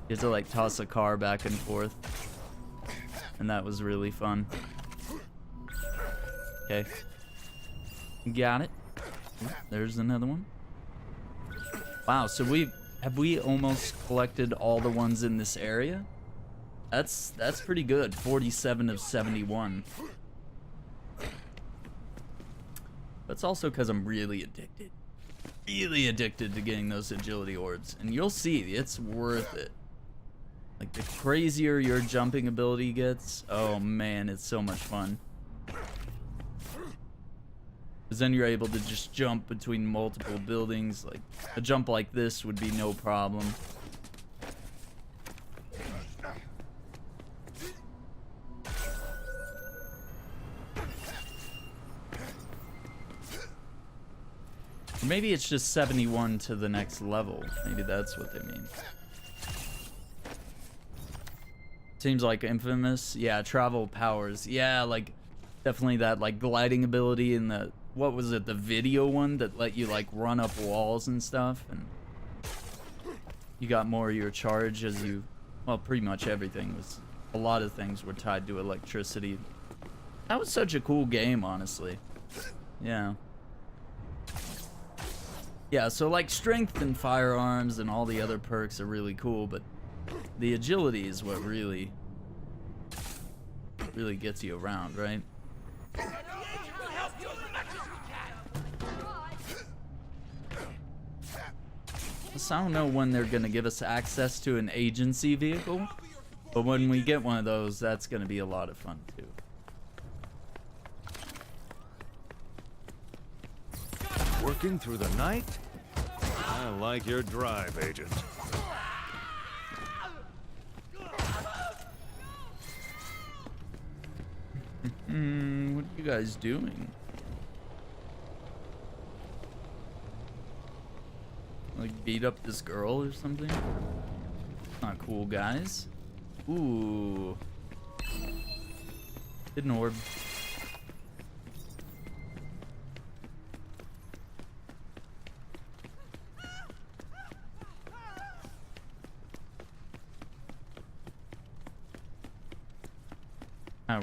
You had to like toss a car back and forth, and that was really fun. Okay, got it. There's another one. Wow, so have we almost collected all the ones in this area? That's pretty good. 47 of 71. That's also because I'm really addicted. Really addicted to getting those agility orbs. And you'll see, it's worth it. Like, the crazier your jumping ability gets, oh man, it's so much fun. Because then you're able to just jump between multiple buildings. Like, a jump like this would be no problem. Maybe it's just 71 to the next level. Maybe that's what they mean. Seems like Infamous. Yeah, travel powers. Yeah, like, definitely that, like, gliding ability in the... What was it? The video one that let you, like, run up walls and stuff? And you got more of your charge as you... Well, pretty much everything was... A lot of things were tied to electricity. That was such a cool game, honestly. Yeah. Yeah, so like strength and firearms and all the other perks are really cool, but the agility is what really gets you around, right? So I don't know when they're gonna give us access to an agency vehicle, but when we get one of those, that's gonna be a lot of fun too. Working through the night? I like your drive, Agent. What are you guys doing? Like beat up this girl or something? Not cool, guys. Ooh. Hidden orb.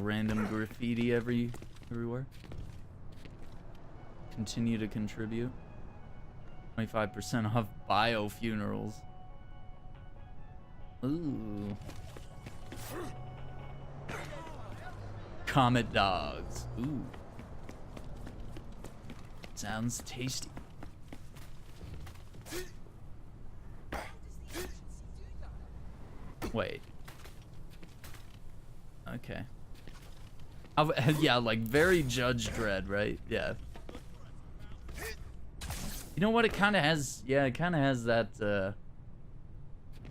Random graffiti everywhere. Continue to contribute. 25% off bio funerals. Ooh. Comet dogs. Ooh. Sounds tasty. Wait. Okay. Yeah, like very Judge Dredd, right? Yeah. You know what? It kind of has. Yeah, it kind of has that.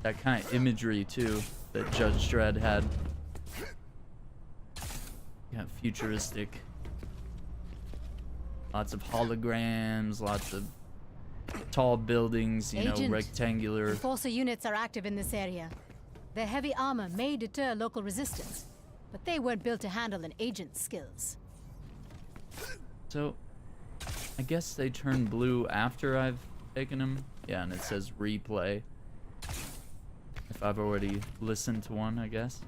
That kind of imagery too that Judge Dredd had. Yeah, futuristic. Lots of holograms. Lots of tall buildings. You know, rectangular. Enforcer units are active in this area. Their heavy armor may deter local resistance, but they weren't built to handle an agent's skills. So, I guess they turn blue after I've taken them. Yeah, and it says replay. If I've already listened to one, I guess.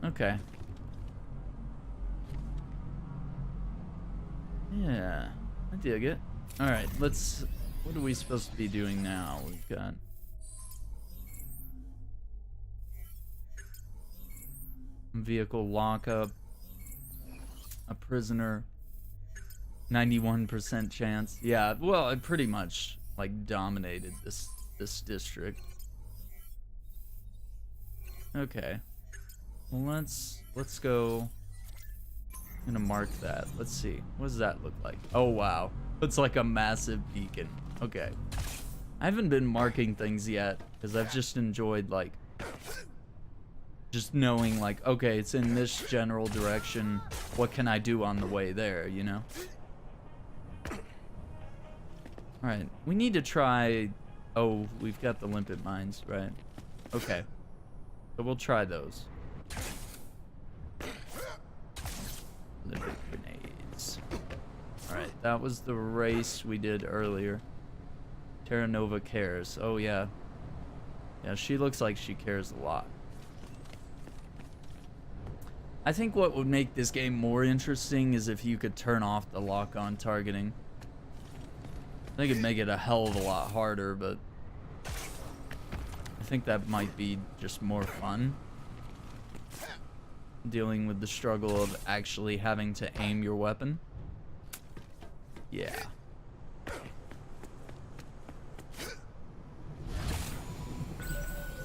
Okay. Yeah, I dig it. Alright, let's... What are we supposed to be doing now? We've got... vehicle lockup, a prisoner, 91% chance. Yeah, well, pretty much like dominated this district. Okay. Well, let's go. I'm gonna mark that. Let's see. What does that look like? Oh wow. It's like a massive beacon. Okay. I haven't been marking things yet because I've just enjoyed like just knowing like, okay, it's in this general direction. What can I do on the way there, you know? Alright, we need to try... Oh, we've got the limpet mines, right? Okay. So we'll try those. Limpet grenades. Alright, that was the race we did earlier. Terra Nova cares. Oh, yeah. Yeah, she looks like she cares a lot. I think what would make this game more interesting is if you could turn off the lock-on targeting. I think it'd make it a hell of a lot harder, but I think that might be just more fun. Dealing with the struggle of actually having to aim your weapon. Yeah.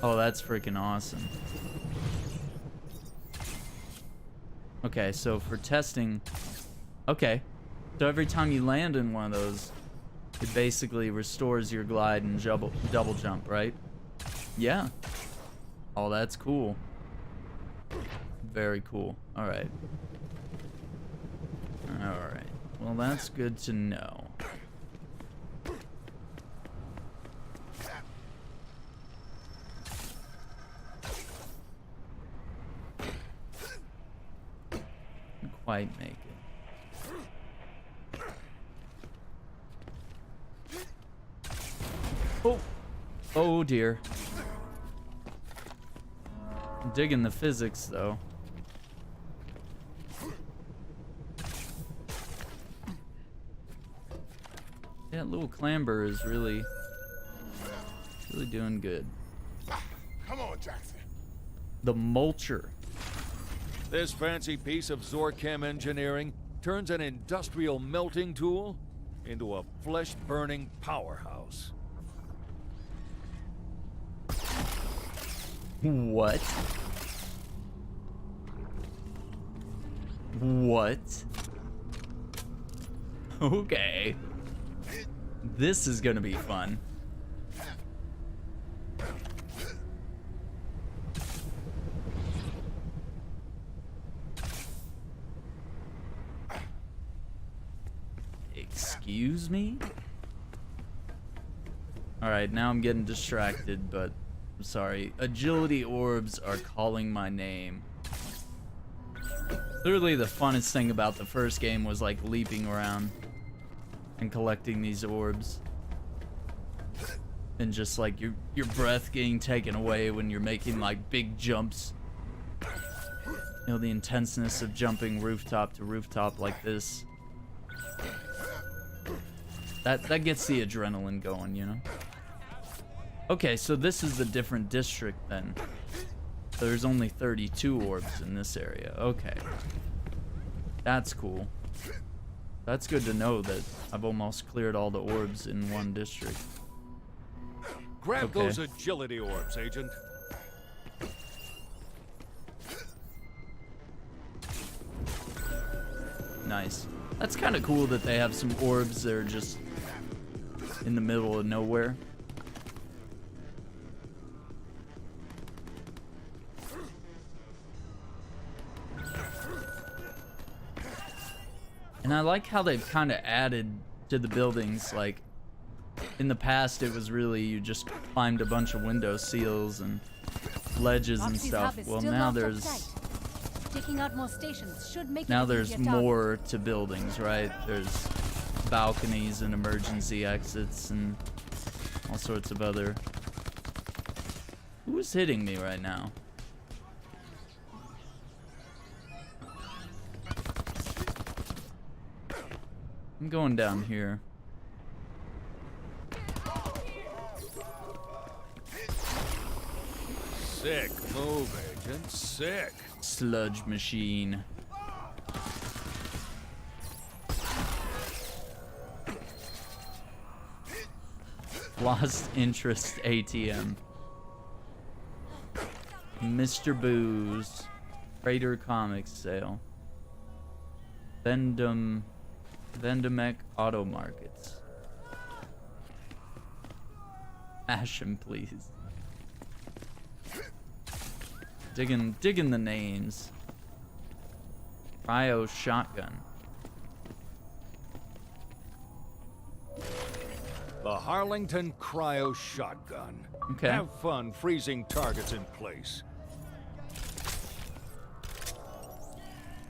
Oh, that's freaking awesome. Okay, so for testing... Okay. So every time you land in one of those, it basically restores your glide and double jump, right? Yeah. Oh, that's cool. Very cool. Alright. Alright. Well, that's good to know. Quite make it. Oh! Oh dear. I'm digging the physics though. That little clamber is really doing good. Come on, Jackson. The mulcher. This fancy piece of Zorchem engineering turns an industrial melting tool into a flesh-burning powerhouse. What? What? Okay. This is gonna be fun. Excuse me? Alright, now I'm getting distracted, but I'm sorry. Agility orbs are calling my name. Literally the funnest thing about the first game was like leaping around and collecting these orbs. And just like your breath getting taken away when you're making like big jumps. You know, the intenseness of jumping rooftop to rooftop like this. That gets the adrenaline going, you know? Okay, so this is a different district then. So there's only 32 orbs in this area. Okay. That's cool. That's good to know that I've almost cleared all the orbs in one district. Grab those agility orbs, Agent. Nice. That's kind of cool that they have some orbs that are just in the middle of nowhere. And I like how they've kind of added to the buildings. Like, in the past, it was really you just climbed a bunch of window seals and ledges and stuff. Well, now there's... Taking out more stations should make now there's more to buildings, right? There's balconies and emergency exits and all sorts of other... Who's hitting me right now? I'm going down here. Sick move, Agent. Sick. Sludge machine. Lost interest ATM. Mr. Booze. Trader Comics sale. Vendemec Auto Markets. Fashion, please. Digging the names. Cryo shotgun. The Harlington Cryo Shotgun. Okay. Have fun freezing targets in place.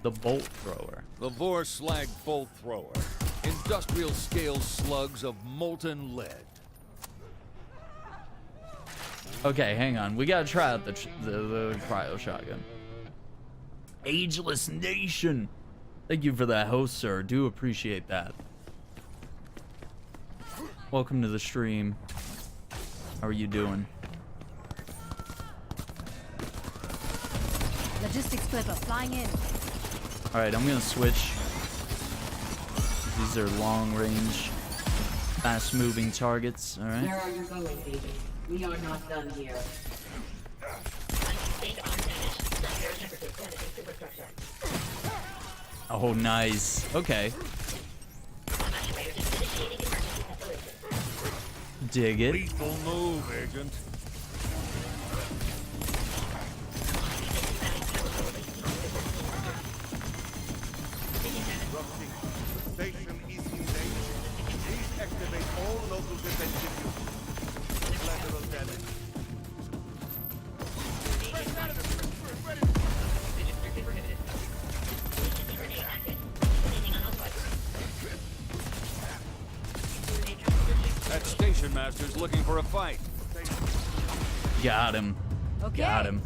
The bolt thrower. The Vorslag bolt thrower. Industrial scale slugs of molten lead. Okay, hang on. We gotta try out the cryo shotgun. Ageless Nation. Thank you for that host, sir. Do appreciate that. Welcome to the stream. How are you doing? Logistics flipper flying in. Alright, I'm gonna switch. These are long range, fast moving targets. Alright. Where are you going, baby? We are not done here. Oh, nice. Okay. Dig it. Lethal move, Agent. Station is in danger. Please activate all local defensive units. Collateral damage. That station master's looking for a fight. Got him. Okay. Got him.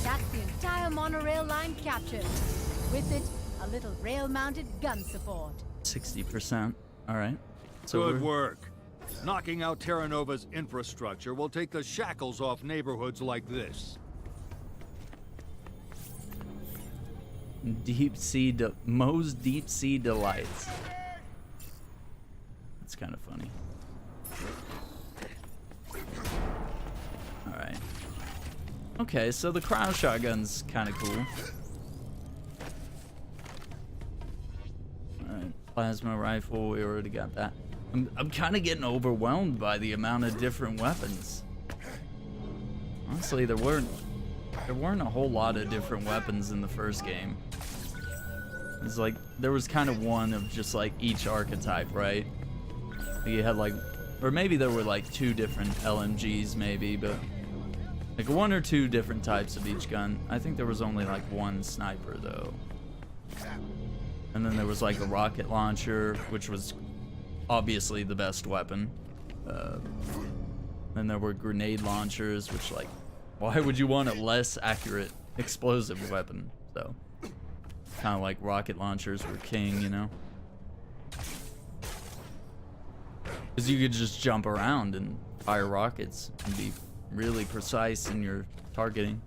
That's the entire monorail line captured. With it, a little rail-mounted gun support. 60%. Alright. So Good work. Knocking out Terra Nova's infrastructure will take the shackles off neighborhoods like this. Moe's Deep Sea Delights. That's kind of funny. Alright. Okay, so the cryo shotgun's kind of cool. Alright, plasma rifle, we already got that. I'm kind of getting overwhelmed by the amount of different weapons. Honestly, there weren't a whole lot of different weapons in the first game. It's like there was kind of one of just like each archetype, right? You had like, or maybe there were like 2 different LMGs maybe, but like 1 or 2 different types of each gun. I think there was only like 1 sniper though. And then there was like a rocket launcher, which was obviously the best weapon. Then there were grenade launchers, which like, why would you want a less accurate explosive weapon? So, kind of like rocket launchers were king, you know? Because you could just jump around and fire rockets and be really precise in your targeting.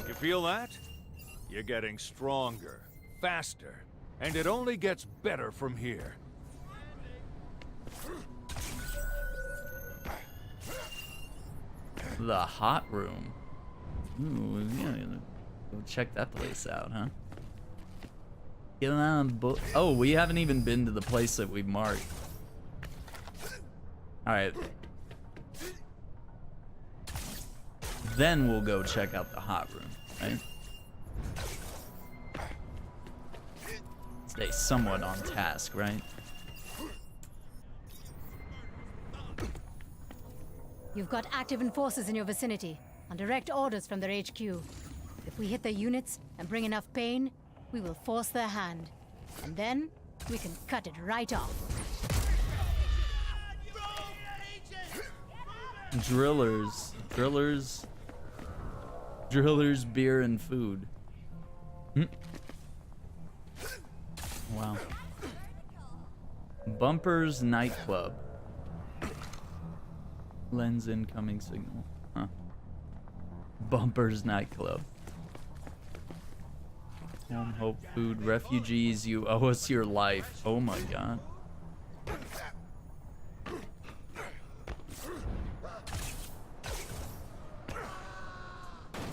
You feel that? You're getting stronger, faster, and it only gets better from here. The hot room. Ooh, yeah, go check that place out, huh? Get on oh, we haven't even been to the place that we marked. Alright. Then we'll go check out the hot room, right? Stay somewhat on task, right? You've got active enforcers in your vicinity, on direct orders from their HQ. If we hit their units and bring enough pain, we will force their hand. And then, we can cut it right off. Drillers, beer and food. Wow. Bumpers nightclub. Lens incoming signal. Huh. Bumpers nightclub. Home, hope, food, refugees, you owe us your life. Oh my god.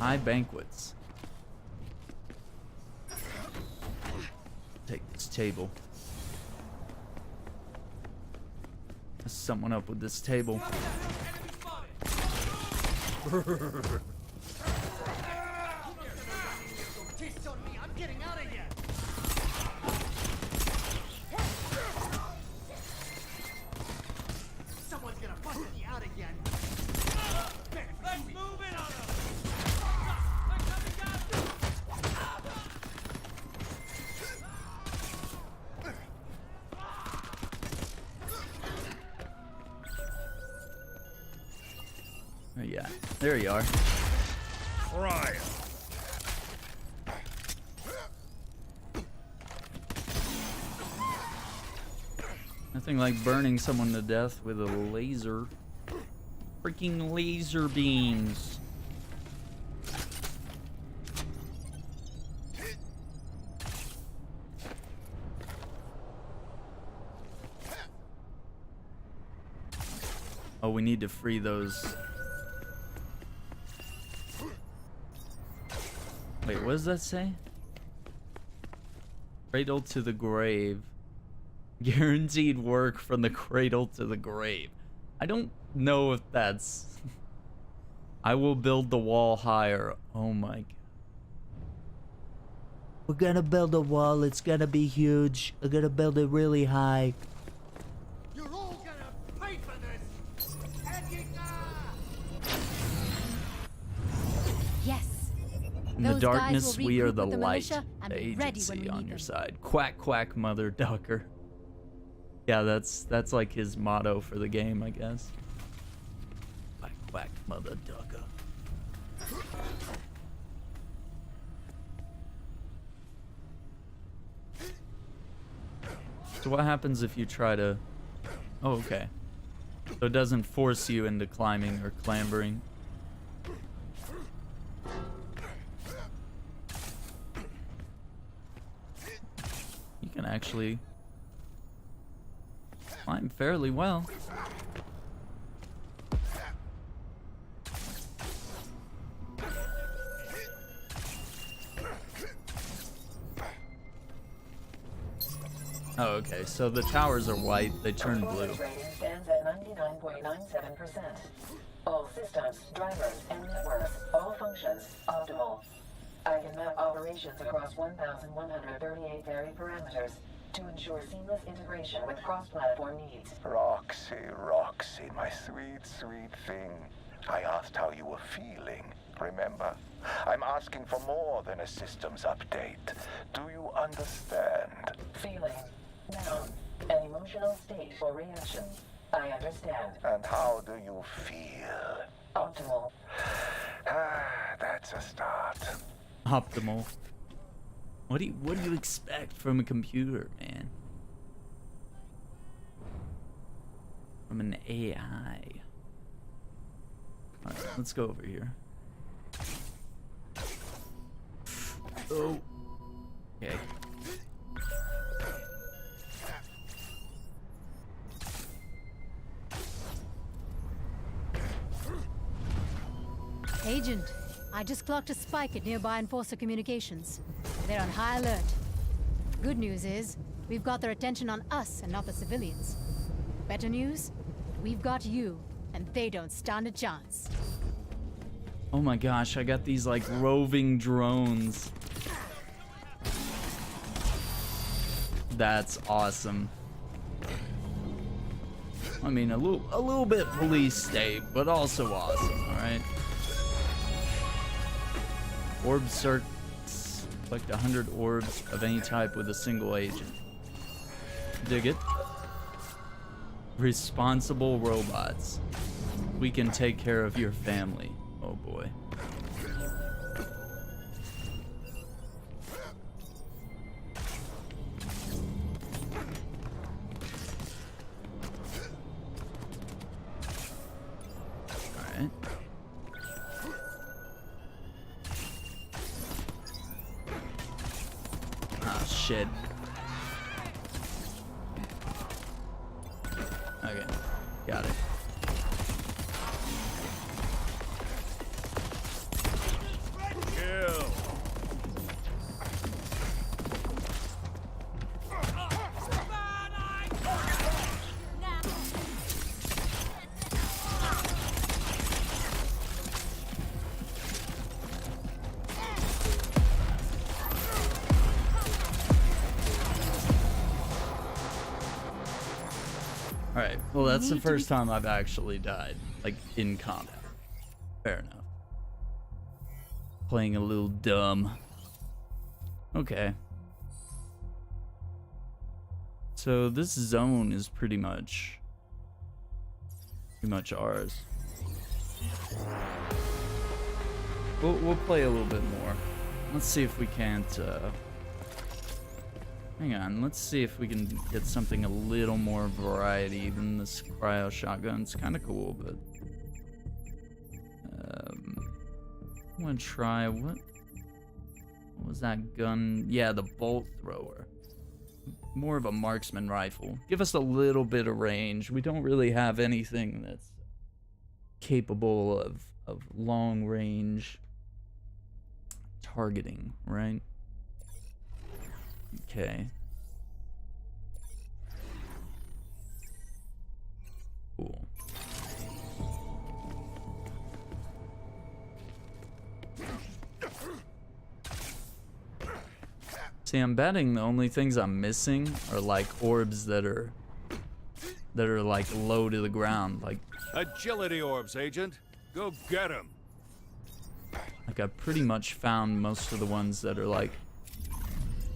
High banquets. Take this table. There's someone up with this table. I'm getting out of here. Someone's gonna bust me out again. Let's move in on them. Oh yeah, there you are. Right. Nothing like burning someone to death with a laser. Freaking laser beams. Oh, we need to free those. Wait, what does that say? Cradle to the grave. Guaranteed work from the cradle to the grave. I don't know if that's... I will build the wall higher. Oh my god. We're gonna build a wall. It's gonna be huge. We're gonna build it really high. You're all gonna pay for this. Yes. In the Those darkness, guys will we are regroup the with the light. militia and The be ready when agency we on need your them. side. Quack, quack, mother ducker. Yeah, that's like his motto for the game, I guess. Quack, quack, mother ducker. So what happens if you try to... Oh, okay. So it doesn't force you into climbing or clambering. You can actually climb fairly well. Oh, okay. So the towers are white. They turn blue. Performance rating stands at 99.97%. All systems, drivers, and networks, all functions, optimal. I can map operations across 1,138 varied parameters to ensure seamless integration with cross-platform needs. Roxy, Roxy, my sweet, sweet thing. I asked how you were feeling, remember? I'm asking for more than a systems update. Do you understand? Feeling down. An emotional state or reaction. I understand. And how do you feel? Optimal. That's a start. Optimal. What do you expect from a computer, man? From an AI. Alright, let's go over here. Oh. Okay. Agent, I just clocked a spike at nearby Enforcer Communications. They're on high alert. Good news is, we've got their attention on us and not the civilians. Better news? We've got you, and they don't stand a chance. Oh my gosh, I got these like roving drones. That's awesome. I mean, a little bit police state, but also awesome, alright? Orb circuits. Collect 100 orbs of any type with a single agent. Dig it. Responsible robots. We can take care of your family. Oh boy. Alright. shit. Okay, got it. Kill. Alright, well that's the first time I've actually died, like, in combat. Fair enough. Playing a little dumb. Okay. So this zone is pretty much ours. We'll play a little bit more. Let's see if we can't, hang on, let's see if we can get something a little more variety than this cryo shotgun. It's kind of cool, but I'm gonna try, what was that gun? Yeah, the bolt thrower. More of a marksman rifle. Give us a little bit of range. We don't really have anything that's capable of long range targeting, right? Okay. Cool. See, I'm betting the only things I'm missing are like orbs that are like low to the ground, like Agility orbs, Agent. Go get them. Like I've pretty much found most of the ones that are like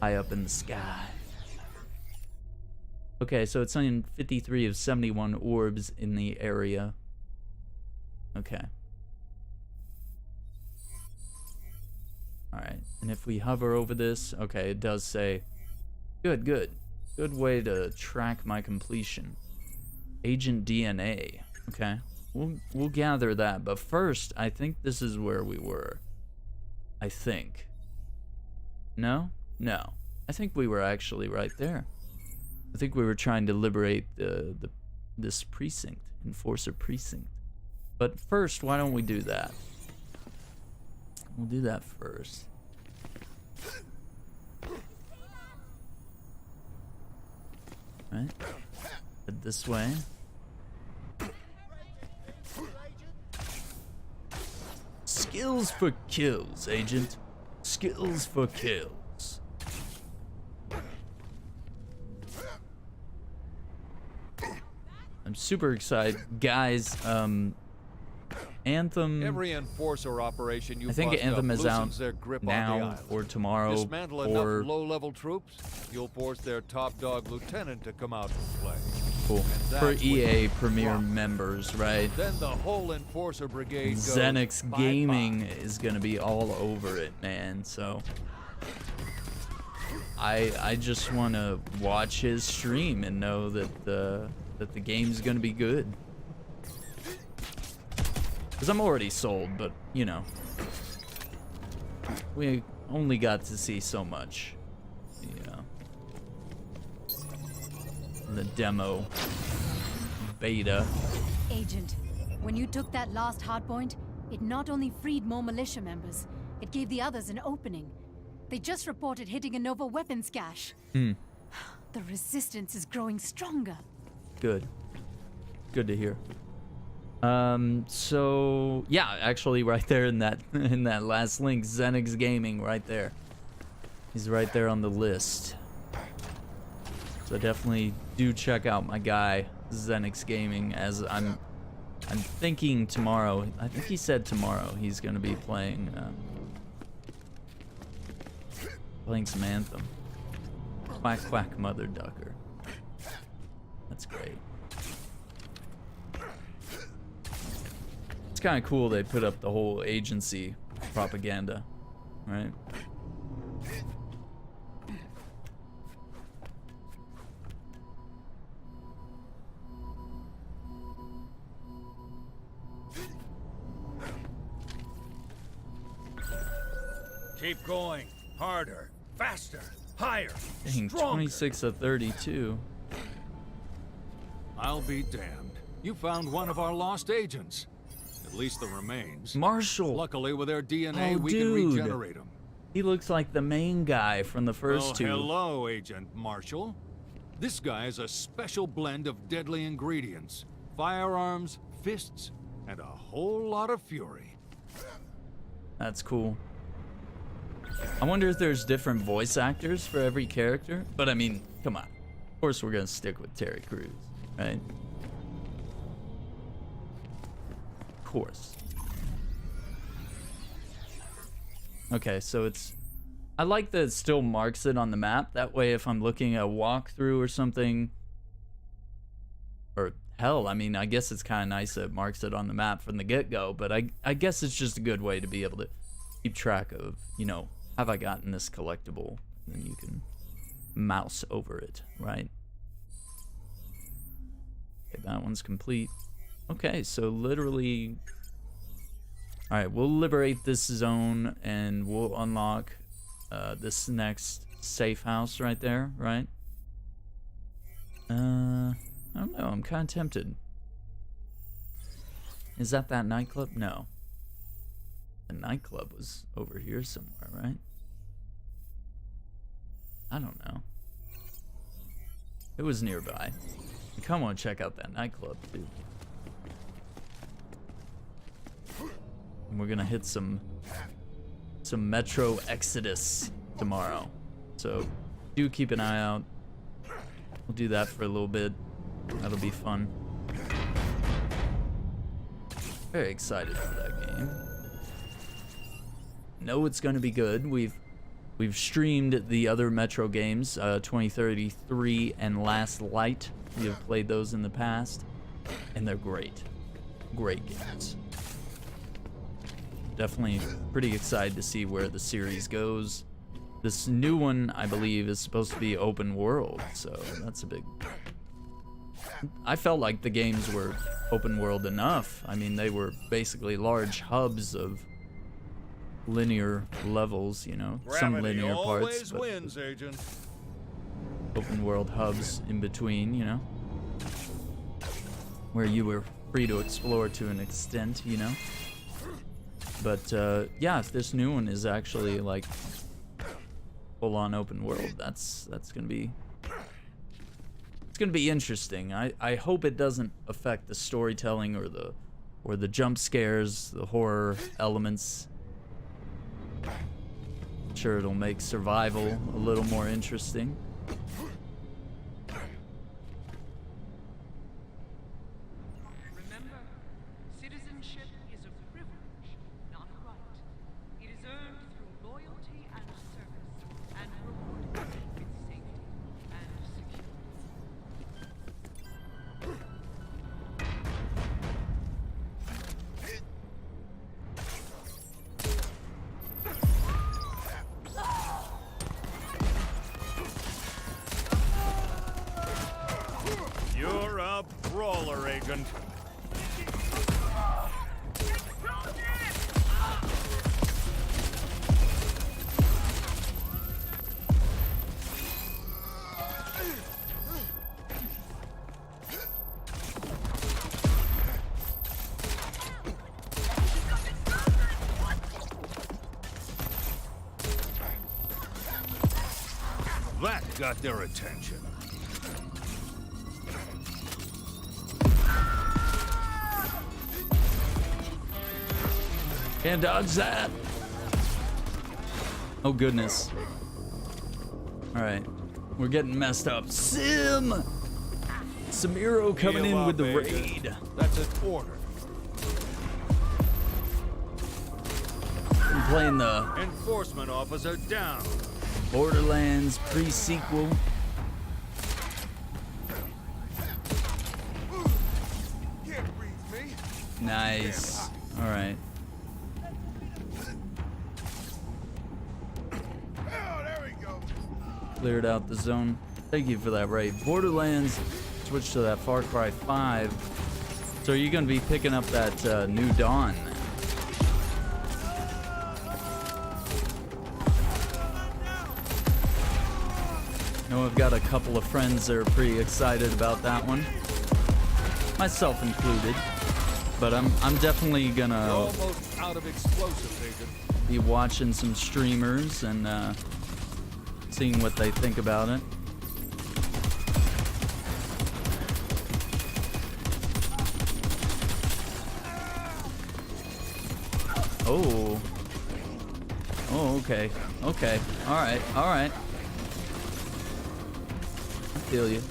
high up in the sky. Okay, so it's on 53 of 71 orbs in the area. Okay. Alright, and if we hover over this, okay, it does say, good. Good way to track my completion. Agent DNA. Okay, we'll gather that, but first, I think this is where we were. I think. No? No. I think we were actually right there. I think we were trying to liberate this precinct, Enforcer Precinct. But first, why don't we do that? We'll do that first. Right? Head this way. Skills for kills, Agent. Skills for kills. I'm super excited. Guys, Anthem... Every enforcer operation you I think bust Anthem up is out loosens their grip on the now island. or tomorrow, Dismantle or... enough low-level troops, you'll force their top dog lieutenant to come out and play. Cool. For EA Premier members, right? Then the whole enforcer brigade goes Xenix bye-bye. Gaming is gonna be all over it, man. So I just want to watch his stream and know that the game's gonna be good. Cause I'm already sold, but you know, we only got to see so much, you know. The demo beta. Agent, when you took that last hardpoint, it not only freed more militia members, it gave the others an opening. They just reported hitting a Nova weapons cache. The resistance is growing stronger. Good. Good to hear. So yeah, actually right there in that last link, Xenix Gaming right there. He's right there on the list. So definitely do check out my guy Xenix Gaming, as I'm thinking tomorrow. I think he said tomorrow he's gonna be playing some Anthem. Quack quack mother ducker. That's great. It's kind of cool they put up the whole agency propaganda, right? Keep going. Harder. Faster. Higher. Dang, Stronger. 26 of 32. I'll be damned. You found one of our lost agents. At least the remains. Marshall. Luckily, with their DNA, Oh, we dude. can regenerate them. He looks like the main guy from the first two. Hello, Agent Marshall. This guy is a special blend of deadly ingredients. Firearms, fists, and a whole lot of fury. That's cool. I wonder if there's different voice actors for every character. But I mean, come on. Of course we're gonna stick with Terry Crews, right? Of course. Okay, so it's... I like that it still marks it on the map. That way if I'm looking at a walkthrough or something... Or hell, I mean, I guess it's kind of nice that it marks it on the map from the get-go. But I guess it's just a good way to be able to keep track of, you know, have I gotten this collectible? And then you can mouse over it, right? Okay, that one's complete. Okay, so literally... Alright, we'll liberate this zone and we'll unlock this next safe house right there, right? I don't know, I'm kind of tempted. Is that nightclub? No. The nightclub was over here somewhere, right? I don't know. It was nearby. I kind of want to check out that nightclub, dude. And we're gonna hit some Metro Exodus tomorrow. So do keep an eye out. We'll do that for a little bit. That'll be fun. Very excited for that game. Know it's gonna be good. We've streamed the other Metro games, 2033 and Last Light. We have played those in the past, and they're great. Great games. Definitely pretty excited to see where the series goes. This new one, I believe, is supposed to be open world, so that's a big... I felt like the games were open world enough. I mean, they were basically large hubs of linear levels, you know, some linear parts, but wins, Agent. open world hubs in between, you know, where you were free to explore to an extent, you know. But yeah, if this new one is actually like full-on open world, that's gonna be interesting. I hope it doesn't affect the storytelling or the jump scares, the horror elements. I'm sure it'll make survival a little more interesting. Remember, citizenship is a privilege, not a right. It is earned through loyalty and service, and rewarded with safety and security. You're a brawler, Agent. That got their attention. Can't dodge that. Oh goodness. Alright. We're getting messed up. Samiro coming in with the raid. That's an order. I'm playing the Enforcement officer down. Borderlands pre-sequel. Can't breathe me. Nice. Alright. Oh, there we go. Cleared out the zone. Thank you for that raid. Borderlands, switch to that Far Cry 5. So are you going to be picking up that New Dawn? know I've got a couple of friends that are pretty excited about that one, myself included. But I'm definitely gonna Almost out of explosives, Agent. be watching some streamers and seeing what they think about it. Oh. Oh, okay. Okay. All right. All right. I feel you.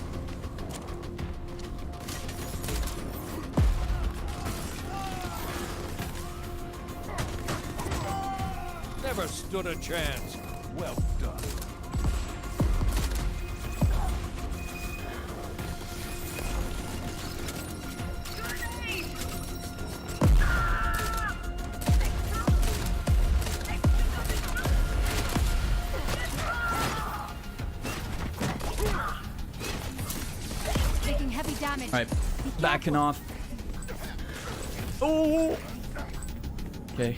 Never stood a chance. Well done. Taking heavy damage. All right. Backing off. Oh. Okay.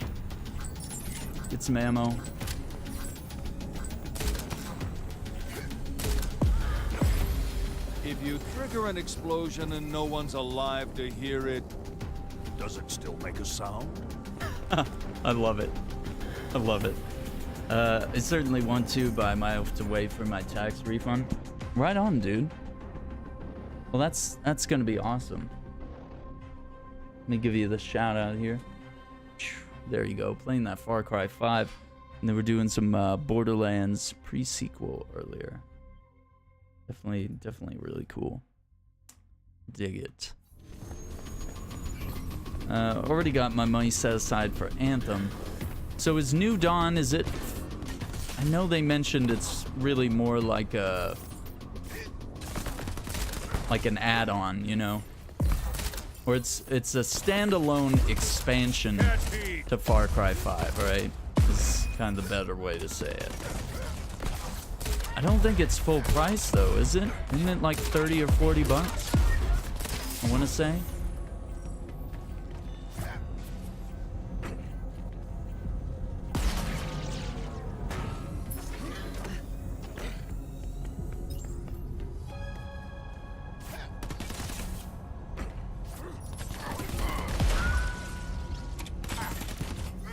Get some ammo. If you trigger an explosion and no one's alive to hear it, does it still make a sound? I love it. I love it. I certainly want to, but I might have to wait for my tax refund. Right on, dude. Well, that's gonna be awesome. Let me give you the shout out here. There you go, playing that Far Cry 5, and they were doing some Borderlands pre-sequel earlier. Definitely really cool. Dig it. Already got my money set aside for Anthem. So is New Dawn, is it? I know they mentioned it's really more like an add-on, you know? Or it's a standalone expansion to Far Cry 5, right? Is kind of the better way to say it. I don't think it's full price though, is it? Isn't it like 30 or 40 bucks? I want to say.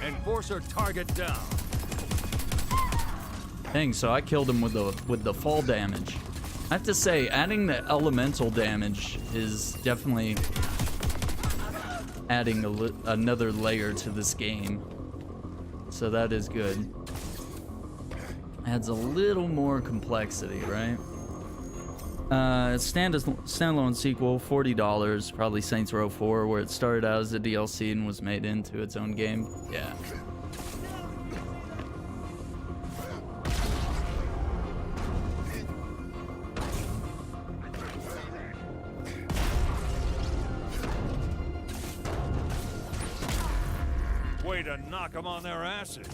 Enforcer target down. Dang, so I killed him with the fall damage. I have to say, adding the elemental damage is definitely adding another layer to this game. So that is good. Adds a little more complexity, right? Standalone sequel, $40, probably Saints Row 4, where it started out as a DLC and was made into its own game. Yeah. Way to knock them on their asses.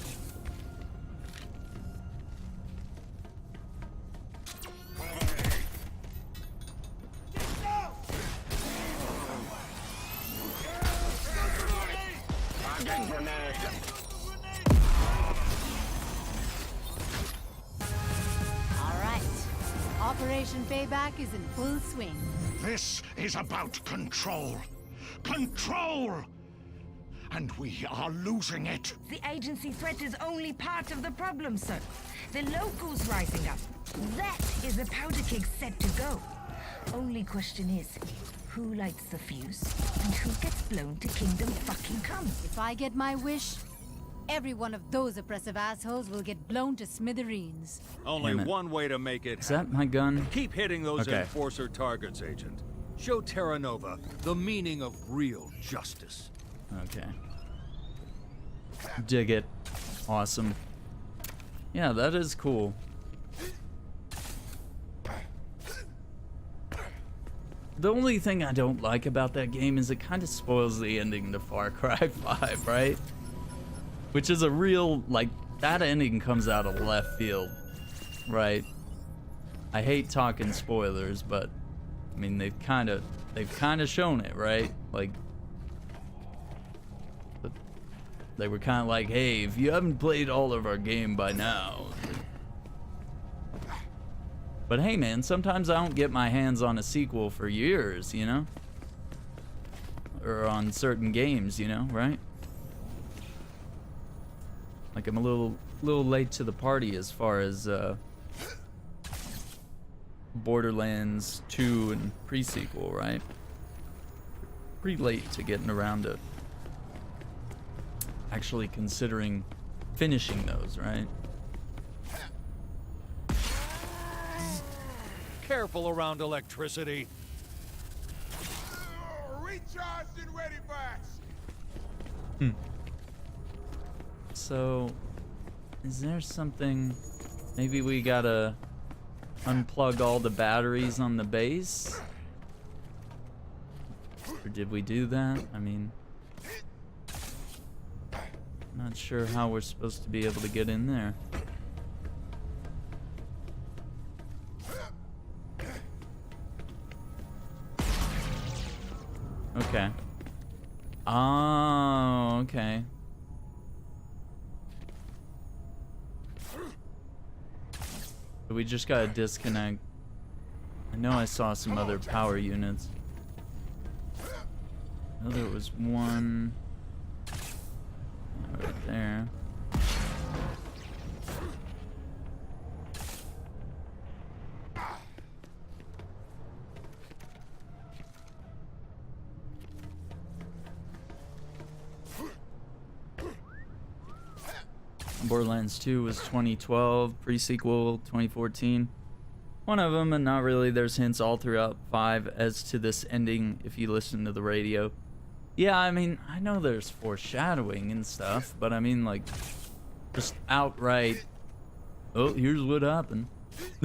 All right. Operation Payback is in full swing. This is about control. Control! And we are losing it. The agency threat is only part of the problem, sir. The locals rising up. That is the powder keg set to go. Only question is, who lights the fuse and who gets blown to kingdom fucking come? If I get my wish, every one of those oppressive assholes will get blown to smithereens. Only one way to make it. Is that my gun? Keep hitting those Okay. enforcer targets, Agent. Show Terra Nova the meaning of real justice. Okay. Dig it. Awesome. Yeah, that is cool. The only thing I don't like about that game is it kind of spoils the ending to Far Cry 5, right? Which is a real, like, that ending comes out of left field, right? I hate talking spoilers, but I mean they've kind of shown it, right? Like, they were kind of like, hey, if you haven't played all of our game by now, But hey, man, sometimes I don't get my hands on a sequel for years, you know? Or on certain games, you know, right? Like I'm a little late to the party as far as Borderlands 2 and pre-sequel, right? Pretty late to getting around to actually considering finishing those, right? Careful around electricity. Recharged and ready for action. So, is there something? Maybe we gotta unplug all the batteries on the base? Or did we do that? I mean, not sure how we're supposed to be able to get in there. Okay. Oh, okay. So we just gotta disconnect. I know I saw some other power units. I know there was one right there. Borderlands 2 was 2012, pre-sequel 2014. One of them, and not really. There's hints all throughout 5 as to this ending if you listen to the radio. Yeah, I mean, I know there's foreshadowing and stuff, but I mean, like, just outright, oh, here's what happened.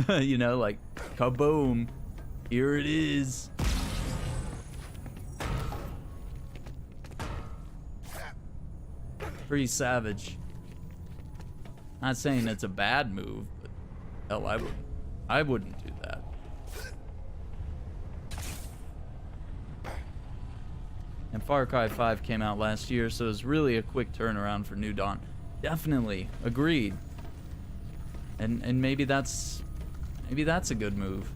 You know, like, kaboom, here it is. Pretty savage. Not saying it's a bad move, but hell, I wouldn't do that. And Far Cry 5 came out last year, so it was really a quick turnaround for New Dawn. Definitely, agreed. And maybe that's a good move.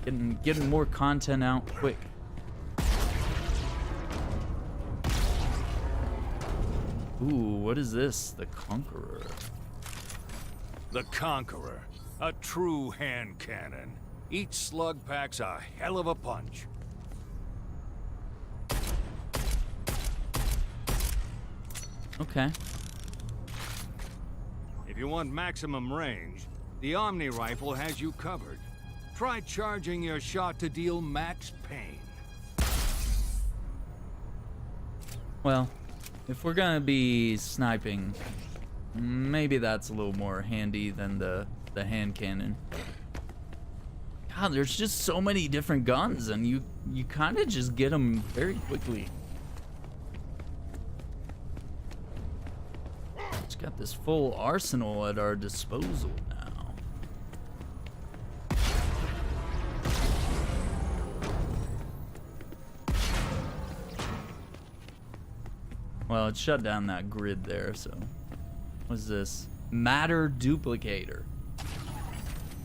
Getting more content out quick. Ooh, what is this? The Conqueror. The Conqueror. A true hand cannon. Each slug packs a hell of a punch. Okay. If you want maximum range, the Omni rifle has you covered. Try charging your shot to deal max pain. Well, if we're gonna be sniping, maybe that's a little more handy than the hand cannon. God, there's just so many different guns, and you kind of just get them very quickly. Just got this full arsenal at our disposal now. Well, it shut down that grid there, so... What's this? Matter Duplicator.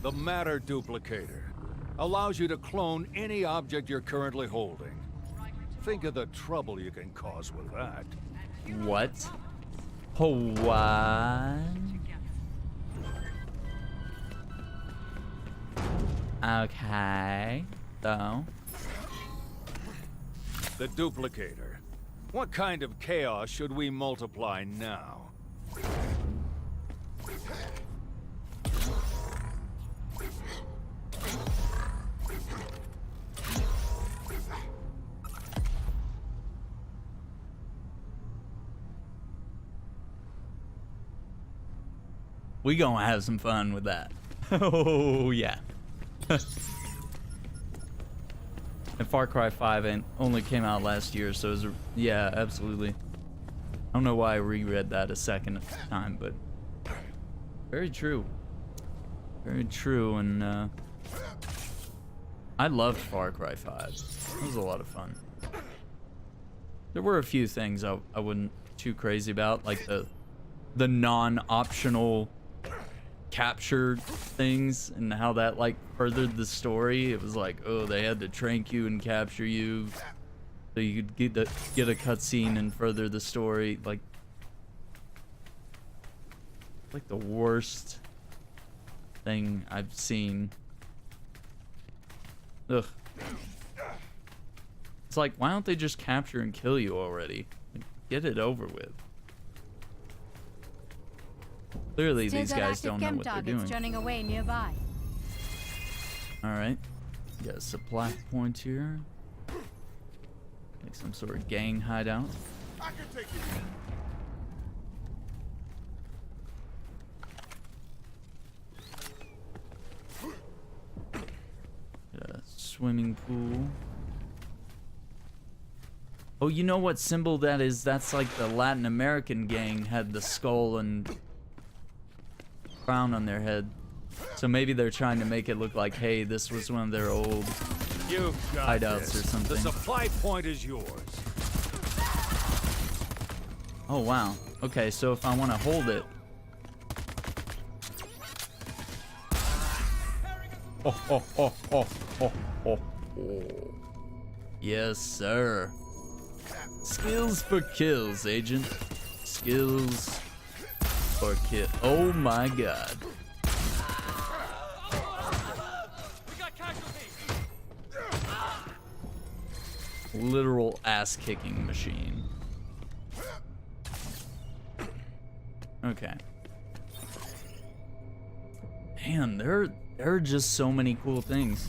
The Matter Duplicator allows you to clone any object you're currently holding. Think of the trouble you can cause with that. What? What? Okay. So... The Duplicator. What kind of chaos should we multiply now? We gonna have some fun with that. Oh, yeah. And Far Cry 5 only came out last year, so it was yeah, absolutely. I don't know why I reread that a second time, but very true. Very true, and I loved Far Cry 5. It was a lot of fun. There were a few things I wasn't too crazy about, like the non-optional capture things and how that like furthered the story. It was like, oh, they had to trank you and capture you so you could get a cutscene and further the story. Like the worst thing I've seen. Ugh. It's like, why don't they just capture and kill you already? Like, get it over with. Clearly, these guys don't know what they're doing. Turning away nearby. All right, got a supply point here. Like some sort of gang hideout. I can take it. Got a swimming pool. Oh, you know what symbol that is? That's like the Latin American gang had the skull and crown on their head. So maybe they're trying to make it look like, hey, this was one of their old hideouts or something. The supply point is yours. Oh, wow. Okay, so if I want to hold it. Oh. Yes, sir. Skills for kills, agent. Skills for kill. Oh my god. Literal ass-kicking machine. Okay. Man, there are just so many cool things.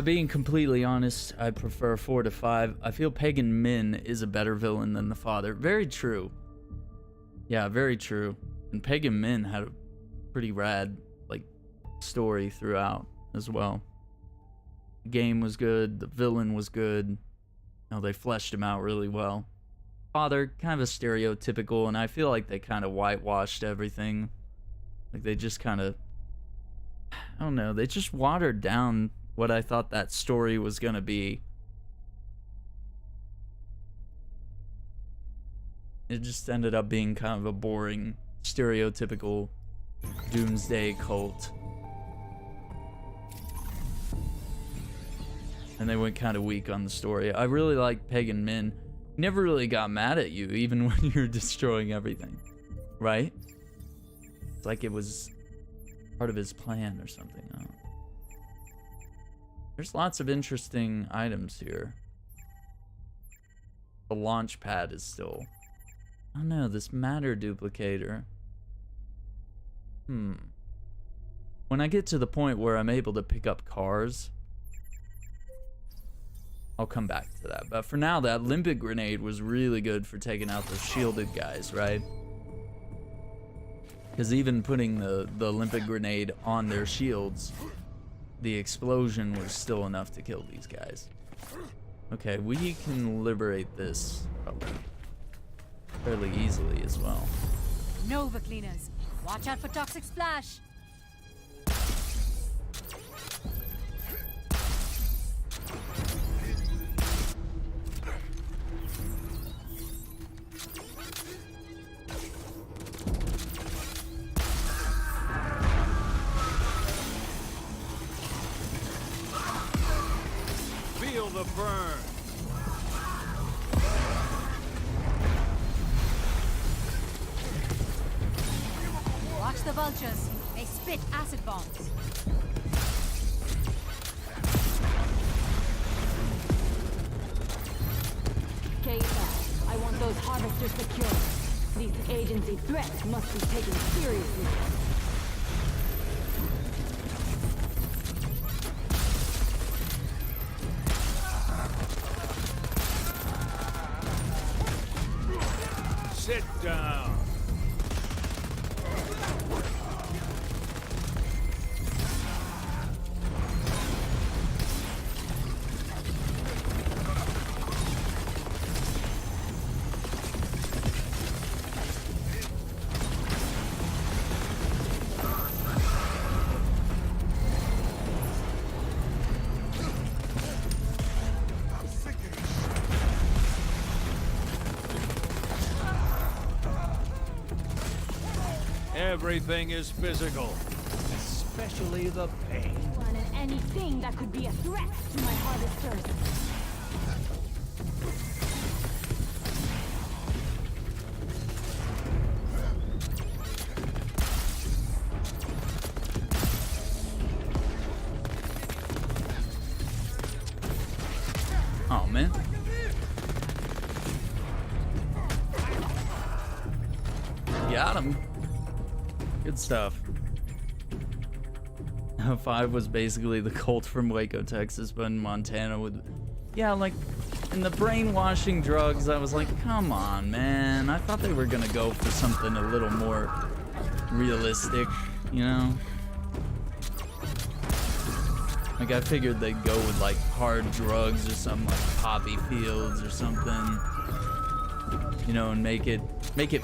Being completely honest, I prefer 4 to 5. I feel Pagan Min is a better villain than the father. Very true. Yeah, very true. And Pagan Min had a pretty rad, like, story throughout as well. The game was good. The villain was good. You know, they fleshed him out really well. Father, kind of a stereotypical, and I feel like they kind of whitewashed everything. Like, they just kind of... I don't know. They just watered down what I thought that story was gonna be. It just ended up being kind of a boring, stereotypical doomsday cult. And they went kind of weak on the story. I really like Pagan Min. He never really got mad at you, even when you're destroying everything. Right? It's like it was part of his plan or something. I don't know. There's lots of interesting items here. The launch pad is still... I don't know, this matter duplicator. When I get to the point where I'm able to pick up cars, I'll come back to that. But for now, that limpet grenade was really good for taking out those shielded guys, right? Because even putting the limpet grenade on their shields, the explosion was still enough to kill these guys. Okay, we can liberate this probably fairly easily as well. Nova cleaners, watch out for toxic splash. Feel the burn. Watch the vultures. They spit acid bombs. K-Fast, I want those harvesters secured. These agency threats must be taken seriously. Sit down. Everything is physical, especially the pain. One and anything that could be a threat to my harvesters. Oh man. Got him. Good stuff. 5 was basically the cult from Waco, Texas, but in Montana with... Yeah, like, in the brainwashing drugs, I was like, come on, man. I thought they were gonna go for something a little more realistic, you know? Like, I figured they'd go with, like, hard drugs or something like poppy fields or something. You know, and make it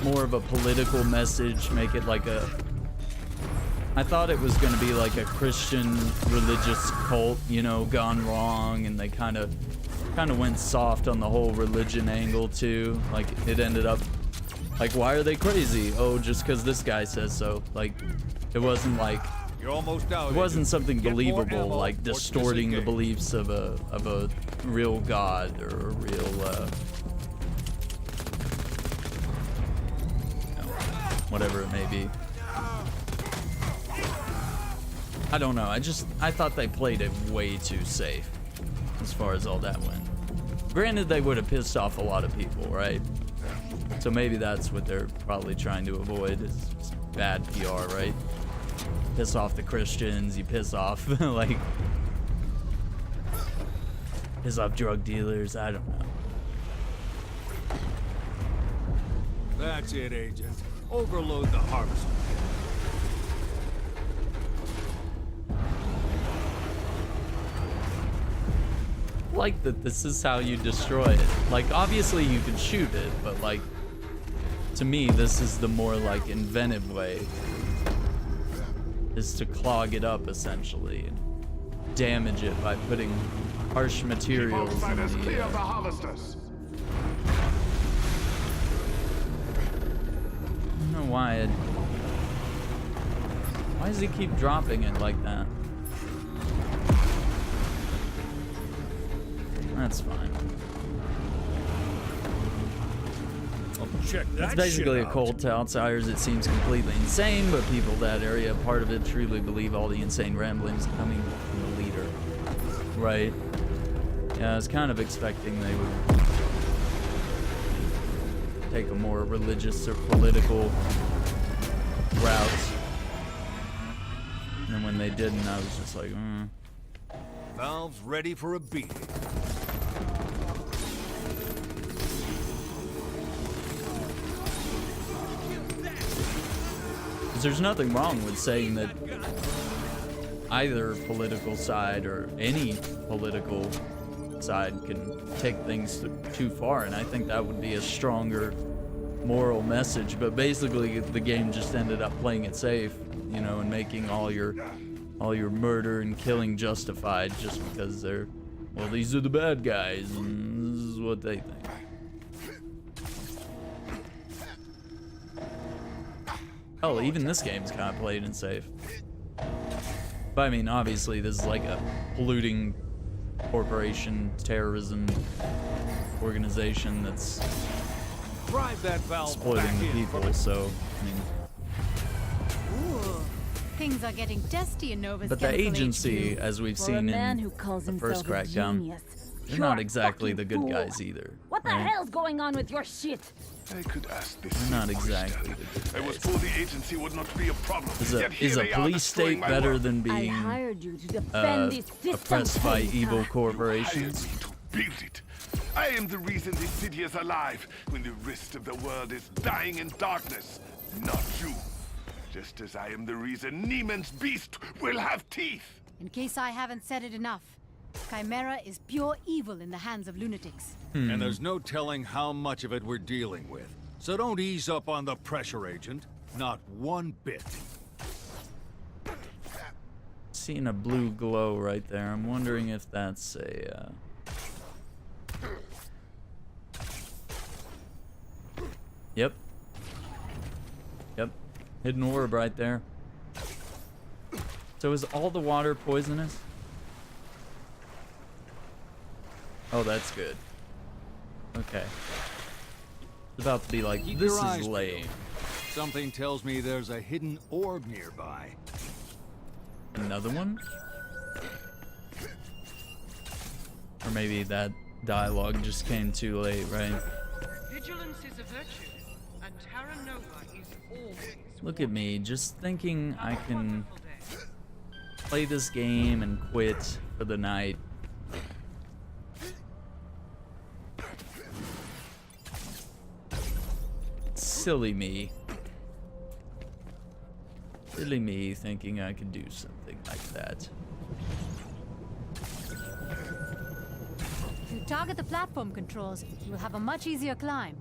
more of a political message, make it like a... I thought it was going to be like a Christian religious cult, you know, gone wrong, and they kind of went soft on the whole religion angle too. Like, it ended up like, why are they crazy? Oh, just because this guy says so. Like, it wasn't like... You're almost out. It wasn't something believable, like distorting the beliefs of a real god or a real whatever it may be. I don't know. I thought they played it way too safe as far as all that went. Granted, they would have pissed off a lot of people, right? So maybe that's what they're probably trying to avoid, is bad PR, right? Piss off the Christians, you piss off like piss off drug dealers, I don't know. That's it, Agent. Overload the harvester. Like that this is how you destroy it. Like, obviously you can shoot it, but like, to me this is the more like inventive way, is to clog it up essentially and damage it by putting harsh materials in the harvesters. I don't know why does he keep dropping it like that? That's fine. Check that. It's basically shit a cult to outsiders. It seems completely insane, but people of that area, part of it, truly believe all the insane ramblings coming from the leader. Right. Yeah, I was kind of expecting they would take a more religious or political route. And then when they didn't, I was just like, Valve's ready for a beating. There's nothing wrong with saying that either political side or any political side can take things too far, and I think that would be a stronger moral message. But basically the game just ended up playing it safe, you know, and making all your murder and killing justified just because they're, well, these are the bad guys and this is what they think. Hell, even this game's kind of played and safe. But I mean, obviously, this is like a polluting corporation, terrorism organization that's Drive that valve exploiting the people, so, I mean... Ooh, things are getting testy in Nova's But the chemical agency, HQ. as we've For a seen man in who calls the first himself a Crackdown, genius. they're You're not a exactly fucking the good fool. guys either. What the right? hell's going on with your shit? I could ask this. They're not exactly the good I was guys. told the agency would not be a problem. Yet here Is a they are police destroying state my better world. than being I hired you to defend this system. oppressed by evil Hired corporations? me to build it. I am the reason this city is alive when the rest of the world is dying in darkness. Not you. Just as I am the reason Neiman's beast will have teeth. In case I haven't said it enough, Chimera is pure evil in the hands of lunatics. And there's no telling how much of it we're dealing with. So don't ease up on the pressure, Agent. Not one bit. Seeing a blue glow right there. I'm wondering if that's a... Yep. Yep. Hidden orb right there. So is all the water poisonous? Oh, that's good. Okay. It's about to be like, Keep this your eyes is lame. peeled. Something tells me there's a hidden orb nearby. Another one? Or maybe that dialogue just came too late, right? Vigilance is a virtue, and Terra Nova is always. Look at me, just thinking I can play this game and quit for the night. Silly me. Silly me thinking I could do something like that. If you target the platform controls, you will have a much easier climb.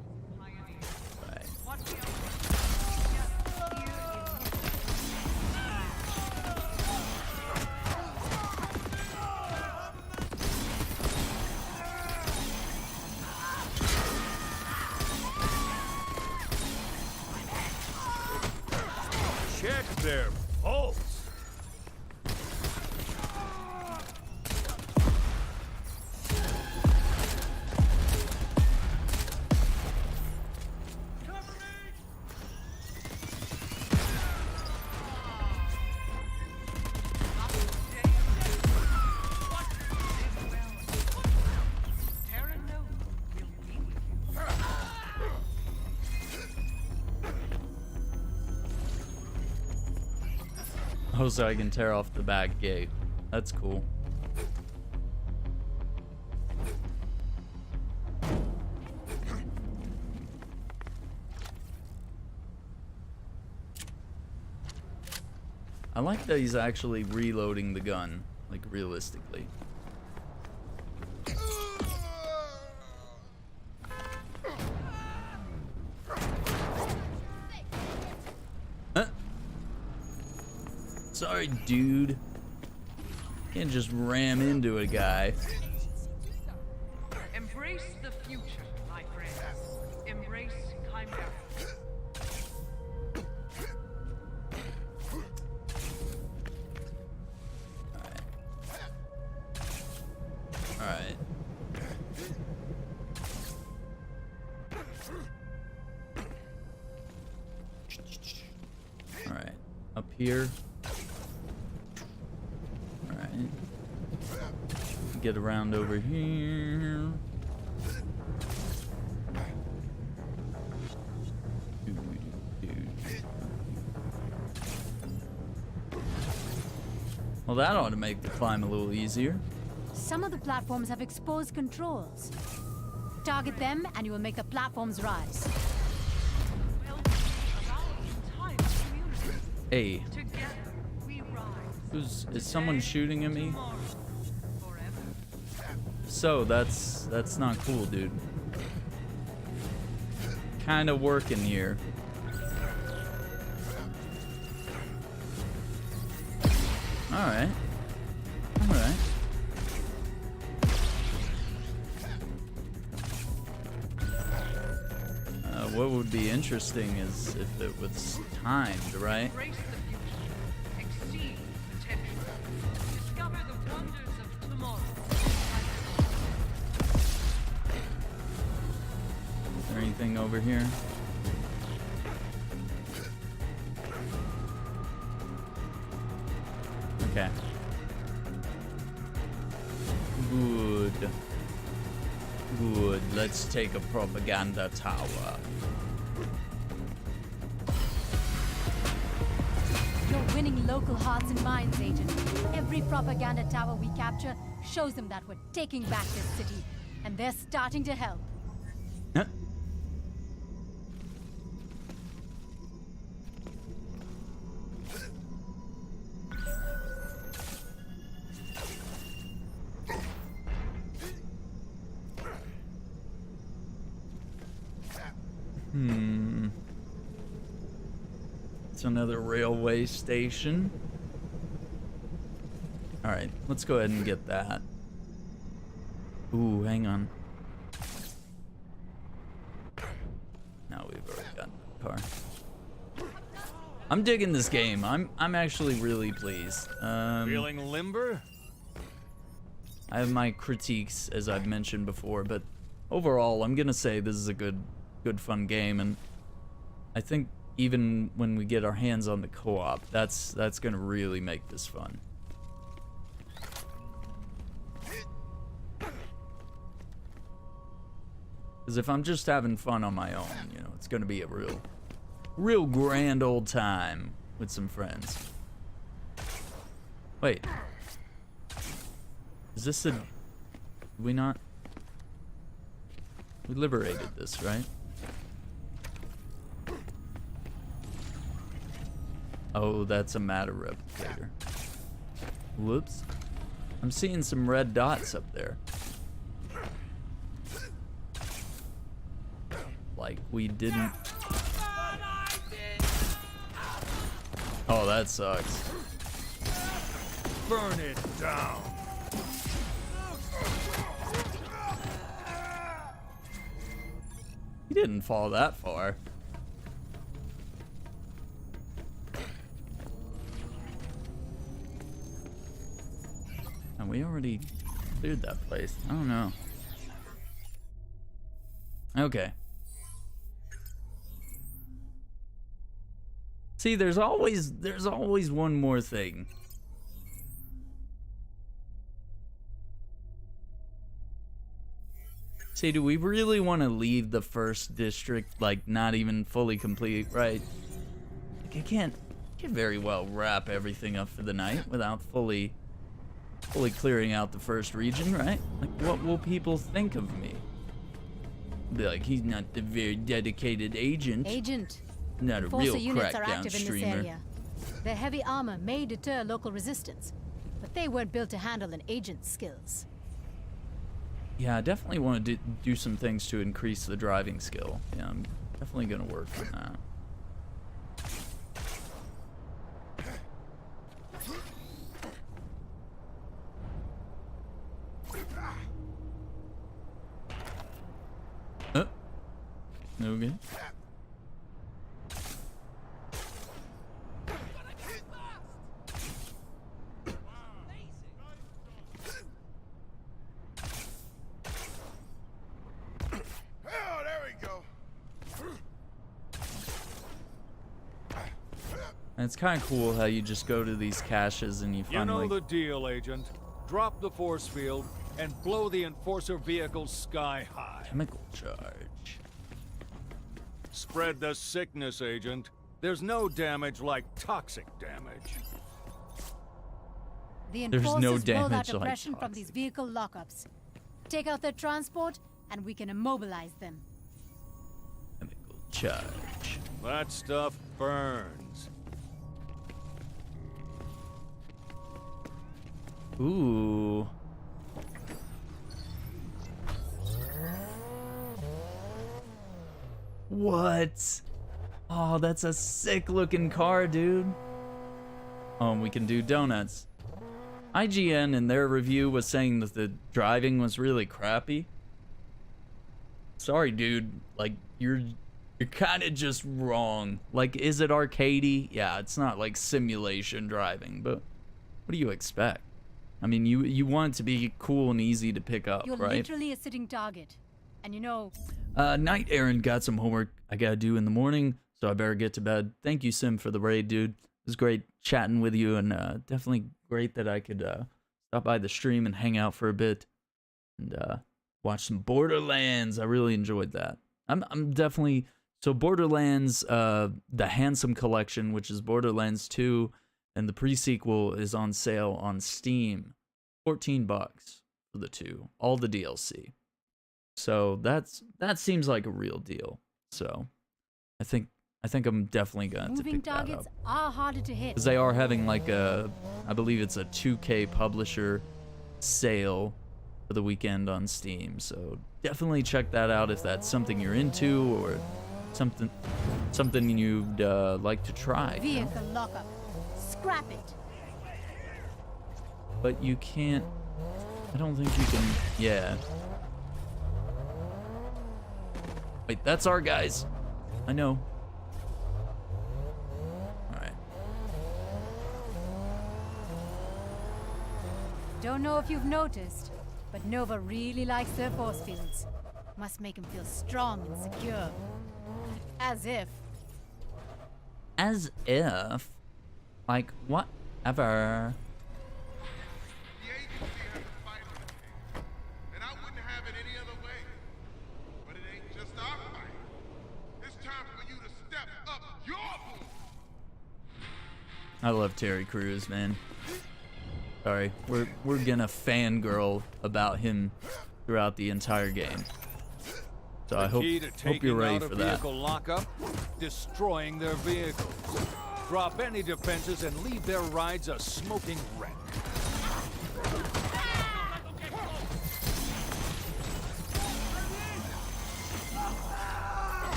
Check their pulse. Oh, so I can tear off the back gate. That's cool. I like that he's actually reloading the gun, like realistically. Sorry, dude. Can't just ram into a guy. Embrace the future, my friends. Embrace Chimera. Alright. Alright. Up here. Get around over here. Well, that ought to make the climb a little easier. Some of the platforms have exposed controls. Target them and you will make the platforms rise. Hey. Is someone shooting at me? So that's not cool, dude. Kind of working here. All right. All right. What would be interesting is if it was timed, right? Anything over here? Okay. Good. Good. Let's take a propaganda tower. You're winning local hearts and minds, Agent. Every propaganda tower we capture shows them that we're taking back this city, and they're starting to help. Huh? It's another railway station. Alright, let's go ahead and get that. Ooh, hang on. No, we've already gotten the car. I'm digging this game. I'm actually really pleased. Feeling limber? I have my critiques, as I've mentioned before, but overall, I'm gonna say this is a good fun game, and I think even when we get our hands on the co-op, that's gonna really make this fun. Because if I'm just having fun on my own, you know, it's gonna be a real grand old time with some friends. Wait. Is this a... We liberated this, right? Oh, that's a matter replicator. Whoops. I'm seeing some red dots up there. Like we didn't... Oh, that sucks. Burn it down. He didn't fall that far. And we already cleared that place. I don't know. Okay. See, there's always one more thing. See, do we really want to leave the first district like not even fully complete, right? Like, I can't very well wrap everything up for the night without fully clearing out the first region, right? Like, what will people think of me? Be like, he's not the very dedicated agent. Not a real units are Crackdown active in this streamer. area. Their heavy armor may deter local resistance, but they weren't built to handle an agent's skills. Yeah, I definitely want to do some things to increase the driving skill. Yeah, I'm definitely gonna work on that. Okay. And it's kind of cool how you just go to these caches and you You find know like... the deal, Agent. Drop the force field and blow the Enforcer vehicle sky high. Chemical charge. Spread the sickness, Agent. There's no damage like toxic damage. The There's enforcers no roll damage out like aggression from these vehicle lockups. Take out their transport, and we can immobilize them. Chemical charge. That stuff burns. Ooh. What? Oh, that's a sick looking car, dude. Oh, and we can do donuts. IGN in their review was saying that the driving was really crappy. Sorry, dude. Like, you're kind of just wrong. Like, is it arcadey? Yeah, it's not like simulation driving, but what do you expect? I mean, you want it to be cool and easy to pick up, You're right? literally a sitting target. And you know... Night Aaron got some homework I gotta do in the morning, so I better get to bed. Thank you, Sim, for the raid, dude. It was great chatting with you, and definitely great that I could stop by the stream and hang out for a bit and watch some Borderlands. I really enjoyed that. I'm definitely... So Borderlands, the Handsome Collection, which is Borderlands 2, and the pre-sequel is on sale on Steam. $14 for the two. All the DLC. So that seems like a real deal. So I think I'm definitely going to pick that up. Moving targets are harder to hit. Because they are having like a, I believe it's a 2K publisher sale for the weekend on Steam. So definitely check that out if that's something you're into or something you'd like to try. Vehicle lockup. Scrap it. But you can't. I don't think you can. Yeah. Wait, that's our guys. I know. All right. don't know if you've noticed, but Nova really likes their force fields. Must make him feel strong and secure. As if. As if? Like, whatever. The agency has a fight on its hands, and I wouldn't have it any other way. But it ain't just our fight. It's time for you to step up your bull. I love Terry Crews, man. Sorry, we're gonna fangirl about him throughout the entire game. So I hope you're ready for that. Vehicle lockup, destroying their vehicles. Drop any defenses and leave their rides a smoking wreck.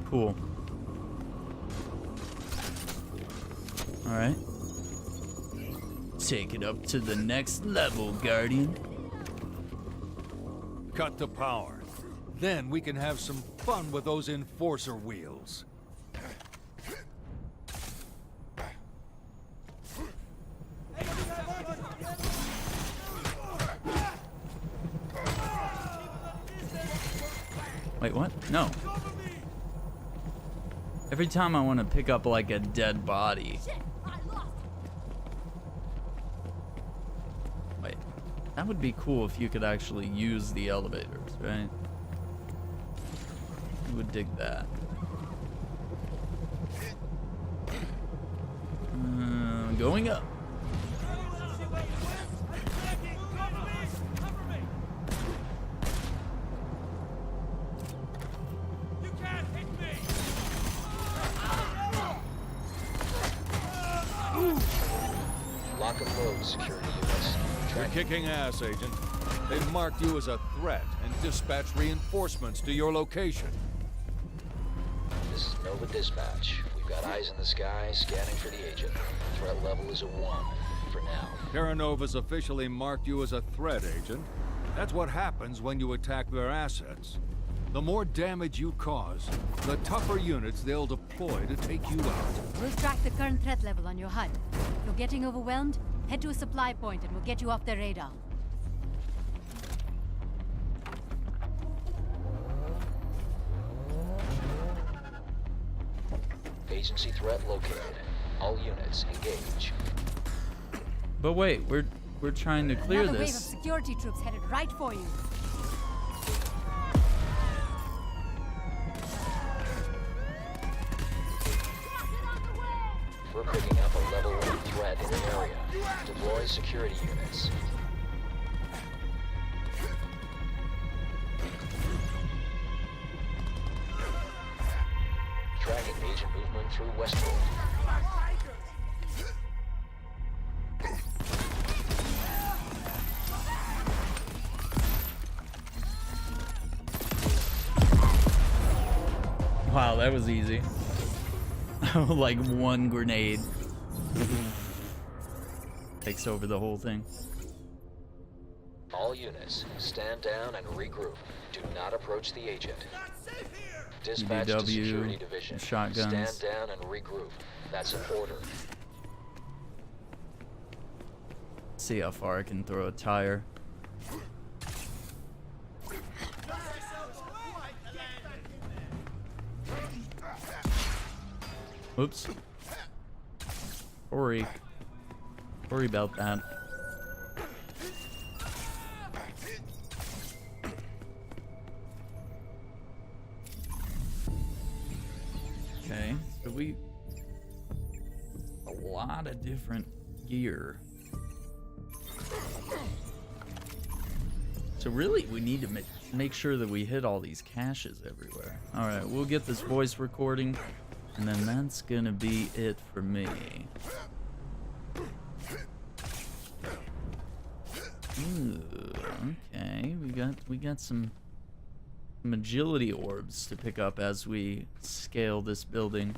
Cool. All right. Take it up to the next level, Guardian. Cut the power. Then we can have some fun with those enforcer wheels. Wait, what? No. Every time I want to pick up like a dead body. Wait, that would be cool if you could actually use the elevators, right? I would dig that. Going up. Lock and load, security units. You're kicking ass, Agent. They've marked you as a threat and dispatched reinforcements to your location. This is Nova Dispatch. We've got eyes in the sky, scanning for the agent. Threat level is a 1, for now. Terra Nova's officially marked you as a threat, Agent. That's what happens when you attack their assets. The more damage you cause, the tougher units they'll deploy to take you out. We'll track the current threat level on your HUD. If you're getting overwhelmed, head to a supply point and we'll get you off their radar. Agency threat located. All units engage. But wait, we're trying to clear Another wave of this. security troops headed right for you. We're picking up a level 1 threat in the area. Deploy security units. Tracking agent movement through Westwood. Wow, that was easy. Like one grenade takes over the whole thing. All units, stand down and regroup. Do not approach the agent. Dispatch to security division. Shotguns. Stand down and regroup. That's an order. See how far I can throw a tire. Oops. Sorry about that. Okay, so a lot of different gear. So really, we need to make sure that we hit all these caches everywhere. All right, we'll get this voice recording, and then that's gonna be it for me. Ooh, okay, we got some agility orbs to pick up as we scale this building.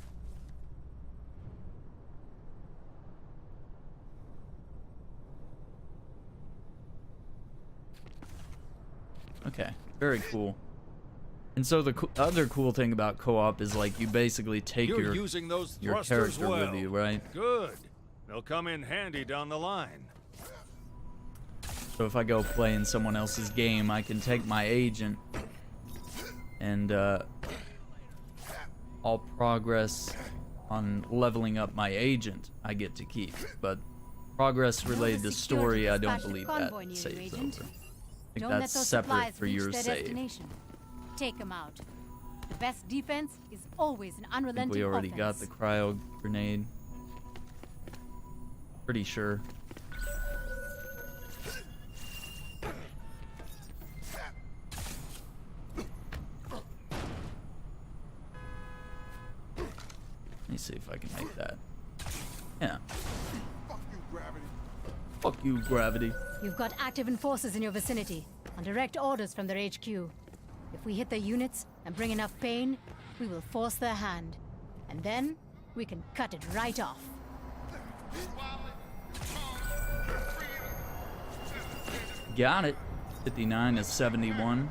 Okay, very cool. And so the other cool thing about co-op is like you basically take You're your using those your thrusters character well. with you, right? Good. They'll come in handy down the line. So if I go play in someone else's game, I can take my agent and all progress on leveling up my agent I get to keep. But progress related to story, I don't believe that saves over. I think Don't let that's those separate supplies for reach your their save. destination. Take them out. The best defense is always an I think unrelenting we already offense. got the cryo grenade. Pretty sure. Let me see if I can make that. Yeah. Fuck you, gravity. Fuck you, gravity. You've got active enforcers in your vicinity, on direct orders from their HQ. If we hit their units and bring enough pain, we will force their hand. And then, we can cut it right off. Got it. 59 to 71.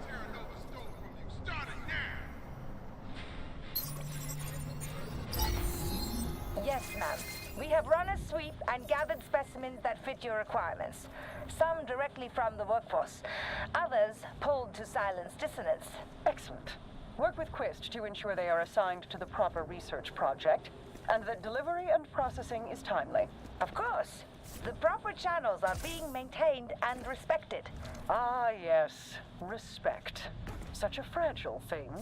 Yes, ma'am. We have run a sweep and gathered specimens that fit your requirements. Some directly from the workforce. Others pulled to silence dissonance. Excellent. Work with Quist to ensure they are assigned to the proper research project, and that delivery and processing is timely. Of course. The proper channels are being maintained and respected. Ah, yes. Respect. Such a fragile thing.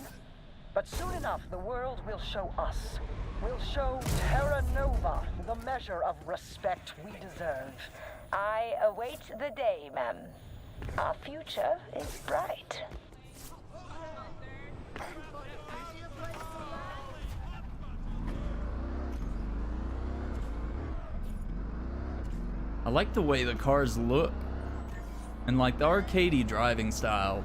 But soon enough, the world will show us. We'll show Terra Nova the measure of respect we deserve. I await the day, ma'am. Our future is bright. I like the way the cars look. And like the arcadey driving style,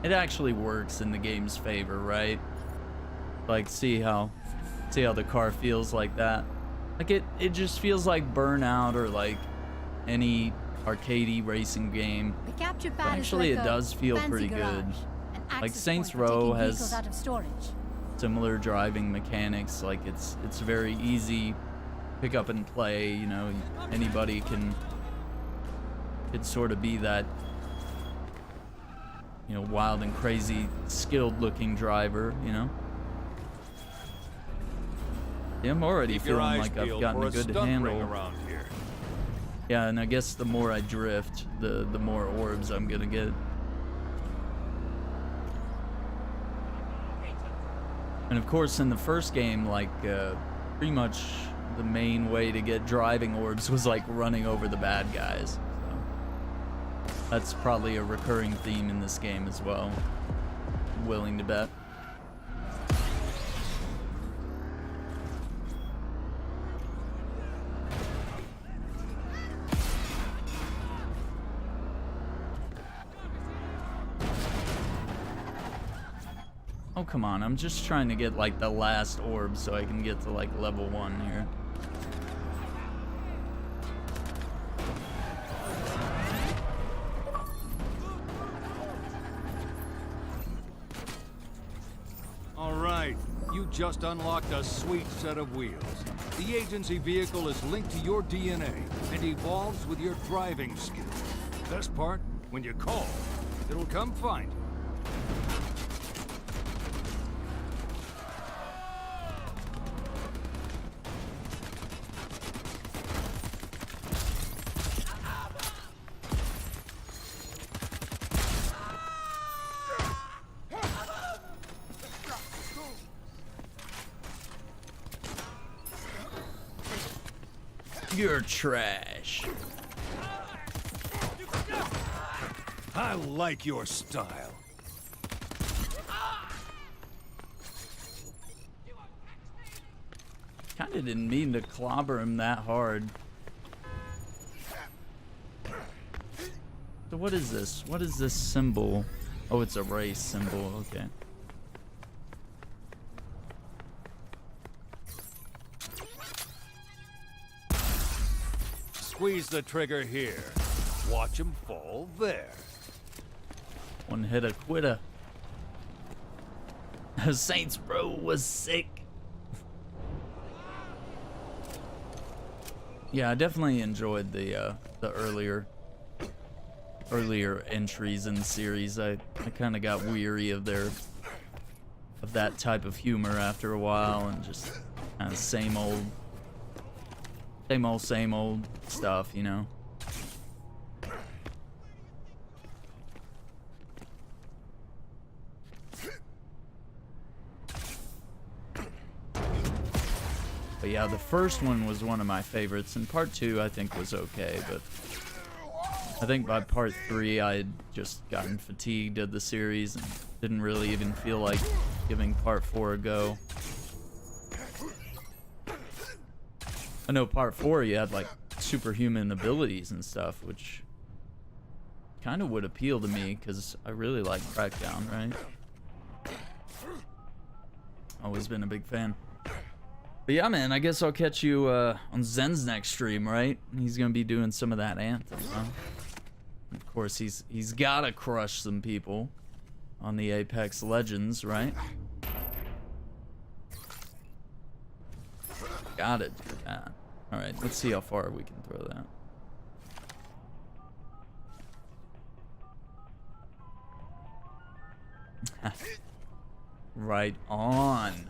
it actually works in the game's favor, right? Like see how the car feels like that. Like it just feels like Burnout or like any arcadey racing game. The capture But pad actually is like it does feel fancy pretty garage, good. an Like access Saints point for Row taking vehicles has out of storage. similar driving mechanics. Like it's very easy, pick up and play. You know, anybody can sort of be that, you know, wild and crazy, skilled-looking driver. You know. Yeah, I'm already Keep your feeling eyes like I've peeled gotten for a good stunt ring handle. around here. Yeah, and I guess the more I drift, the more orbs I'm gonna get. And of course, in the first game, like, pretty much the main way to get driving orbs was like running over the bad guys. So that's probably a recurring theme in this game as well. I'm willing to bet. Oh, come on. I'm just trying to get, like, the last orb so I can get to, like, level 1 here. All right. You just unlocked a sweet set of wheels. The agency vehicle is linked to your DNA and evolves with your driving skills. Best part, when you call, it'll come find you. You're trash. I like your style. Kinda didn't mean to clobber him that hard. So what is this? What is this symbol? Oh, it's a race symbol, okay. Squeeze the trigger here. Watch him fall there. One hit a quitter. Saints Row was sick. Yeah, I definitely enjoyed the earlier entries in the series. I kind of got weary of that type of humor after a while, and just kind of same old stuff, you know. But yeah, the first one was one of my favorites, and part 2 I think was okay, but I think by part 3 I had just gotten fatigued of the series and didn't really even feel like giving part 4 a go. I know part 4 you had like superhuman abilities and stuff, which kind of would appeal to me because I really like Crackdown, right? Always been a big fan. But yeah, man, I guess I'll catch you on Zen's next stream, right? He's gonna be doing some of that anthem, huh? Of course, he's gotta crush some people on the Apex Legends, right? Gotta do that. All right, let's see how far we can throw that. Right on.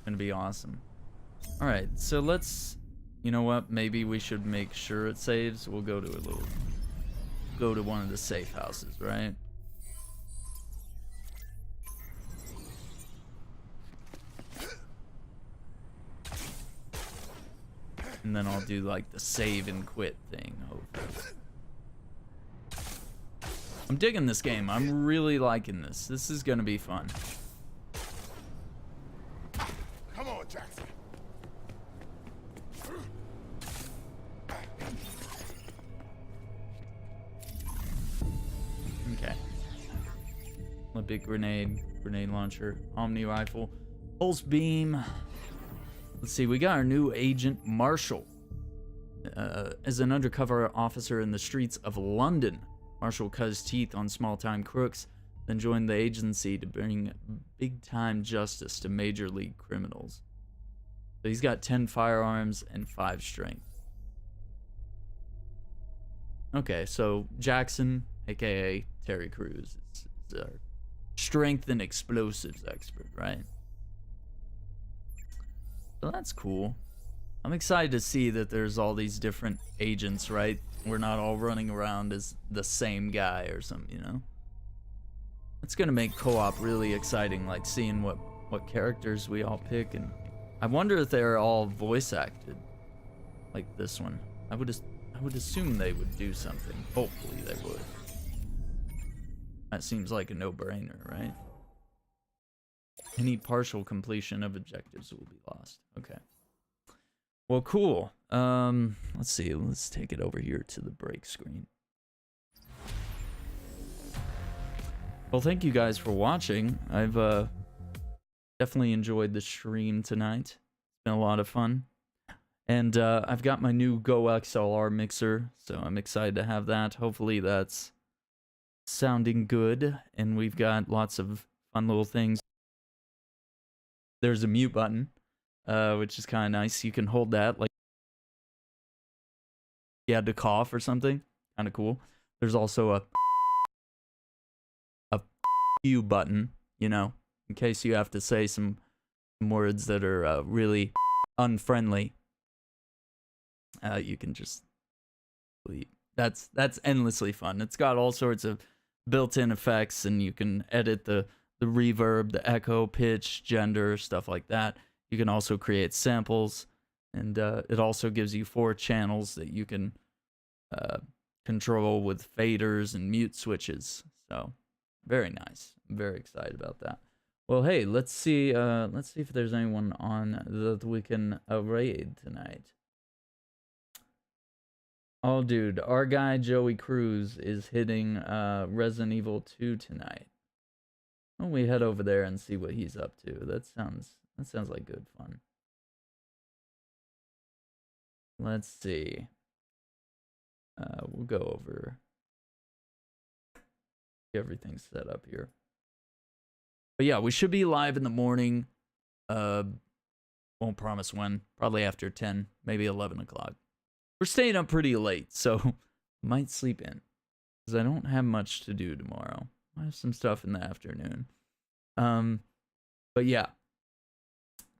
Gonna be awesome. All right, so let's, you know what, maybe we should make sure it saves. We'll go to one of the safe houses, right? And then I'll do like the save and quit thing. I'm digging this game. I'm really liking this. This is gonna be fun. Come on, Jackson. Okay. A big grenade launcher, Omni rifle, pulse beam. Let's see, we got our new agent, Marshall. As an undercover officer in the streets of London, Marshall cut his teeth on small-time crooks, then joined the agency to bring big-time justice to major league criminals. So he's got 10 firearms and 5 strength. Okay, so Jackson, aka Terry Crews, is our strength and explosives expert, right? So that's cool. I'm excited to see that there's all these different agents, right? We're not all running around as the same guy or something, you know? It's gonna make co-op really exciting, like seeing what characters we all pick, and I wonder if they're all voice acted, like this one. I would assume they would do something. Hopefully they would. That seems like a no-brainer, right? Any partial completion of objectives will be lost. Okay. Well, cool. Let's see. Let's take it over here to the break screen. Well, thank you guys for watching. I've definitely enjoyed the stream tonight. It's been a lot of fun. And I've got my new Go XLR mixer, so I'm excited to have that. Hopefully that's sounding good, and we've got lots of fun little things. There's a mute button, which is kind of nice. You can hold that like you had to cough or something. Kind of cool. There's also a you button, you know, in case you have to say some words that are really unfriendly. You can just leave. That's endlessly fun. It's got all sorts of built-in effects, and you can edit the reverb, the echo, pitch, gender, stuff like that. You can also create samples, and it also gives you 4 channels that you can control with faders and mute switches. So very nice. I'm very excited about that. Well, hey, let's see if there's anyone on that we can raid tonight. Oh, dude, our guy Joey Cruz is hitting Resident Evil 2 tonight. Why don't we head over there and see what he's up to? That sounds like good fun. Let's see. We'll go over. Everything's set up here. But yeah, we should be live in the morning. Won't promise when. Probably after 10, maybe 11 o'clock. We're staying up pretty late, so might sleep in. Because I don't have much to do tomorrow. I have some stuff in the afternoon. But yeah.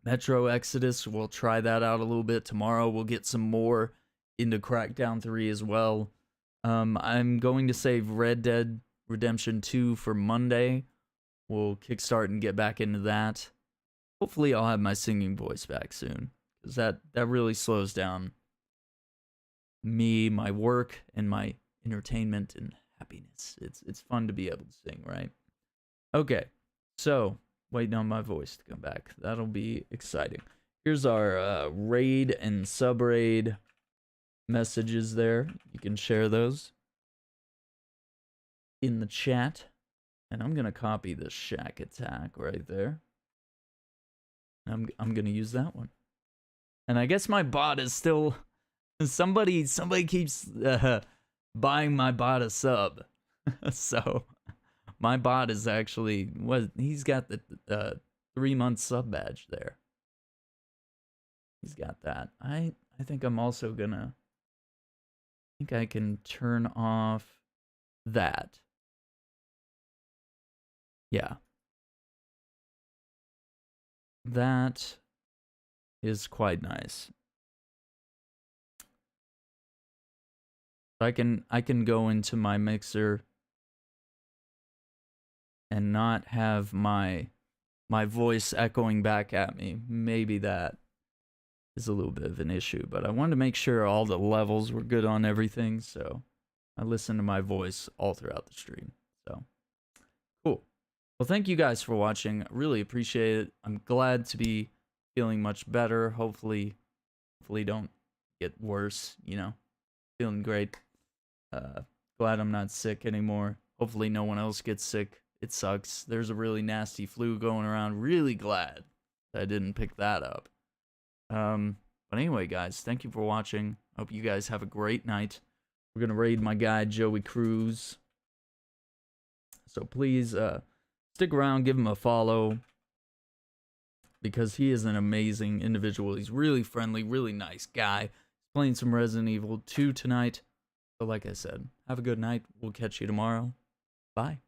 Metro Exodus, we'll try that out a little bit tomorrow. We'll get some more into Crackdown 3 as well. I'm going to save Red Dead Redemption 2 for Monday. We'll kickstart and get back into that. Hopefully I'll have my singing voice back soon. Because that really slows down me, my work, and my entertainment and happiness. It's fun to be able to sing, right? Okay, so waiting on my voice to come back. That'll be exciting. Here's our raid and sub-raid messages there. You can share those in the chat. And I'm going to copy this Shack attack right there. I'm going to use that one. And I guess my bot is still... Somebody keeps buying my bot a sub. So my bot is actually... he's got the 3-month sub badge there. He's got that. I think I'm also going to... I think I can turn off that. Yeah. That is quite nice. I can go into my mixer and not have my voice echoing back at me. Maybe that is a little bit of an issue, but I wanted to make sure all the levels were good on everything, so I listened to my voice all throughout the stream. So cool. Well, thank you guys for watching. I really appreciate it. I'm glad to be feeling much better. Hopefully don't get worse, you know. Feeling great. Glad I'm not sick anymore. Hopefully no one else gets sick. It sucks. There's a really nasty flu going around. Really glad that I didn't pick that up. But anyway, guys, thank you for watching. Hope you guys have a great night. We're gonna raid my guy Joey Cruz. So please stick around, give him a follow, because he is an amazing individual. He's really friendly, really nice guy. Playing some Resident Evil 2 tonight. So like I said, have a good night. We'll catch you tomorrow. Bye.